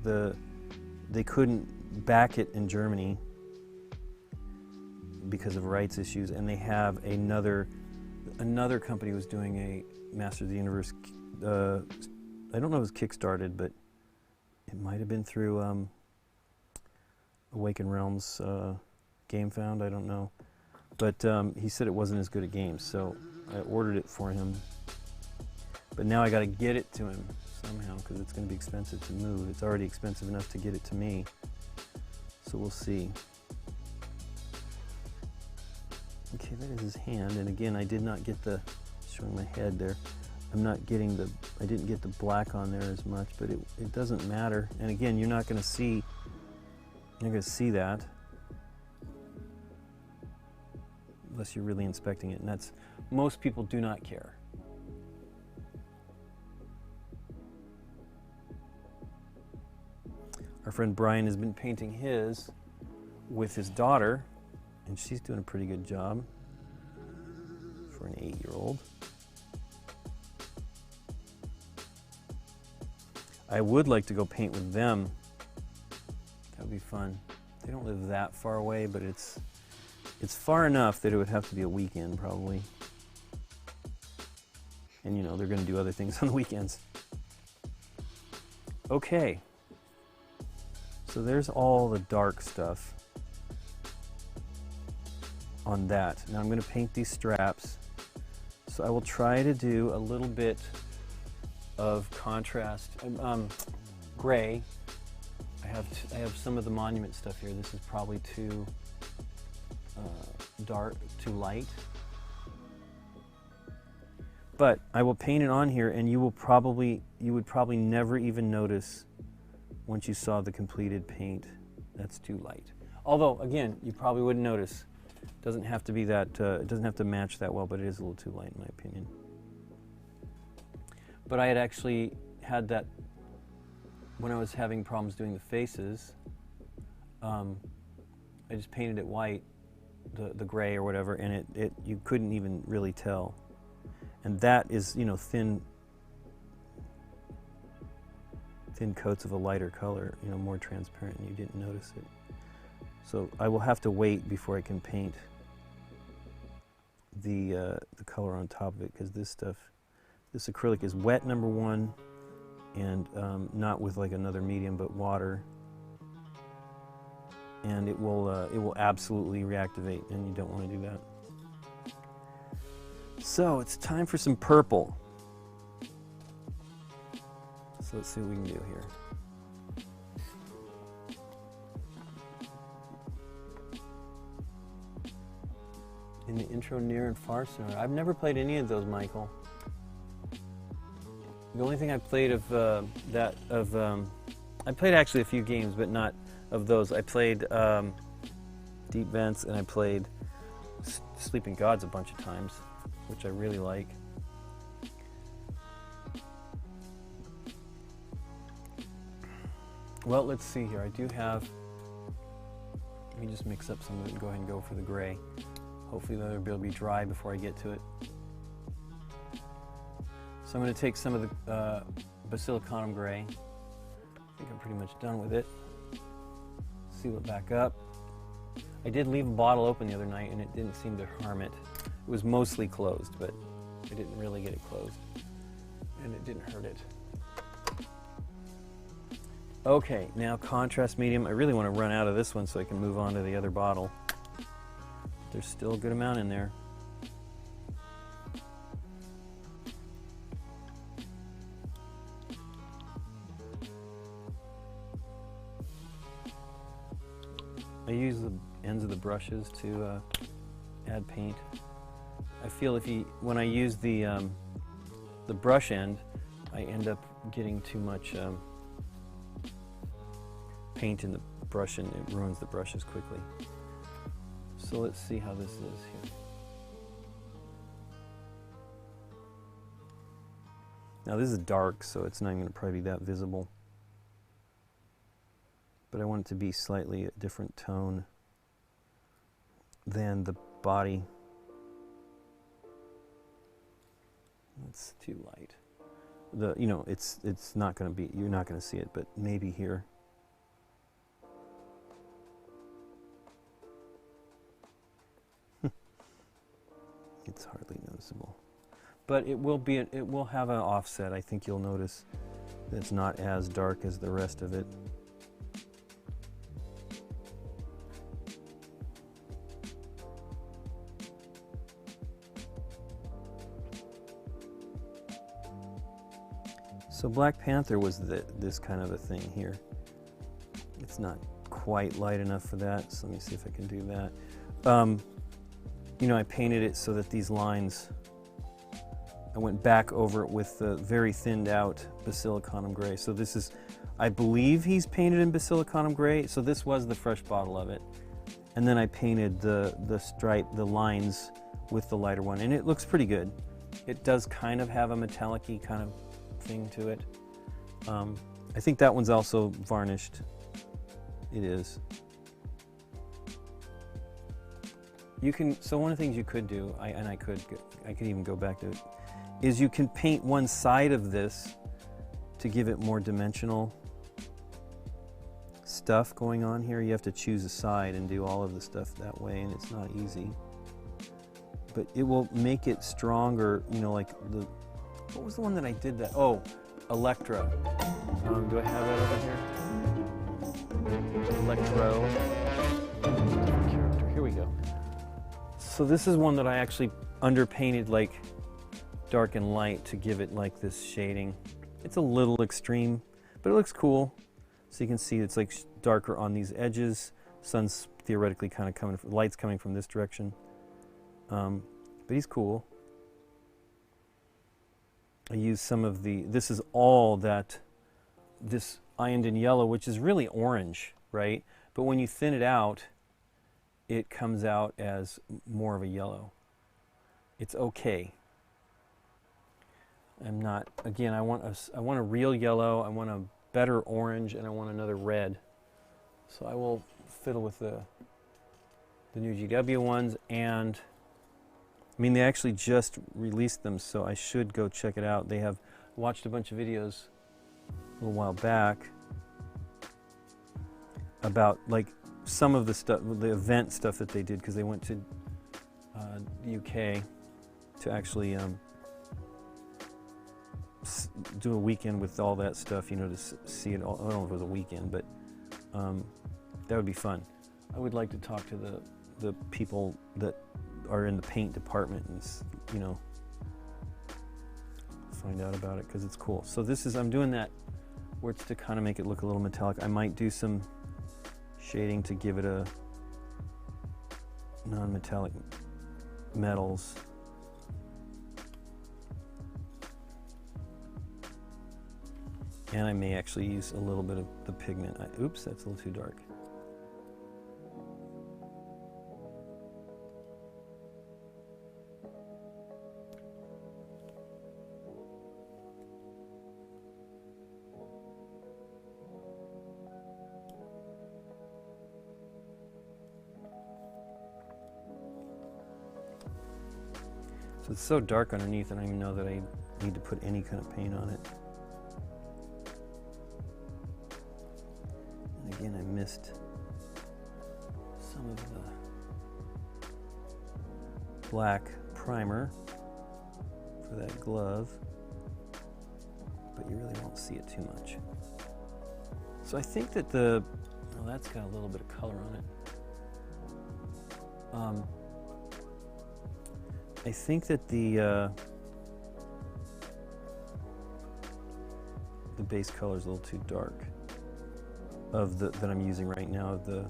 they couldn't back it in Germany because of rights issues, and they have another company was doing a Masters of the Universe. I don't know if it was kickstarted, but it might have been through Awaken Realms Game Found. I don't know, but he said it wasn't as good a game, so I ordered it for him. But now I got to get it to him somehow, because it's going to be expensive to move. It's already expensive enough to get it to me, so we'll see. Okay, that is his hand, and again, I did not get showing my head there. I'm not getting I didn't get the black on there as much, but it doesn't matter. And again, you're not going to see that unless you're really inspecting it, and most people do not care. Our friend Brian has been painting his with his daughter, and she's doing a pretty good job for an 8-year-old. I would like to go paint with them. That would be fun. They don't live that far away, but it's far enough that it would have to be a weekend probably. And you know, they're going to do other things on the weekends. Okay. So there's all the dark stuff on that. Now I'm going to paint these straps. So I will try to do a little bit of contrast, gray. I have some of the monument stuff here. This is probably too dark, too light. But I will paint it on here, and you would probably never even notice once you saw the completed paint. That's too light. Although again, you probably wouldn't notice. It doesn't have to be that. It doesn't have to match that well, but it is a little too light in my opinion. But I had actually had that when I was having problems doing the faces. I just painted it white, the gray or whatever, and you couldn't even really tell. And that is, you know, thin coats of a lighter color, you know, more transparent, and you didn't notice it. So I will have to wait before I can paint the color on top of it, because this acrylic is wet, number one, and not with like another medium, but water, and it will absolutely reactivate, and you don't want to do that. So it's time for some purple. So let's see what we can do here. In the intro, near and far scenario. I've never played any of those, Michael. The only thing I played I played actually a few games, but not of those. I played Deep Vents, and I played Sleeping Gods a bunch of times, which I really like. Well, let's see here. I do have, let me just mix up some of it and go ahead and go for the gray. Hopefully that'll be able to be dry before I get to it. So I'm going to take some of the Basilicanum gray. I think I'm pretty much done with it. seal it back up. I did leave a bottle open the other night and it didn't seem to harm it. It was mostly closed, but I didn't really get it closed. And it didn't hurt it. Okay, now contrast medium. I really want to run out of this one so I can move on to the other bottle. There's still a good amount in there. I use the ends of the brushes to add paint. I feel when I use the brush end, I end up getting too much paint in the brush and it ruins the brushes quickly. So let's see how this is here. Now this is dark, so it's not going to probably be that visible. But I want it to be slightly a different tone than the body. It's too light. It's not going to be, you're not going to see it, but maybe here. It's hardly noticeable. But it will have an offset. I think you'll notice that it's not as dark as the rest of it. So Black Panther was this kind of a thing here. It's not quite light enough for that, so let me see if I can do that. I painted it so that these lines, I went back over it with the very thinned out Basilicanum Gray. So this is, I believe he's painted in Basilicanum Gray, so this was the fresh bottle of it. And then I painted the stripe, the lines with the lighter one, and it looks pretty good. It does kind of have a metallic-y kind of thing to it. I think that one's also varnished. It is. So one of the things you could do, I could even go back to it, is you can paint one side of this to give it more dimensional stuff going on here. You have to choose a side and do all of the stuff that way, and it's not easy. But it will make it stronger, like what was the one that I did that? Oh, Electra. Do I have that over here? Electro. Character. Here we go. So this is one that I actually underpainted like dark and light to give it like this shading. It's a little extreme, but it looks cool. So you can see it's like darker on these edges. Sun's theoretically kind of coming, light's coming from this direction. But he's cool. I used some of this is all this Ironed yellow, which is really orange, right? But when you thin it out, it comes out as more of a yellow. It's okay. Again, I want a real yellow, I want a better orange, and I want another red. So I will fiddle with the new GW ones, and they actually just released them, so I should go check it out. They have watched a bunch of videos a little while back about like some of the stuff, the event stuff that they did, because they went to the UK to actually do a weekend with all that stuff, to see it all. I don't know if it was a weekend, but that would be fun. I would like to talk to the people that are in the paint department and find out about it, because it's cool. So I'm doing that where it's to kind of make it look a little metallic. I might do some shading to give it a non-metallic metals. And I may actually use a little bit of the pigment. Oops, that's a little too dark. So it's so dark underneath, I don't even know that I need to put any kind of paint on it. And again, I missed some of the black primer for that glove, but you really won't see it too much. So I think that well, that's got a little bit of color on it. I think that the base color is a little too dark that I'm using right now, of the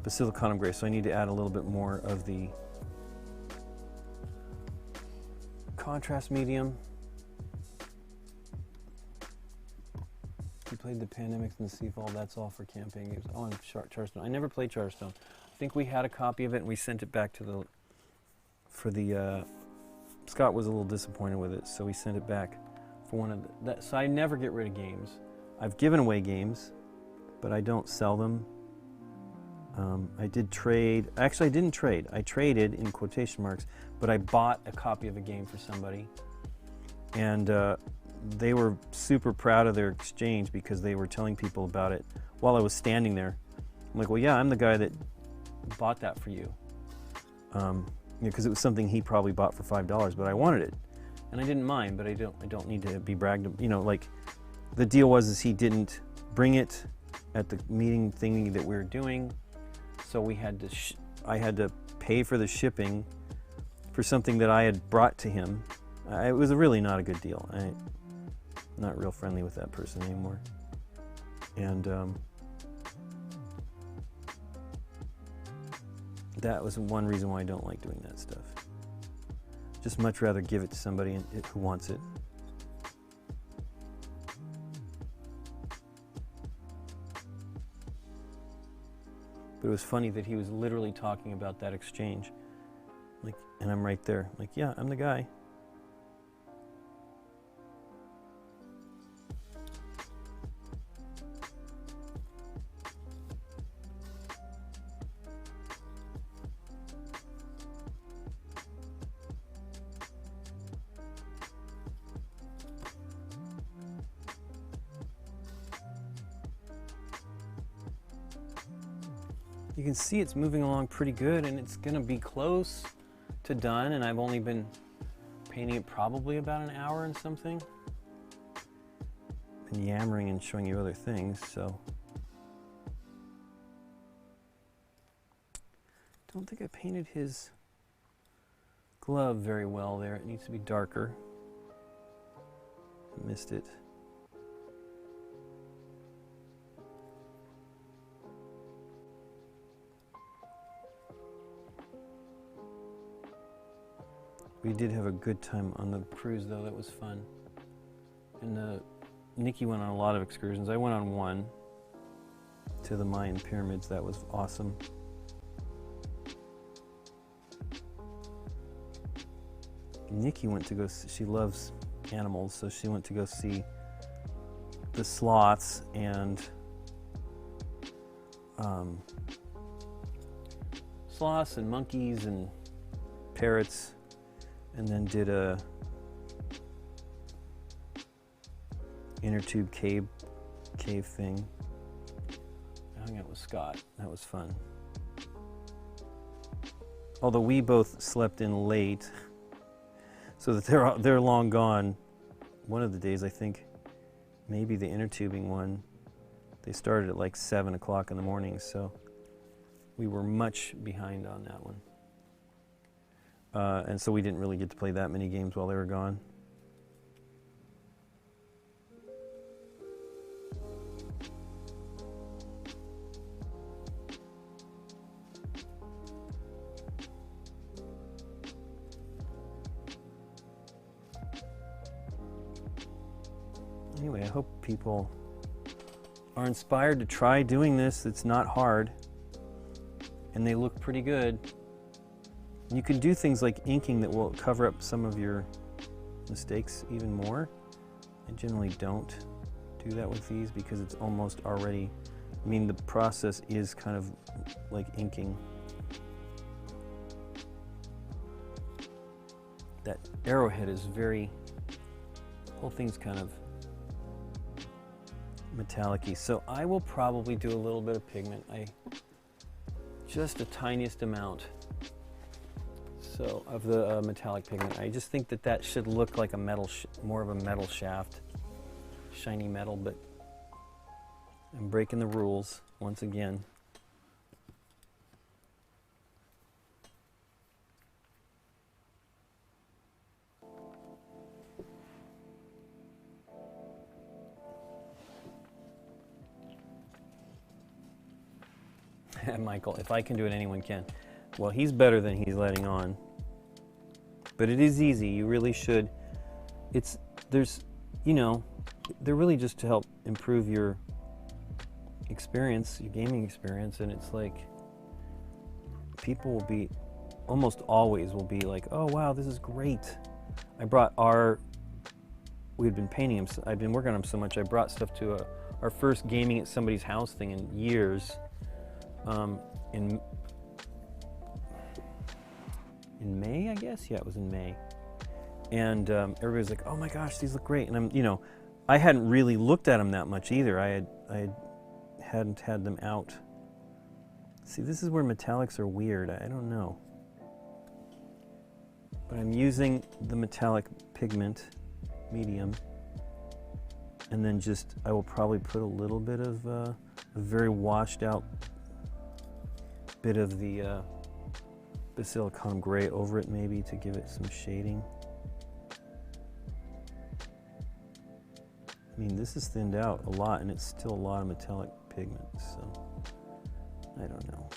Basilicanum Gray, so I need to add a little bit more of the contrast medium. You played the Pandemics and the Seafall, that's all for camping. It was on Charterstone. I never played Charterstone. I think we had a copy of it and we sent it back to Scott was a little disappointed with it, so we sent it back for one of so I never get rid of games. I've given away games, but I don't sell them. I did trade. Actually, I didn't trade. I traded in quotation marks, but I bought a copy of a game for somebody, and they were super proud of their exchange because they were telling people about it while I was standing there. I'm like, well, yeah, I'm the guy that bought that for you, because it was something he probably bought for $5, but I wanted it, and I didn't mind. But I don't need to be bragged. Like the deal was he didn't bring it at the meeting thingy that we were doing. So we had to I had to pay for the shipping for something that I had brought to him. It was really not a good deal. I'm not real friendly with that person anymore. And that was one reason why I don't like doing that stuff. Just much rather give it to somebody who wants it. But it was funny that he was literally talking about that exchange. And I'm right there. Like, yeah, I'm the guy. You can see it's moving along pretty good, and it's going to be close to done, and I've only been painting it probably about an hour and something. Been yammering and showing you other things, so. Don't think I painted his glove very well there. It needs to be darker. Missed it. We did have a good time on the cruise, though. That was fun. And Nikki went on a lot of excursions. I went on one to the Mayan pyramids. That was awesome. Nikki went to go, she loves animals, so she went to go see the sloths and monkeys and parrots. And then did a inner tube cave thing. I hung out with Scott. That was fun. Although we both slept in late, so that they're long gone. One of the days, I think, maybe the inner tubing one, they started at like 7 o'clock in the morning, so we were much behind on that one. And so we didn't really get to play that many games while they were gone. Anyway, I hope people are inspired to try doing this. It's not hard, and they look pretty good. You can do things like inking that will cover up some of your mistakes even more. I generally don't do that with these because it's almost already, I mean, the process is kind of like inking. That arrowhead is very, the whole thing's kind of metallic-y. So I will probably do a little bit of pigment. I just the tiniest amount. So of the metallic pigment, I just think that that should look like a metal, more of a metal shaft, shiny metal. But I'm breaking the rules once again. Michael, if I can do it, anyone can. Well, he's better than he's letting on. But it is easy. You really should. You know, they're really just to help improve your experience, your gaming experience. And it's like, people will be, almost always will be like, oh, wow, this is great. I brought we had been painting him. I've been working on him so much. I brought stuff to our first gaming at somebody's house thing in years. In May, I guess. Yeah, it was in May. And everybody was like, "Oh my gosh, these look great." And I hadn't really looked at them that much either. I hadn't had them out. See, this is where metallics are weird. I don't know. But I'm using the metallic pigment, medium, and then I will probably put a little bit of a very washed out bit of the basilicon gray over it, maybe, to give it some shading. I mean, this is thinned out a lot, and it's still a lot of metallic pigment, so I don't know.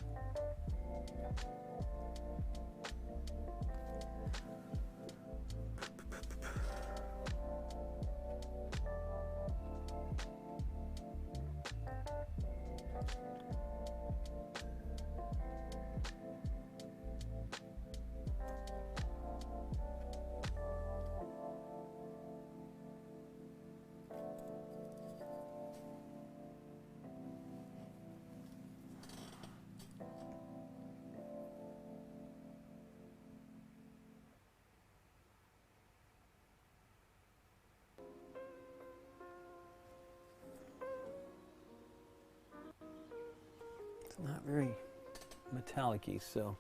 Not very metallic-y, so,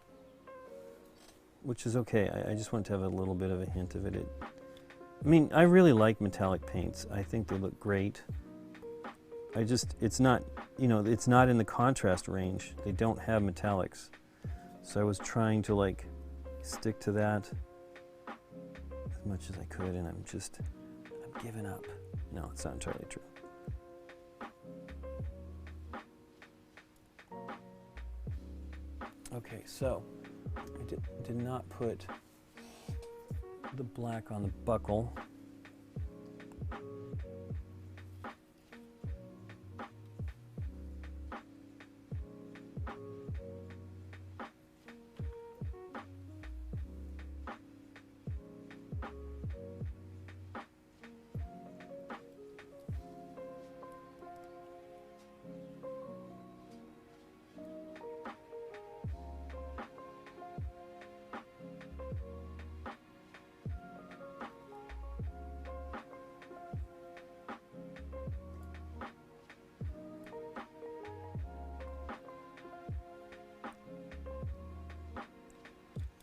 which is okay. I just want to have a little bit of a hint of it. I mean, I really like metallic paints. I think they look great. It's not, it's not in the contrast range. They don't have metallics. So I was trying to like stick to that as much as I could, and I'm giving up. No, it's not entirely true. Okay, so I did not put the black on the buckle.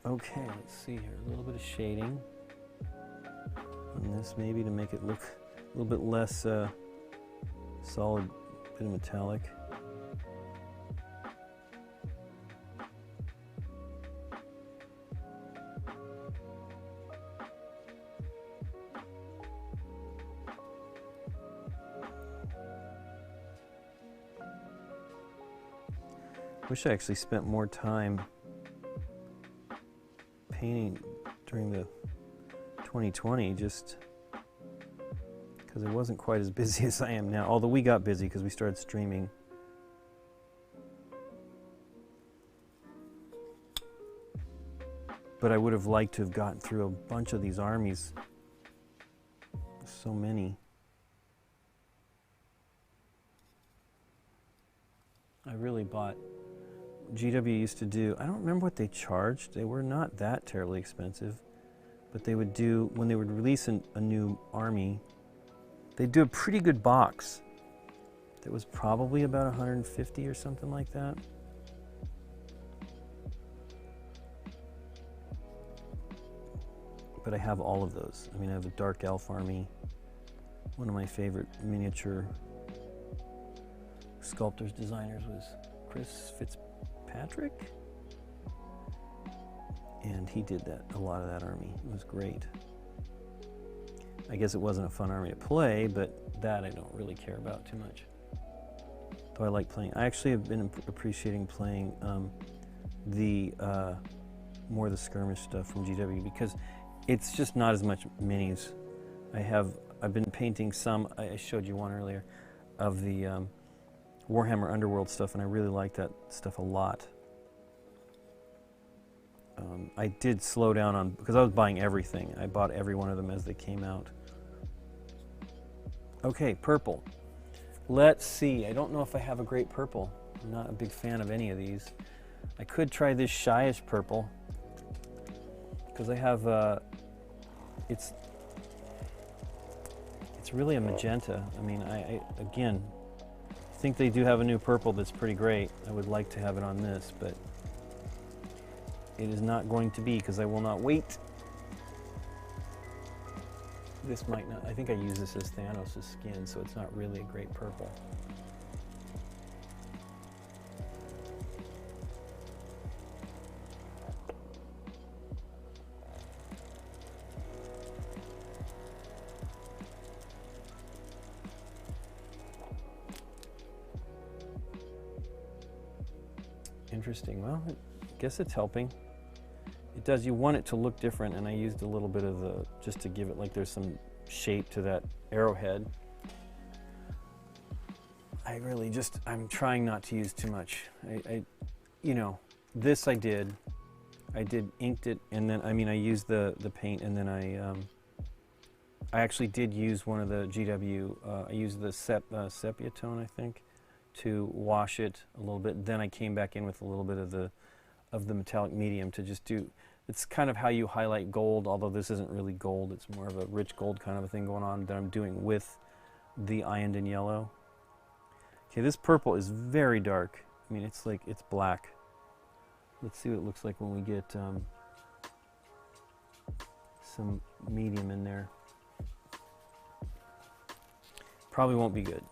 Okay, let's see here. A little bit of shading on this, maybe, to make it look a little bit less solid, bit of metallic. Wish I actually spent more time painting during the 2020, just because I wasn't quite as busy as I am now, although we got busy because we started streaming. But I would have liked to have gotten through a bunch of these armies. So many. I really bought. GW used to do, I don't remember what they charged. They were not that terribly expensive, but they would do, when they would release a new army, they'd do a pretty good box that was probably about $150 or something like that. but I have all of those. I mean, I have a Dark Elf army, one of my favorite miniature sculptors, designers was Chris Fitzpatrick, and he did a lot of that army. It was great. I guess it wasn't a fun army to play, but that I don't really care about too much. Though I like playing. I actually have been appreciating playing more of the skirmish stuff from GW, because it's just not as much minis. I've been painting some. I showed you one earlier of the Warhammer Underworld stuff, and I really like that stuff a lot. I did slow down on, because I was buying everything. I bought every one of them as they came out. Okay, purple. Let's see. I don't know if I have a great purple. I'm not a big fan of any of these. I could try this Shyish purple, because I have it's really a magenta. I mean, I again think they do have a new purple that's pretty great. I would like to have it on this, but it is not going to be, because I will not wait. This might not, I think I use this as Thanos' skin, so it's not really a great purple. Interesting. Well, I guess it's helping. It does. You want it to look different, and I used a little bit of the, just to give it, like, there's some shape to that arrowhead. I really just, I'm trying not to use too much. You know, this I did inked it, and then, I mean, I used the paint, and then I actually did use one of the GW, I used the sepia tone, I think, to wash it a little bit. Then I came back in with a little bit of the metallic medium to just do, it's kind of how you highlight gold, although this isn't really gold, it's more of a rich gold kind of a thing going on that I'm doing with the Iyanden yellow. Okay, this purple is very dark. I mean, it's like, it's black. Let's see what it looks like when we get some medium in there. Probably won't be good.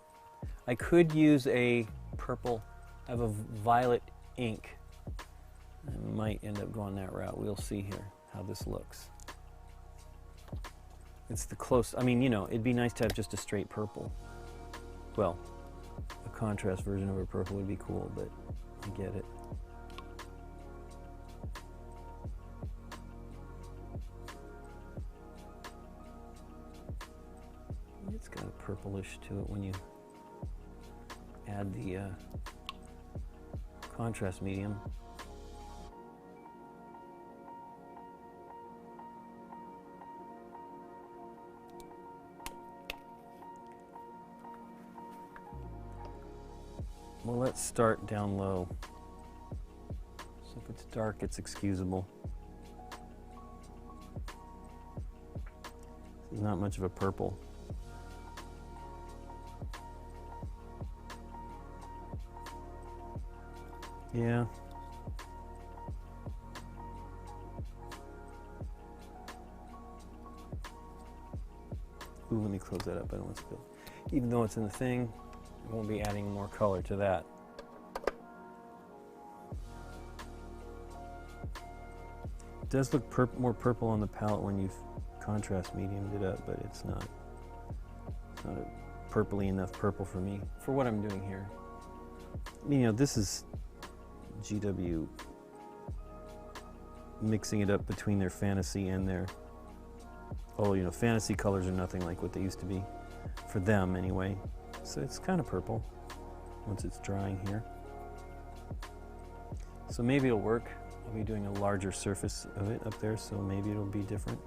I could use a purple, I have a violet ink. I might end up going that route. We'll see here how this looks. It's the close, I mean, you know, it'd be nice to have just a straight purple. Well, a contrast version of a purple would be cool, but I get it. It's got a purplish to it when you add the contrast medium. Well, let's start down low. So if it's dark, it's excusable. This is not much of a purple. Yeah. Ooh, let me close that up. I don't want to spill. Even though it's in the thing, I won't be adding more color to that. It does look more purple on the palette when you've contrast mediumed it up, but it's not a purpley enough purple for me, for what I'm doing here. You know, this is GW mixing it up between their fantasy and their, oh, you know, fantasy colors are nothing like what they used to be, for them anyway. So it's kind of purple once it's drying here. So maybe it'll work. I'll be doing a larger surface of it up there, so maybe it'll be different.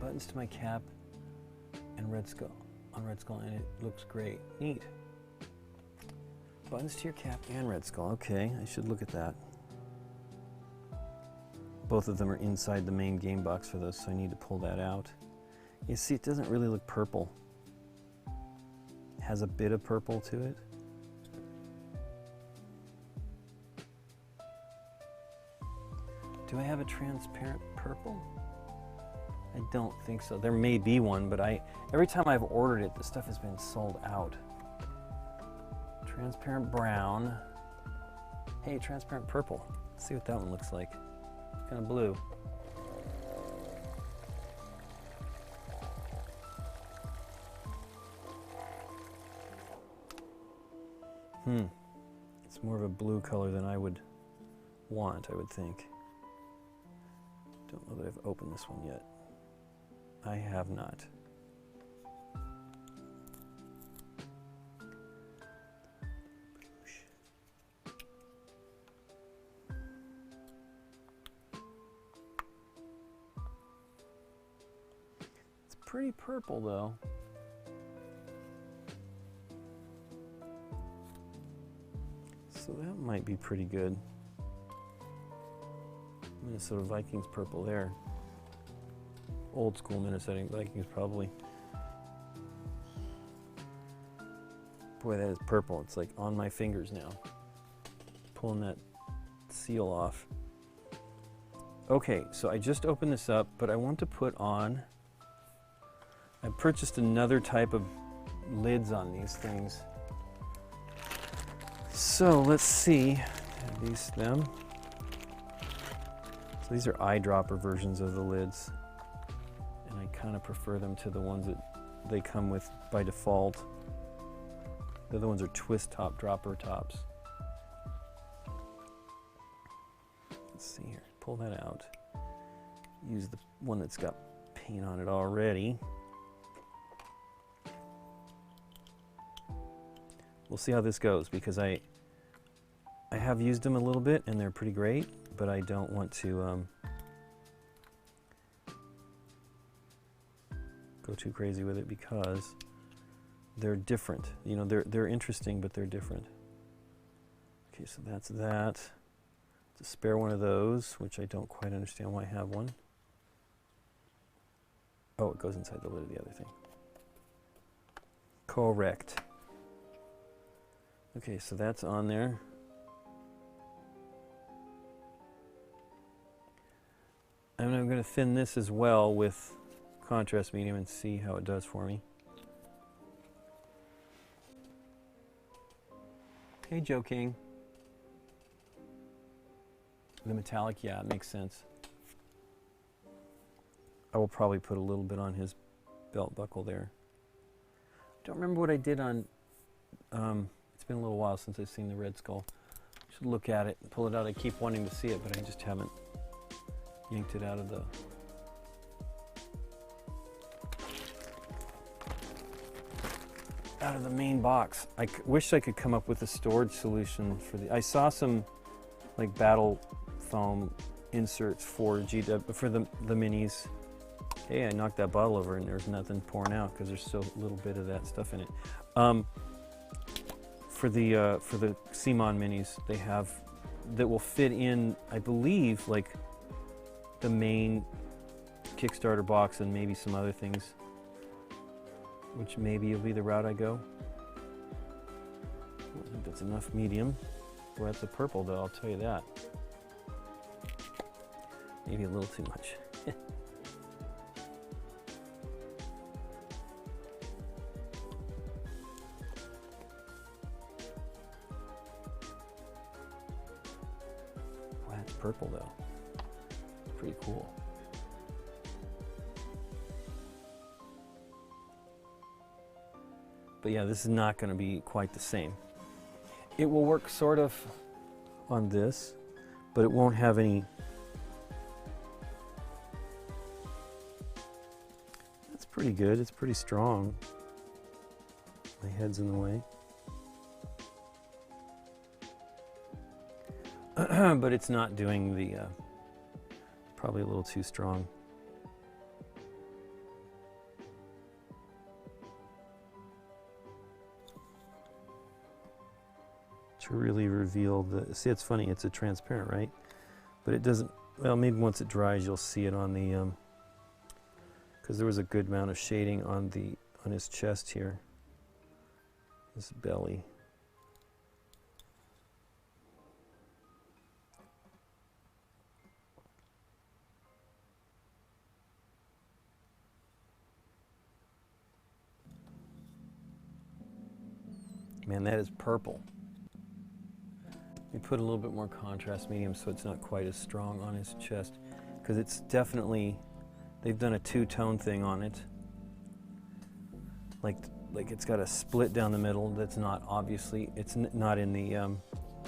buttons to my cap and Red Skull on Red Skull, and it looks great. Neat. Buttons to your cap and Red Skull. Okay, I should look at that. Both of them are inside the main game box for those, so I need to pull that out. You see, it doesn't really look purple. It has a bit of purple to it. Do I have a transparent purple? I don't think so. There may be one, but every time I've ordered it, the stuff has been sold out. Transparent brown. Hey, transparent purple. Let's see what that one looks like. Kind of blue. It's more of a blue color than I would want, I would think. Don't know that I've opened this one yet. I have not. It's pretty purple though. So that might be pretty good. Minnesota Vikings purple there. Old school Minnesota Vikings probably. Boy, that is purple. It's like on my fingers now. Pulling that seal off. Okay, so I just opened this up, but I want to put on, I purchased another type of lids on these things. So let's see, them. So these are eyedropper versions of the lids, and I kind of prefer them to the ones that they come with by default. The other ones are twist top dropper tops. Let's see here, pull that out. Use the one that's got paint on it already. We'll see how this goes, because I have used them a little bit and they're pretty great, but I don't want to go too crazy with it because they're different. You know, they're interesting, but they're different. Okay, so that's that. To spare one of those, which I don't quite understand why I have one. Oh, it goes inside the lid of the other thing. Correct. Okay, so that's on there. And I'm going to thin this as well with contrast medium and see how it does for me. Hey, Joe King. The metallic, yeah, it makes sense. I will probably put a little bit on his belt buckle there. I don't remember what I did on, it's been a little while since I've seen the Red Skull. I should look at it and pull it out. I keep wanting to see it, but I just haven't yanked it out of the main box. I wish I could come up with a storage solution for the. I saw some like battle foam inserts for for the minis. Hey, I knocked that bottle over and there's nothing pouring out because there's so little bit of that stuff in it. For the CMON minis, they have that will fit in, I believe, like the main Kickstarter box and maybe some other things, which maybe will be the route I go. I think that's enough medium. Boy, that's a purple though, I'll tell you that. Maybe a little too much. Wow, that's purple though. Pretty cool. But yeah, this is not going to be quite the same. It will work sort of on this, but it won't have any. That's pretty good. It's pretty strong. My head's in the way. But it's not doing the, probably a little too strong. really reveal the, see, it's funny, it's a transparent, right? But it doesn't, well, maybe once it dries you'll see it on the, because there was a good amount of shading on his chest here, his belly. Man, that is purple. We put a little bit more contrast medium so it's not quite as strong on his chest, because it's definitely, they've done a two-tone thing on it. Like it's got a split down the middle that's not obviously, it's not in the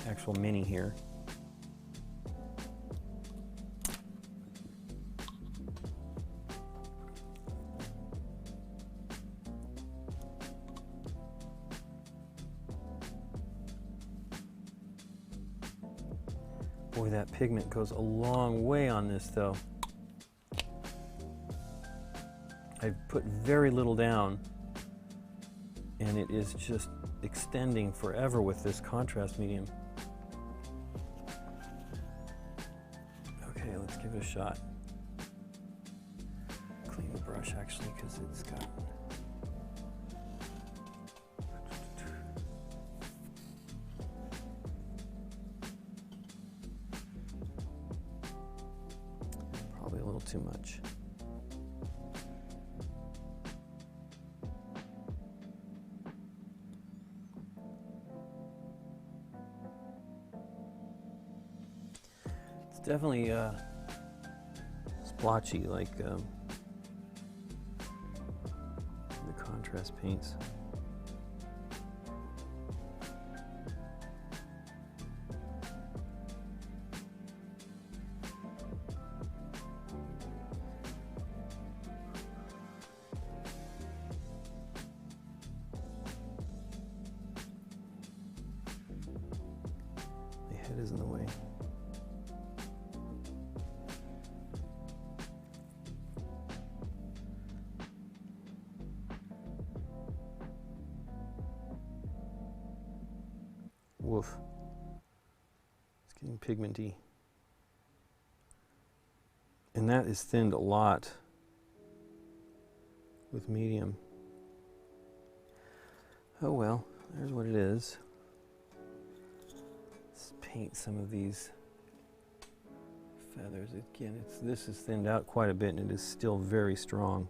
actual mini here. Boy, that pigment goes a long way on this though. I've put very little down and it is just extending forever with this contrast medium. Okay, let's give it a shot. Clean the brush actually because it's got... probably a little too much. It's definitely splotchy like the contrast paints. The head is in the way. Woof. It's getting pigmenty. And that is thinned a lot with medium. Oh well, there's what it is. Let's paint some of these feathers. Again, this is thinned out quite a bit and it is still very strong.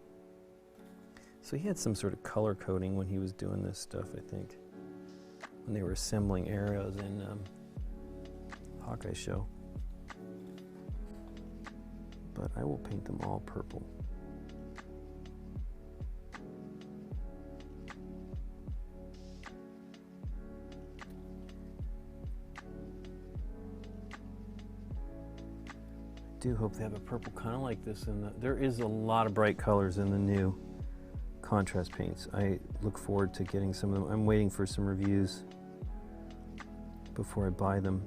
So he had some sort of color coding when he was doing this stuff, I think. When they were assembling arrows in Hawkeye show. But I will paint them all purple. I do hope they have a purple kind of like this in the, there is a lot of bright colors in the new contrast paints. I look forward to getting some of them. I'm waiting for some reviews before I buy them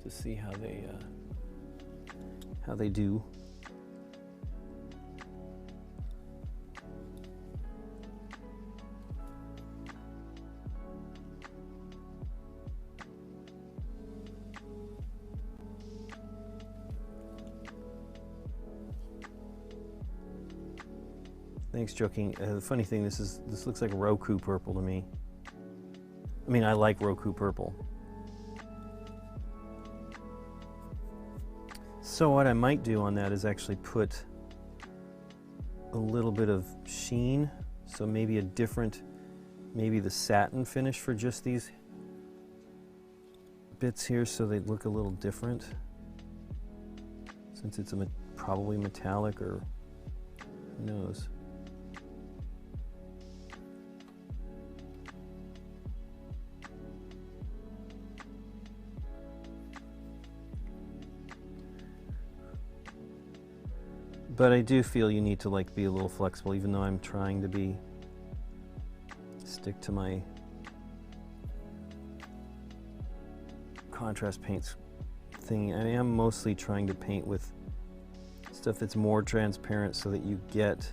to see how they do. Thanks, joking. The funny thing, this looks like Roku purple to me. I mean, I like Roku purple. So what I might do on that is actually put a little bit of sheen. So maybe a different, maybe the satin finish for just these bits here so they look a little different. Since it's probably metallic or who knows. But I do feel you need to like be a little flexible, even though I'm trying to stick to my contrast paints thing. I am mostly trying to paint with stuff that's more transparent so that you get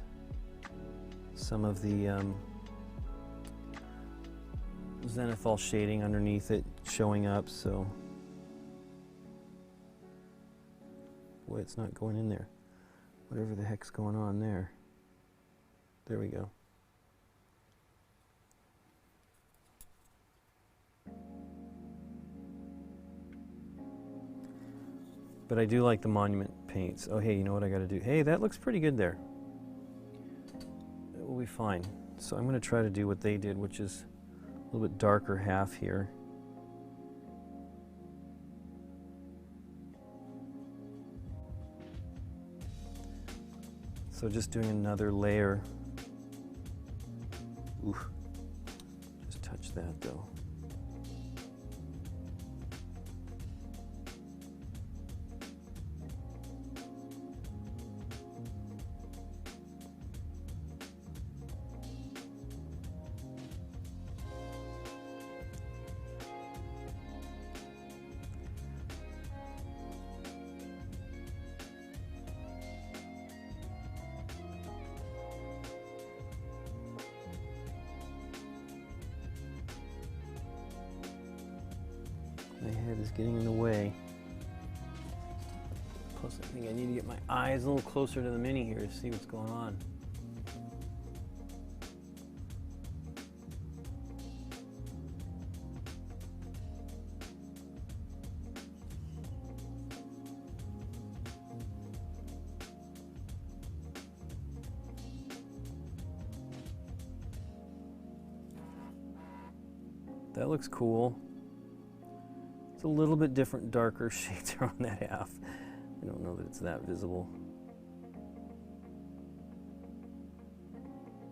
some of the zenithal shading underneath it showing up, so boy, it's not going in there. Whatever the heck's going on there. There we go. But I do like the monument paints. Oh, hey, you know what I got to do? Hey, that looks pretty good there. It will be fine. So I'm going to try to do what they did, which is a little bit darker half here. So just doing another layer. Ooh, just touch that though. My head is getting in the way. Plus, I think I need to get my eyes a little closer to the Mini here to see what's going on. That looks cool. It's a little bit different, darker shades are on that half. I don't know that it's that visible.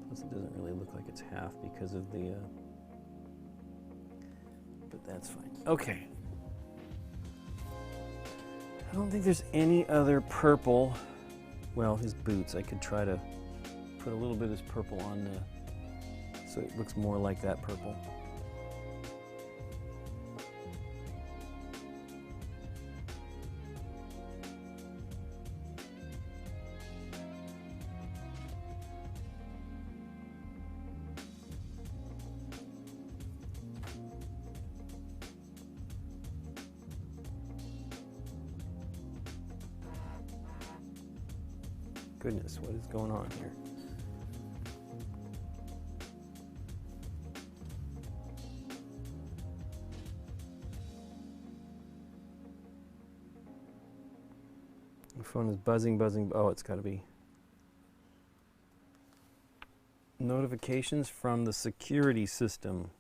Plus it doesn't really look like it's half because of the, but that's fine. Okay. I don't think there's any other purple. Well, his boots, I could try to put a little bit of this purple on so it looks more like that purple. Goodness, what is going on here? The phone is buzzing, buzzing. Oh, it's got to be notifications from the security system.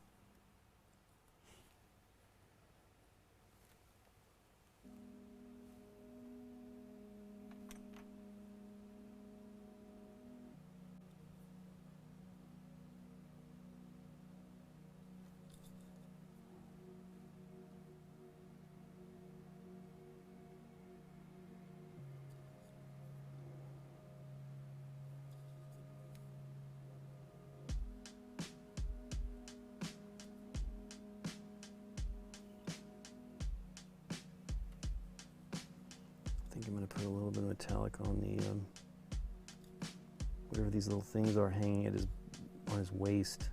I think I'm going to put a little bit of metallic on the whatever these little things are hanging at on his waist.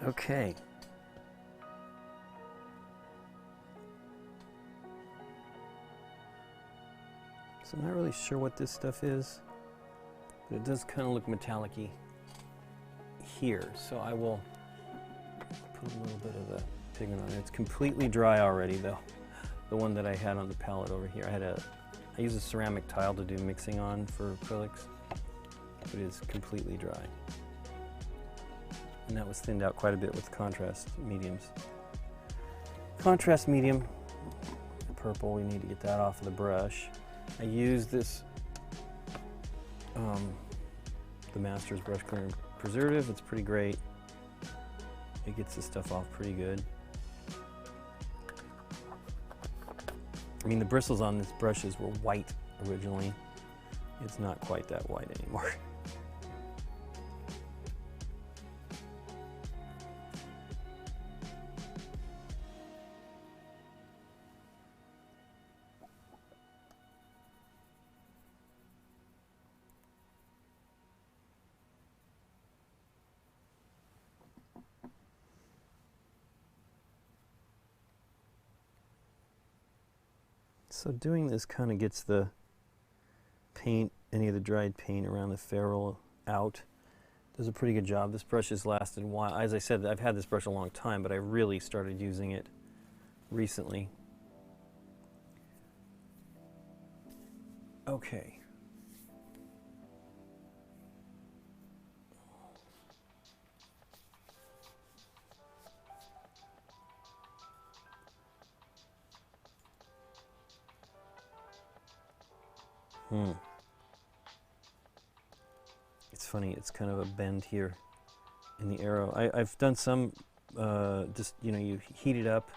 Okay. So I'm not really sure what this stuff is, but it does kind of look metallic-y here. So I will put a little bit of the pigment on it. It's completely dry already though. The one that I had on the palette over here. I use a ceramic tile to do mixing on for acrylics, but it is completely dry. And that was thinned out quite a bit with contrast mediums. Contrast medium, purple, we need to get that off of the brush. I use this the Masters Brush Cleaner and Preservative. It's pretty great. It gets the stuff off pretty good. I mean, the bristles on these brushes were white originally. It's not quite that white anymore. So doing this kind of gets the paint, any of the dried paint around the ferrule out. Does a pretty good job. This brush has lasted a while. As I said, I've had this brush a long time, but I really started using it recently. Okay. It's funny, it's kind of a bend here in the arrow. I've done some, just, you know, you heat it up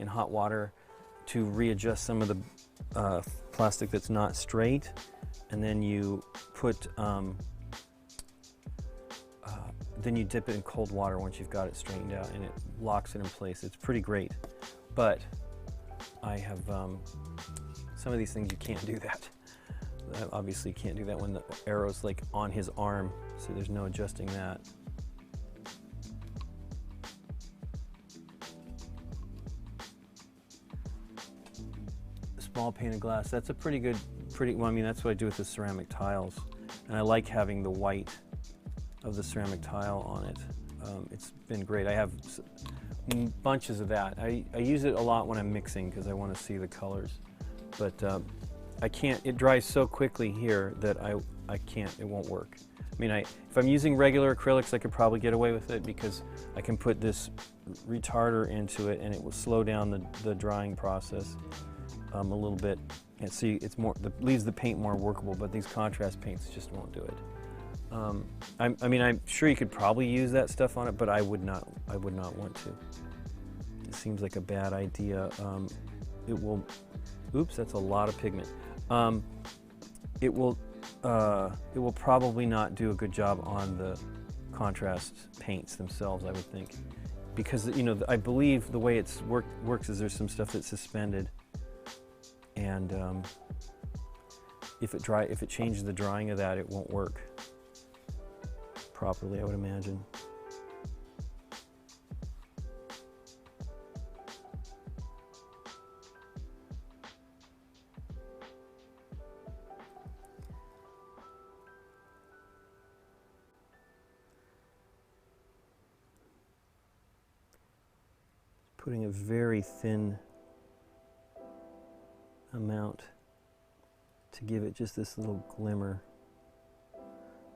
in hot water to readjust some of the plastic that's not straight, and then you put, then you dip it in cold water once you've got it straightened out, and it locks it in place. It's pretty great, but I have some of these things you can't do that. I obviously can't do that when the arrow's like on his arm, so there's no adjusting that. Small painted glass, that's a pretty good, well, I mean, that's what I do with the ceramic tiles. And I like having the white of the ceramic tile on it. It's been great. I have bunches of that. I use it a lot when I'm mixing because I want to see the colors. But I can't, it dries so quickly here that I can't, it won't work. I mean, if I'm using regular acrylics, I could probably get away with it because I can put this retarder into it and it will slow down the drying process a little bit. And see, it's more, leaves the paint more workable, but these contrast paints just won't do it. I mean, I'm sure you could probably use that stuff on it, but I would not want to. It seems like a bad idea. It will, oops, that's a lot of pigment. It will probably not do a good job on the contrast paints themselves, I would think, because, you know, I believe the way it's works is there's some stuff that's suspended, and if it changes the drying of that, it won't work properly, I would imagine. Putting a very thin amount to give it just this little glimmer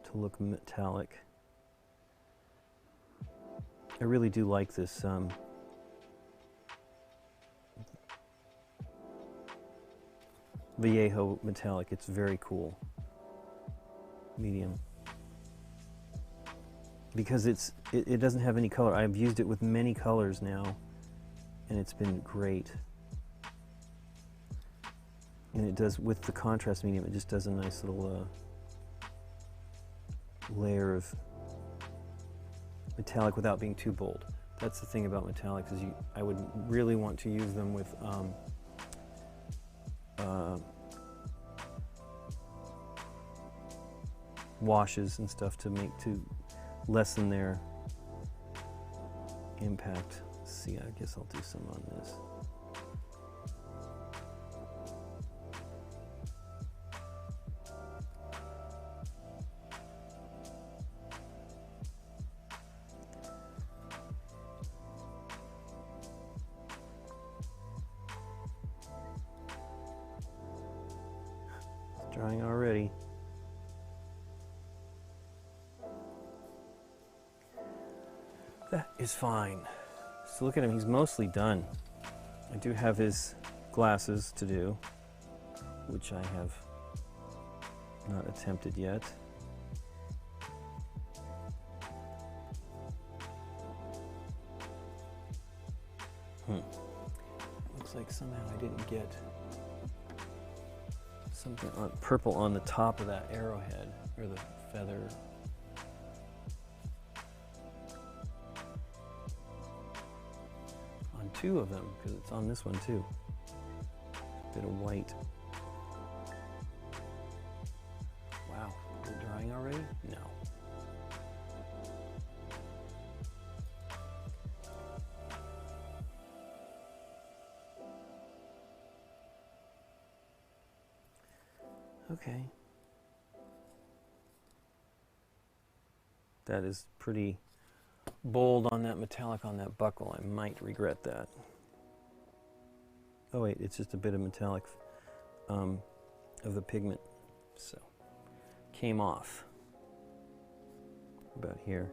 to look metallic. I really do like this Vallejo metallic. It's very cool. Medium. Because it doesn't have any color. I've used it with many colors now, and it's been great. And it does, with the contrast medium, it just does a nice little layer of metallic without being too bold. That's the thing about metallics, is I would really want to use them with washes and stuff to lessen their impact. Let's see, I guess I'll do some on this. It's drying already. That is fine. So look at him, he's mostly done. I do have his glasses to do, which I have not attempted yet. Looks like somehow I didn't get something purple on the top of that arrowhead, or the feather. On two of them, because it's on this one too. Bit of white. Wow, is it drying already? No. Okay. That is pretty bold on that metallic on that buckle. I might regret that. Oh wait, it's just a bit of metallic of the pigment. So, came off about here.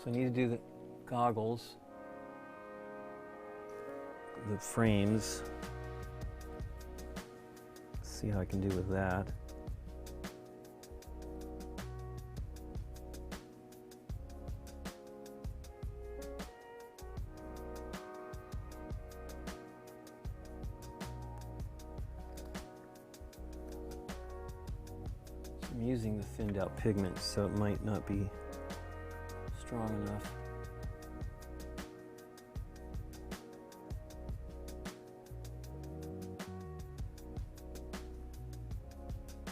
So I need to do the goggles, the frames. See how I can do with that. So I'm using the thinned out pigment, so it might not be strong enough.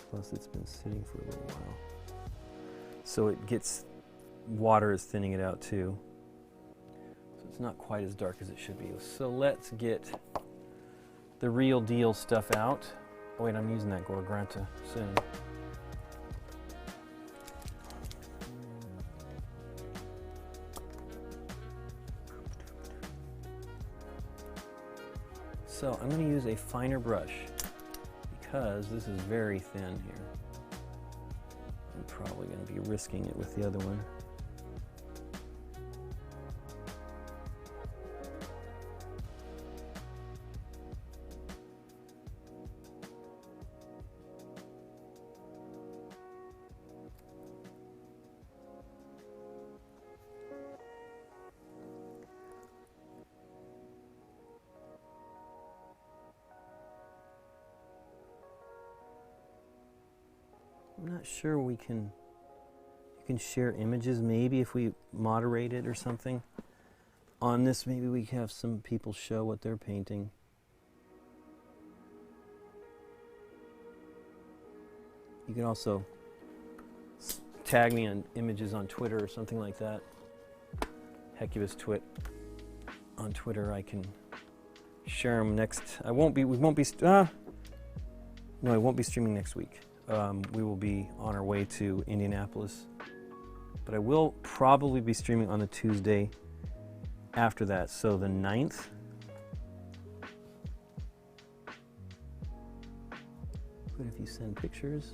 Plus it's been sitting for a little while. So it gets, water is thinning it out too. So it's not quite as dark as it should be. So let's get the real deal stuff out. Oh wait, I'm using that Gorgonzola soon. So I'm going to use a finer brush because this is very thin here. I'm probably going to be risking it with the other one. I'm not sure you can share images maybe if we moderate it or something. On this maybe we have some people show what they're painting. You can also tag me on images on Twitter or something like that. Hecubus Twit on Twitter. I can share them next. We won't be streaming next week. We will be on our way to Indianapolis, but I will probably be streaming on the Tuesday after that, so the 9th. But if you send pictures,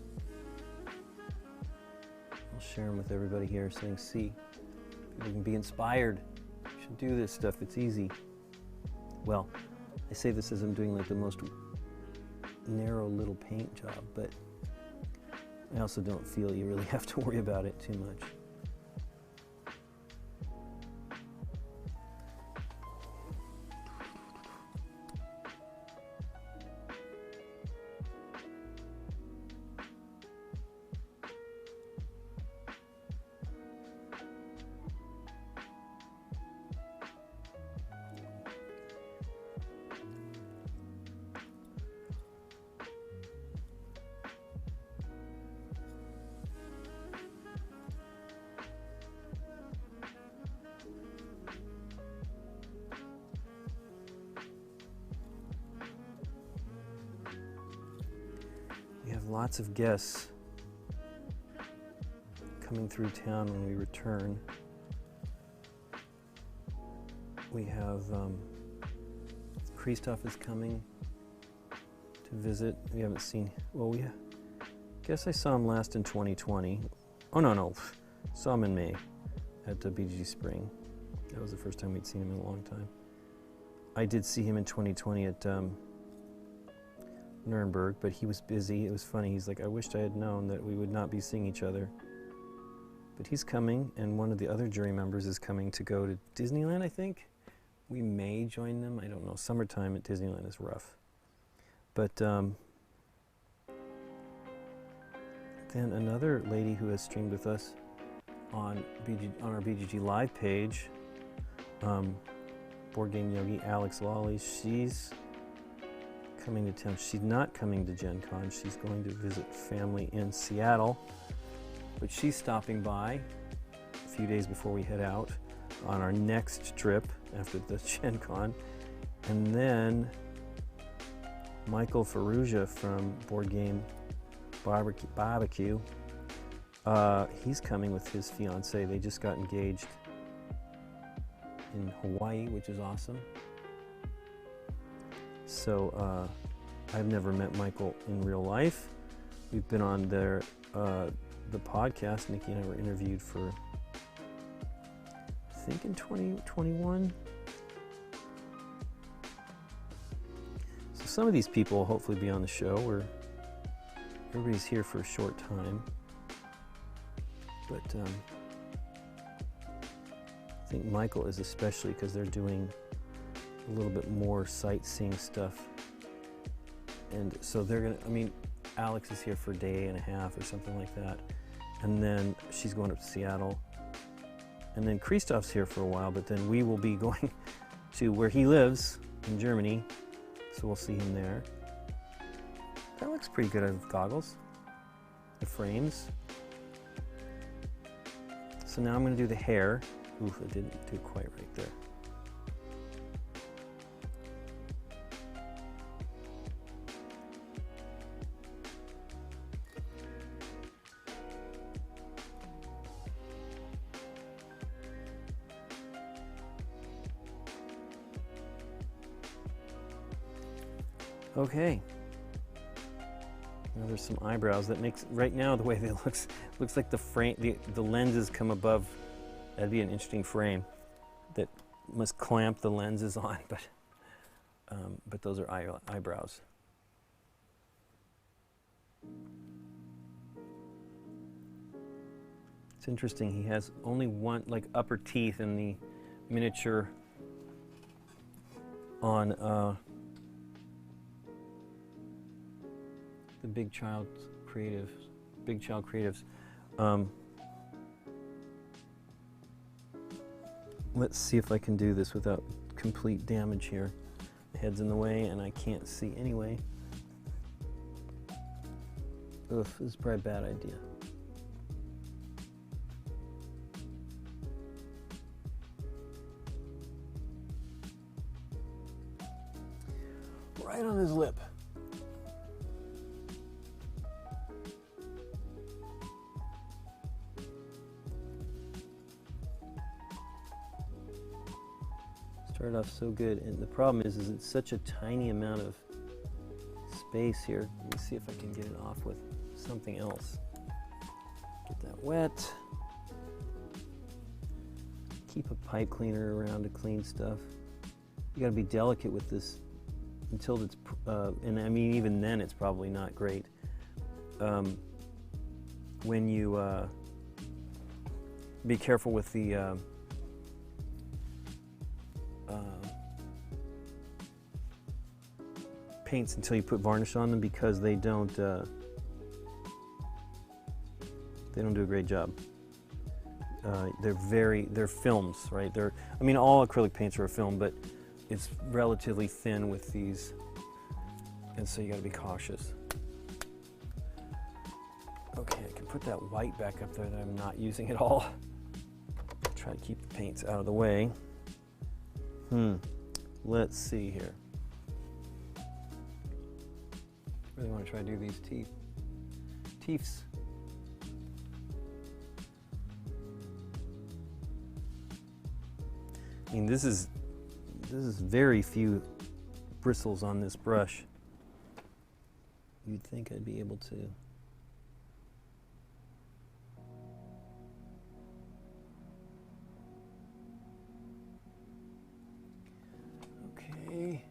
I'll share them with everybody here saying, see, people can be inspired. You should do this stuff, it's easy. Well, I say this as I'm doing like the most narrow little paint job, but I also don't feel you really have to worry about it too much. We have lots of guests coming through town when we return. We have Christoph is coming to visit. We haven't seen, well, guess I saw him last in 2020. Oh no, saw him in May at BG Spring. That was the first time we'd seen him in a long time. I did see him in 2020 at Nuremberg, but he was busy. It was funny. He's like, I wished I had known that we would not be seeing each other. But he's coming, and one of the other jury members is coming to go to Disneyland, I think. We may join them. I don't know. Summertime at Disneyland is rough. But then another lady who has streamed with us on our BGG Live page, Board Game Yogi, Alex Lawley, she's coming to town. She's not coming to Gen Con. She's going to visit family in Seattle. But she's stopping by a few days before we head out on our next trip after the Gen Con. And then Michael Ferrugia from Board Game Barbecue, he's coming with his fiance. They just got engaged in Hawaii, which is awesome. So I've never met Michael in real life. We've been on the podcast. Nikki and I were interviewed for, I think in 2021. So some of these people will hopefully be on the show, where everybody's here for a short time. But I think Michael is especially, because they're doing a little bit more sightseeing stuff. And so they're gonna, I mean, Alex is here for a day and a half or something like that. And then she's going up to Seattle. And then Christoph's here for a while, but then we will be going to where he lives in Germany. So we'll see him there. That looks pretty good on goggles. The frames. So now I'm going to do the hair. Oof, I didn't do it quite right there. Okay. Now there's some eyebrows. That makes, right now the way they looks like the frame, the lenses come above. That'd be an interesting frame that must clamp the lenses on, but those are eyebrows. It's interesting. He has only one, like, upper teeth in the miniature on the Big Child Creatives. Let's see if I can do this without complete damage here. The head's in the way and I can't see anyway. Oof, this is probably a bad idea. Right on his lip. Started off so good, and the problem is it's such a tiny amount of space here. Let me see if I can get it off with something else. Get that wet. Keep a pipe cleaner around to clean stuff. You got to be delicate with this until it's, and I mean even then it's probably not great. When you be careful with the paints until you put varnish on them, because they don't do a great job. They're films, right? I mean, all acrylic paints are a film, but it's relatively thin with these, and so you got to be cautious. Okay, I can put that white back up there that I'm not using at all. Try to keep the paints out of the way. Let's see here. Really want to try to do these teeths. I mean, this is very few bristles on this brush. You'd think I'd be able to. Okay.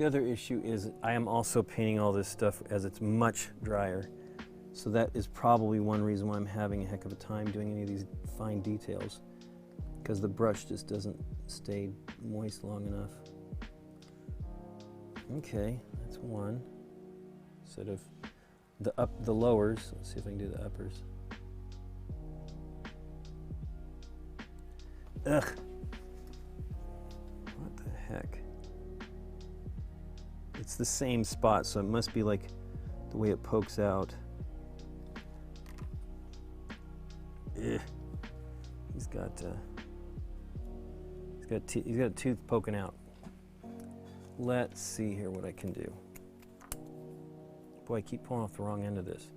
The other issue is I am also painting all this stuff as it's much drier. So that is probably one reason why I'm having a heck of a time doing any of these fine details, because the brush just doesn't stay moist long enough. Okay, that's one. Instead of the lowers, let's see if I can do the uppers. Ugh. What the heck? It's the same spot, so it must be like the way it pokes out. Ugh. He's got a tooth poking out. Let's see here what I can do. Boy, I keep pulling off the wrong end of this.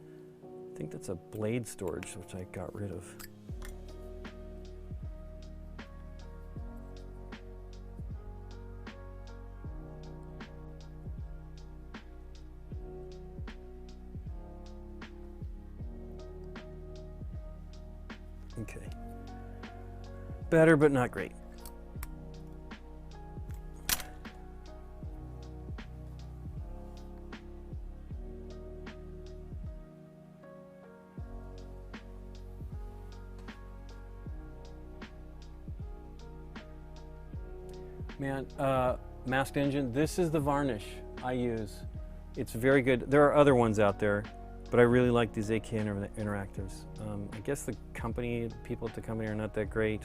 I think that's a blade storage, which I got rid of. Okay. Better, but not great. Man, Masked Engine, this is the varnish I use. It's very good. There are other ones out there, but I really like these AK Interactives. I guess the people at the company are not that great.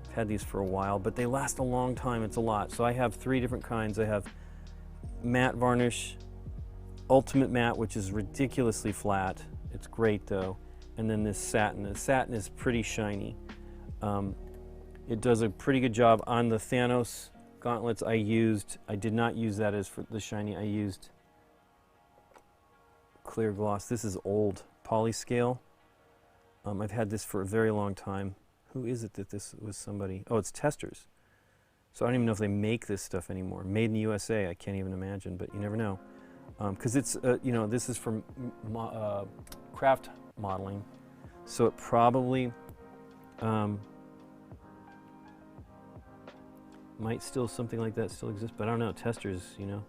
I've had these for a while, but they last a long time. It's a lot. So I have 3 different kinds. I have matte varnish, ultimate matte, which is ridiculously flat. It's great though. And then this satin. The satin is pretty shiny. It does a pretty good job on the Thanos gauntlets I did not use that as for the shiny. I used clear gloss. This is old polyscale. I've had this for a very long time. Who is it that this was somebody? Oh, it's Testers. So I don't even know if they make this stuff anymore. Made in the USA, I can't even imagine, but you never know. Because it's, you know, this is from craft modeling. So it probably might still, something like that still exist, but I don't know. Testers, you know,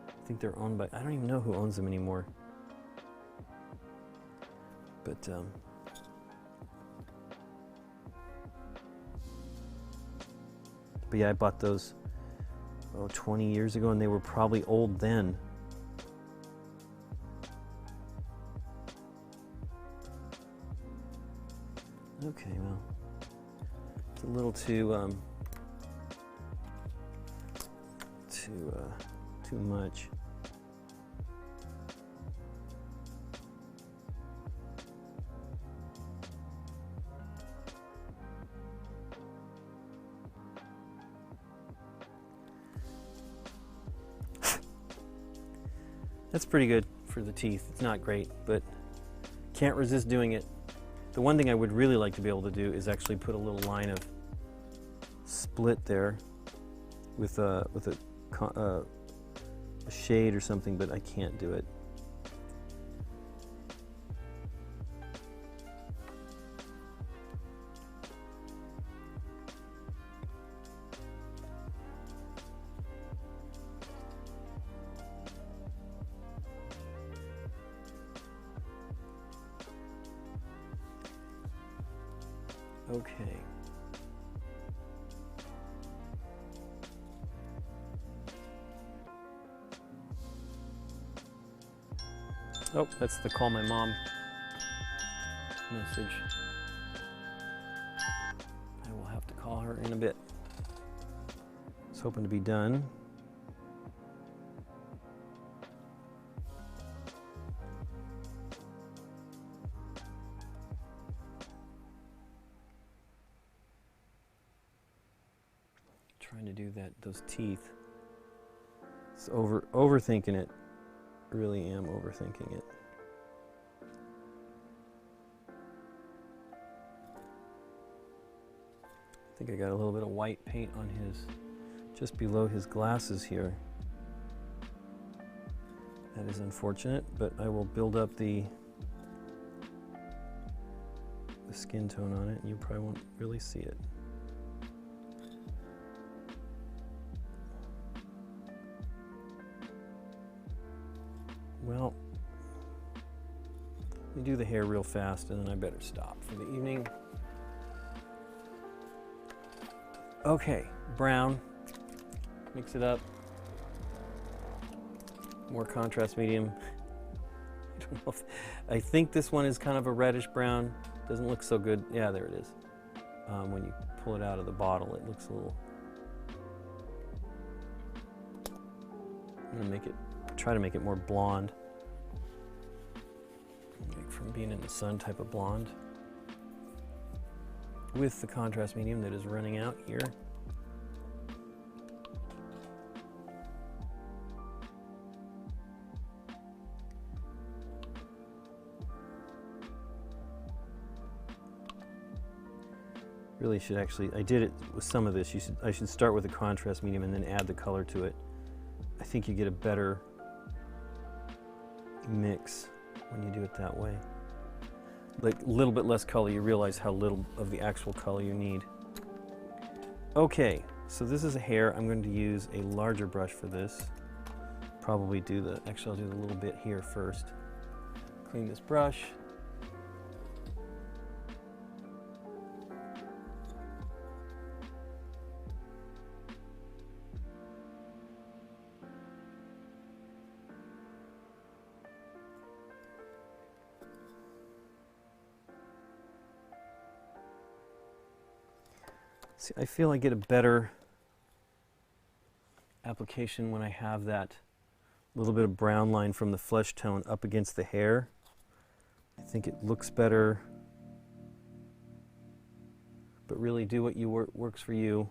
I think they're owned by, I don't even know who owns them anymore. But yeah, I bought those 20 years ago, and they were probably old then. Okay, well, it's a little too much. That's pretty good for the teeth. It's not great, but can't resist doing it. The one thing I would really like to be able to do is actually put a little line of split there with a shade or something, but I can't do it. Okay. Oh, that's the call my mom message. I will have to call her in a bit. I was hoping to be done. Trying to do those teeth. It's overthinking it. Really am overthinking it. I think I got a little bit of white paint on just below his glasses here. That is unfortunate, but I will build up the skin tone on it, and you probably won't really see it. well, let me do the hair real fast and then I better stop for the evening. Okay, brown, mix it up. More contrast medium. I don't know if, I think this one is kind of a reddish brown. Doesn't look so good. Yeah, there it is. When you pull it out of the bottle, it looks a little. I'm gonna try to make it more blonde. Like from being in the sun type of blonde. With the contrast medium that is running out here. Really should actually, I did it with some of this. I should start with the contrast medium and then add the color to it. I think you get a better mix when you do it that way. Like a little bit less color, you realize how little of the actual color you need. Okay, so this is a hair. I'm going to use a larger brush for this. Probably actually I'll do a little bit here first. Clean this brush. See, I feel I get a better application when I have that little bit of brown line from the flesh tone up against the hair. I think it looks better, but really do what works for you.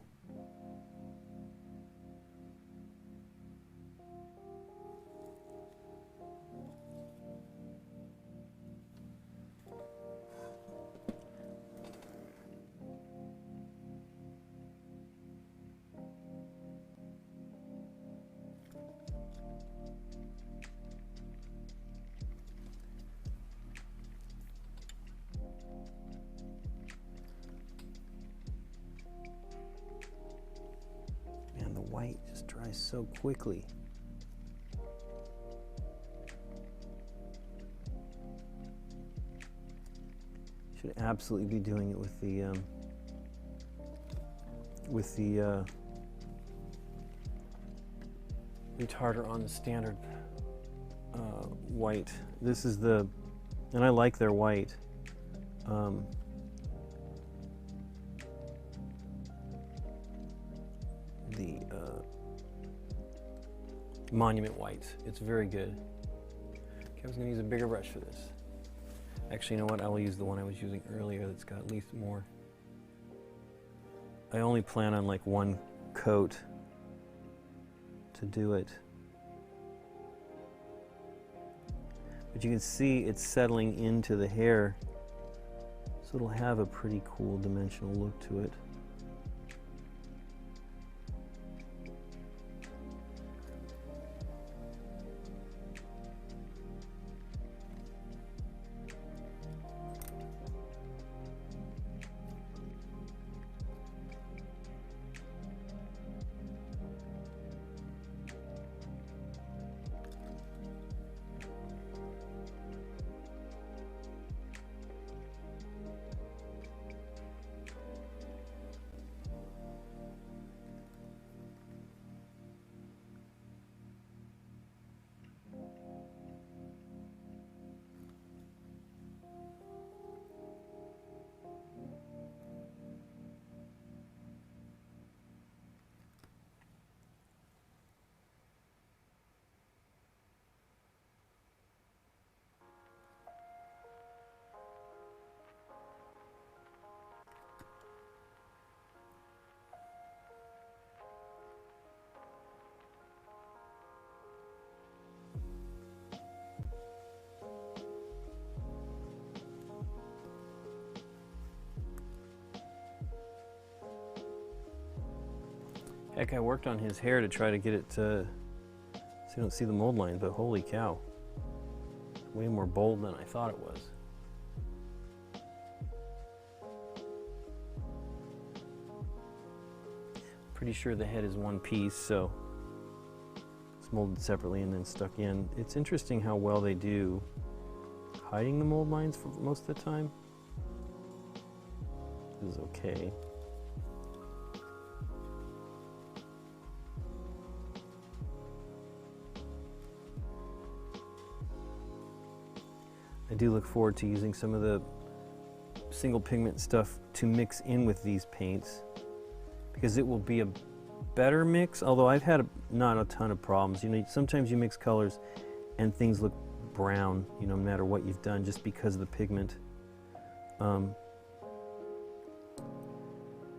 White just dries so quickly. Should absolutely be doing it with the retarder on the standard white. This is and I like their white. The Monument White. It's very good. Okay, I was going to use a bigger brush for this. Actually, you know what? I will use the one I was using earlier that's got at least more. I only plan on like one coat to do it. But you can see it's settling into the hair, so it'll have a pretty cool dimensional look to it. Heck, I worked on his hair to try to get it to, so you don't see the mold line, but holy cow. Way more bold than I thought it was. Pretty sure the head is one piece, so It's molded separately and then stuck in. It's interesting how well they do hiding the mold lines for most of the time. This is okay. I do look forward to using some of the single pigment stuff to mix in with these paints, because it will be a better mix, although I've had not a ton of problems. You know, sometimes you mix colors and things look brown, you know, no matter what you've done, just because of the pigment.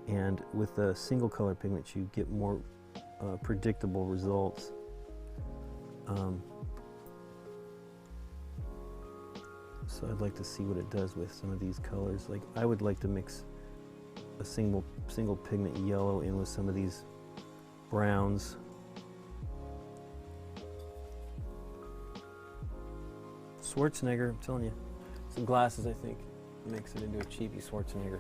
And with the single color pigment, you get more predictable results. So I'd like to see what it does with some of these colors. Like, I would like to mix a single pigment yellow in with some of these browns. Schwarzenegger, I'm telling you. Some glasses, I think, makes it into a cheapy Schwarzenegger.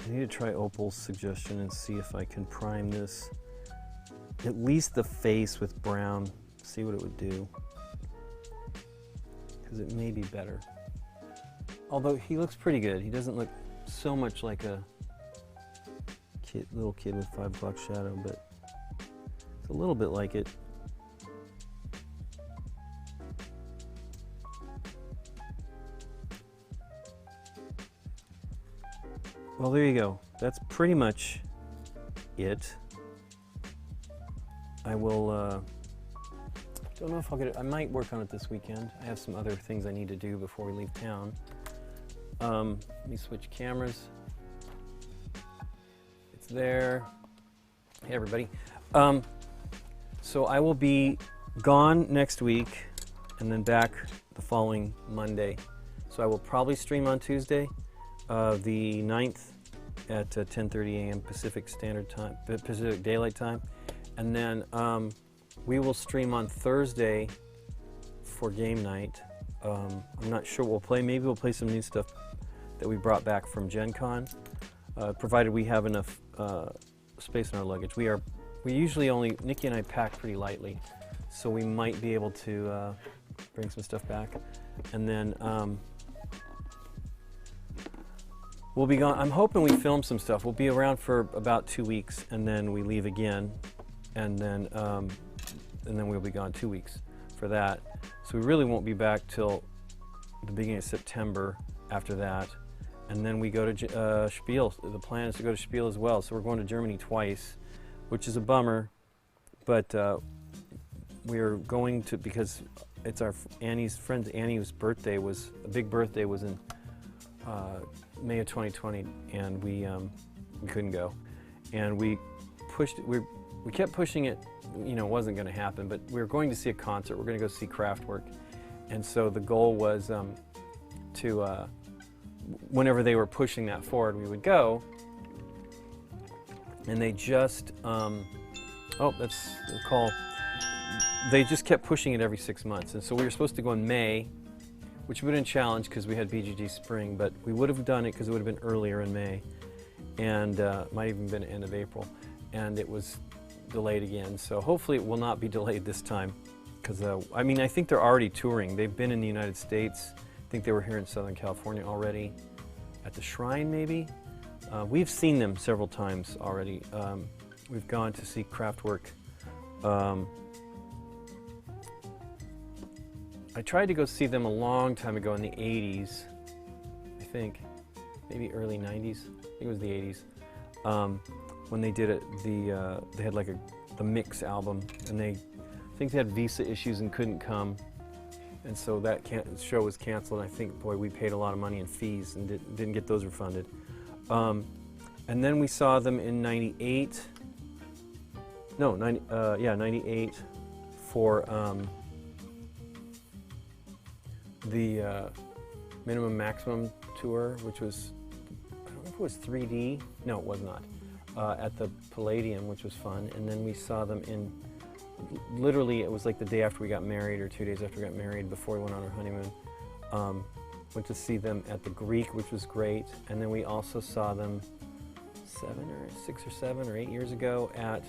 I need to try Opal's suggestion and see if I can prime this, at least the face with brown, see what it would do, because it may be better. Although he looks pretty good. He doesn't look so much like a little kid with 5 o'clock shadow, but it's a little bit like it. Well, there you go. That's pretty much it. I will, don't know if I'll get it. I might work on it this weekend. I have some other things I need to do before we leave town. Let me switch cameras. It's there. Hey, everybody. So I will be gone next week and then back the following Monday. So I will probably stream on Tuesday, the 9th at 10:30 a.m. Pacific Standard Time, Pacific Daylight Time. And then we will stream on Thursday for game night. I'm not sure what we'll play. Maybe we'll play some new stuff that we brought back from Gen Con, provided we have enough space in our luggage. We usually only, Nikki and I pack pretty lightly, so we might be able to bring some stuff back. And then we'll be gone. I'm hoping we film some stuff. We'll be around for about 2 weeks, and then we leave again, and then we'll be gone 2 weeks for that. So we really won't be back till the beginning of September after that, and then we go to Spiel. The plan is to go to Spiel as well. So we're going to Germany twice, which is a bummer, but we're going to, because it's our Annie's friend Annie's birthday was a big birthday was in May of 2020, and we couldn't go, and we pushed it. We kept pushing it. You know, it wasn't going to happen, but we were going to see a concert. We're going to go see Kraftwerk, and so the goal was to whenever they were pushing that forward, we would go. And they just oh, that's the call. They just kept pushing it every 6 months, and so we were supposed to go in May, which would have been a challenge because we had BGG Spring, but we would have done it because it would have been earlier in May, and might even been end of April, and it was delayed again. So hopefully it will not be delayed this time, because I mean, I think they're already touring. They've been in the United States. I think they were here in Southern California already, at the Shrine maybe. We've seen them several times already. We've gone to see Kraftwerk. I tried to go see them a long time ago in the 80s, I think, maybe early 90s. I think it was the 80s. When they did it, they had like the Mix album, and I think they had visa issues and couldn't come, and so that show was canceled. I think, boy, we paid a lot of money in fees and didn't get those refunded. And then we saw them in 98. No, 98 for the Minimum Maximum tour, which was, I don't know if it was 3D. No, it was not. At the Palladium, which was fun. And then we saw them in, literally, it was like the day after we got married, or 2 days after we got married, before we went on our honeymoon. Went to see them at the Greek, which was great. And then we also saw them 6 or 7 or 8 years ago at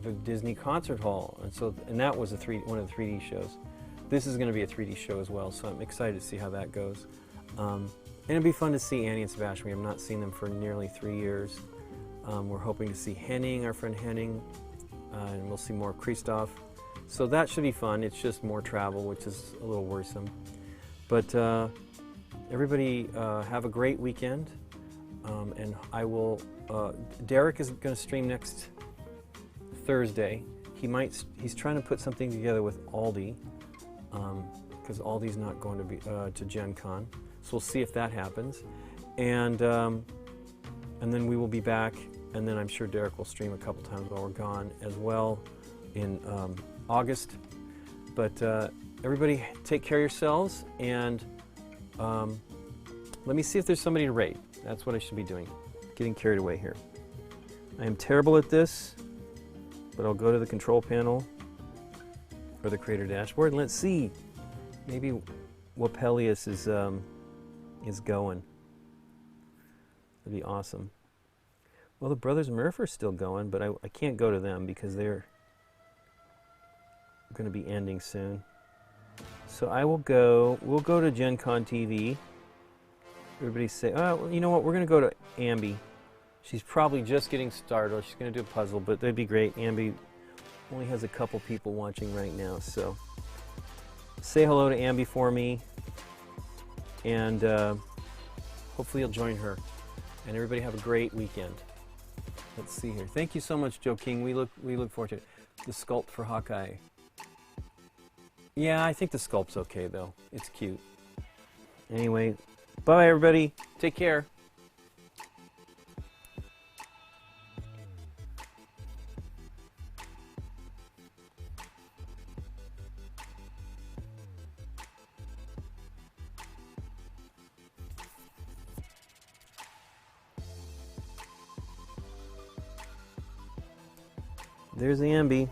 the Disney Concert Hall. And that was one of the 3D shows. This is going to be a 3D show as well, so I'm excited to see how that goes. And it'd be fun to see Annie and Sebastian. We have not seen them for nearly 3 years. We're hoping to see Henning, our friend Henning, and we'll see more of Christoph. So that should be fun. It's just more travel, which is a little worrisome. But everybody have a great weekend. And I will, Derek is going to stream next Thursday. He's trying to put something together with Aldi, because Aldi's not going to be to Gen Con. So we'll see if that happens. And then we will be back, and then I'm sure Derek will stream a couple times while we're gone as well in August. But everybody take care of yourselves, and let me see if there's somebody to rate. That's what I should be doing. Getting carried away here. I am terrible at this, but I'll go to the control panel or the creator dashboard, and let's see. Maybe Wapelius is going. That'd be awesome. Well, the Brothers Murph are still going, but I can't go to them because they're going to be ending soon. So we'll go to Gen Con TV. Everybody say, oh, well, you know what, we're going to go to Ambi. She's probably just getting started, or she's going to do a puzzle, but that'd be great. Ambi only has a couple people watching right now, so say hello to Ambi for me, and hopefully you'll join her. And everybody have a great weekend. Let's see here. Thank you so much, Joe King. We look forward to it. The sculpt for Hawkeye. Yeah, I think the sculpt's okay, though. It's cute. Anyway, bye, everybody. Take care. There's the Ambi.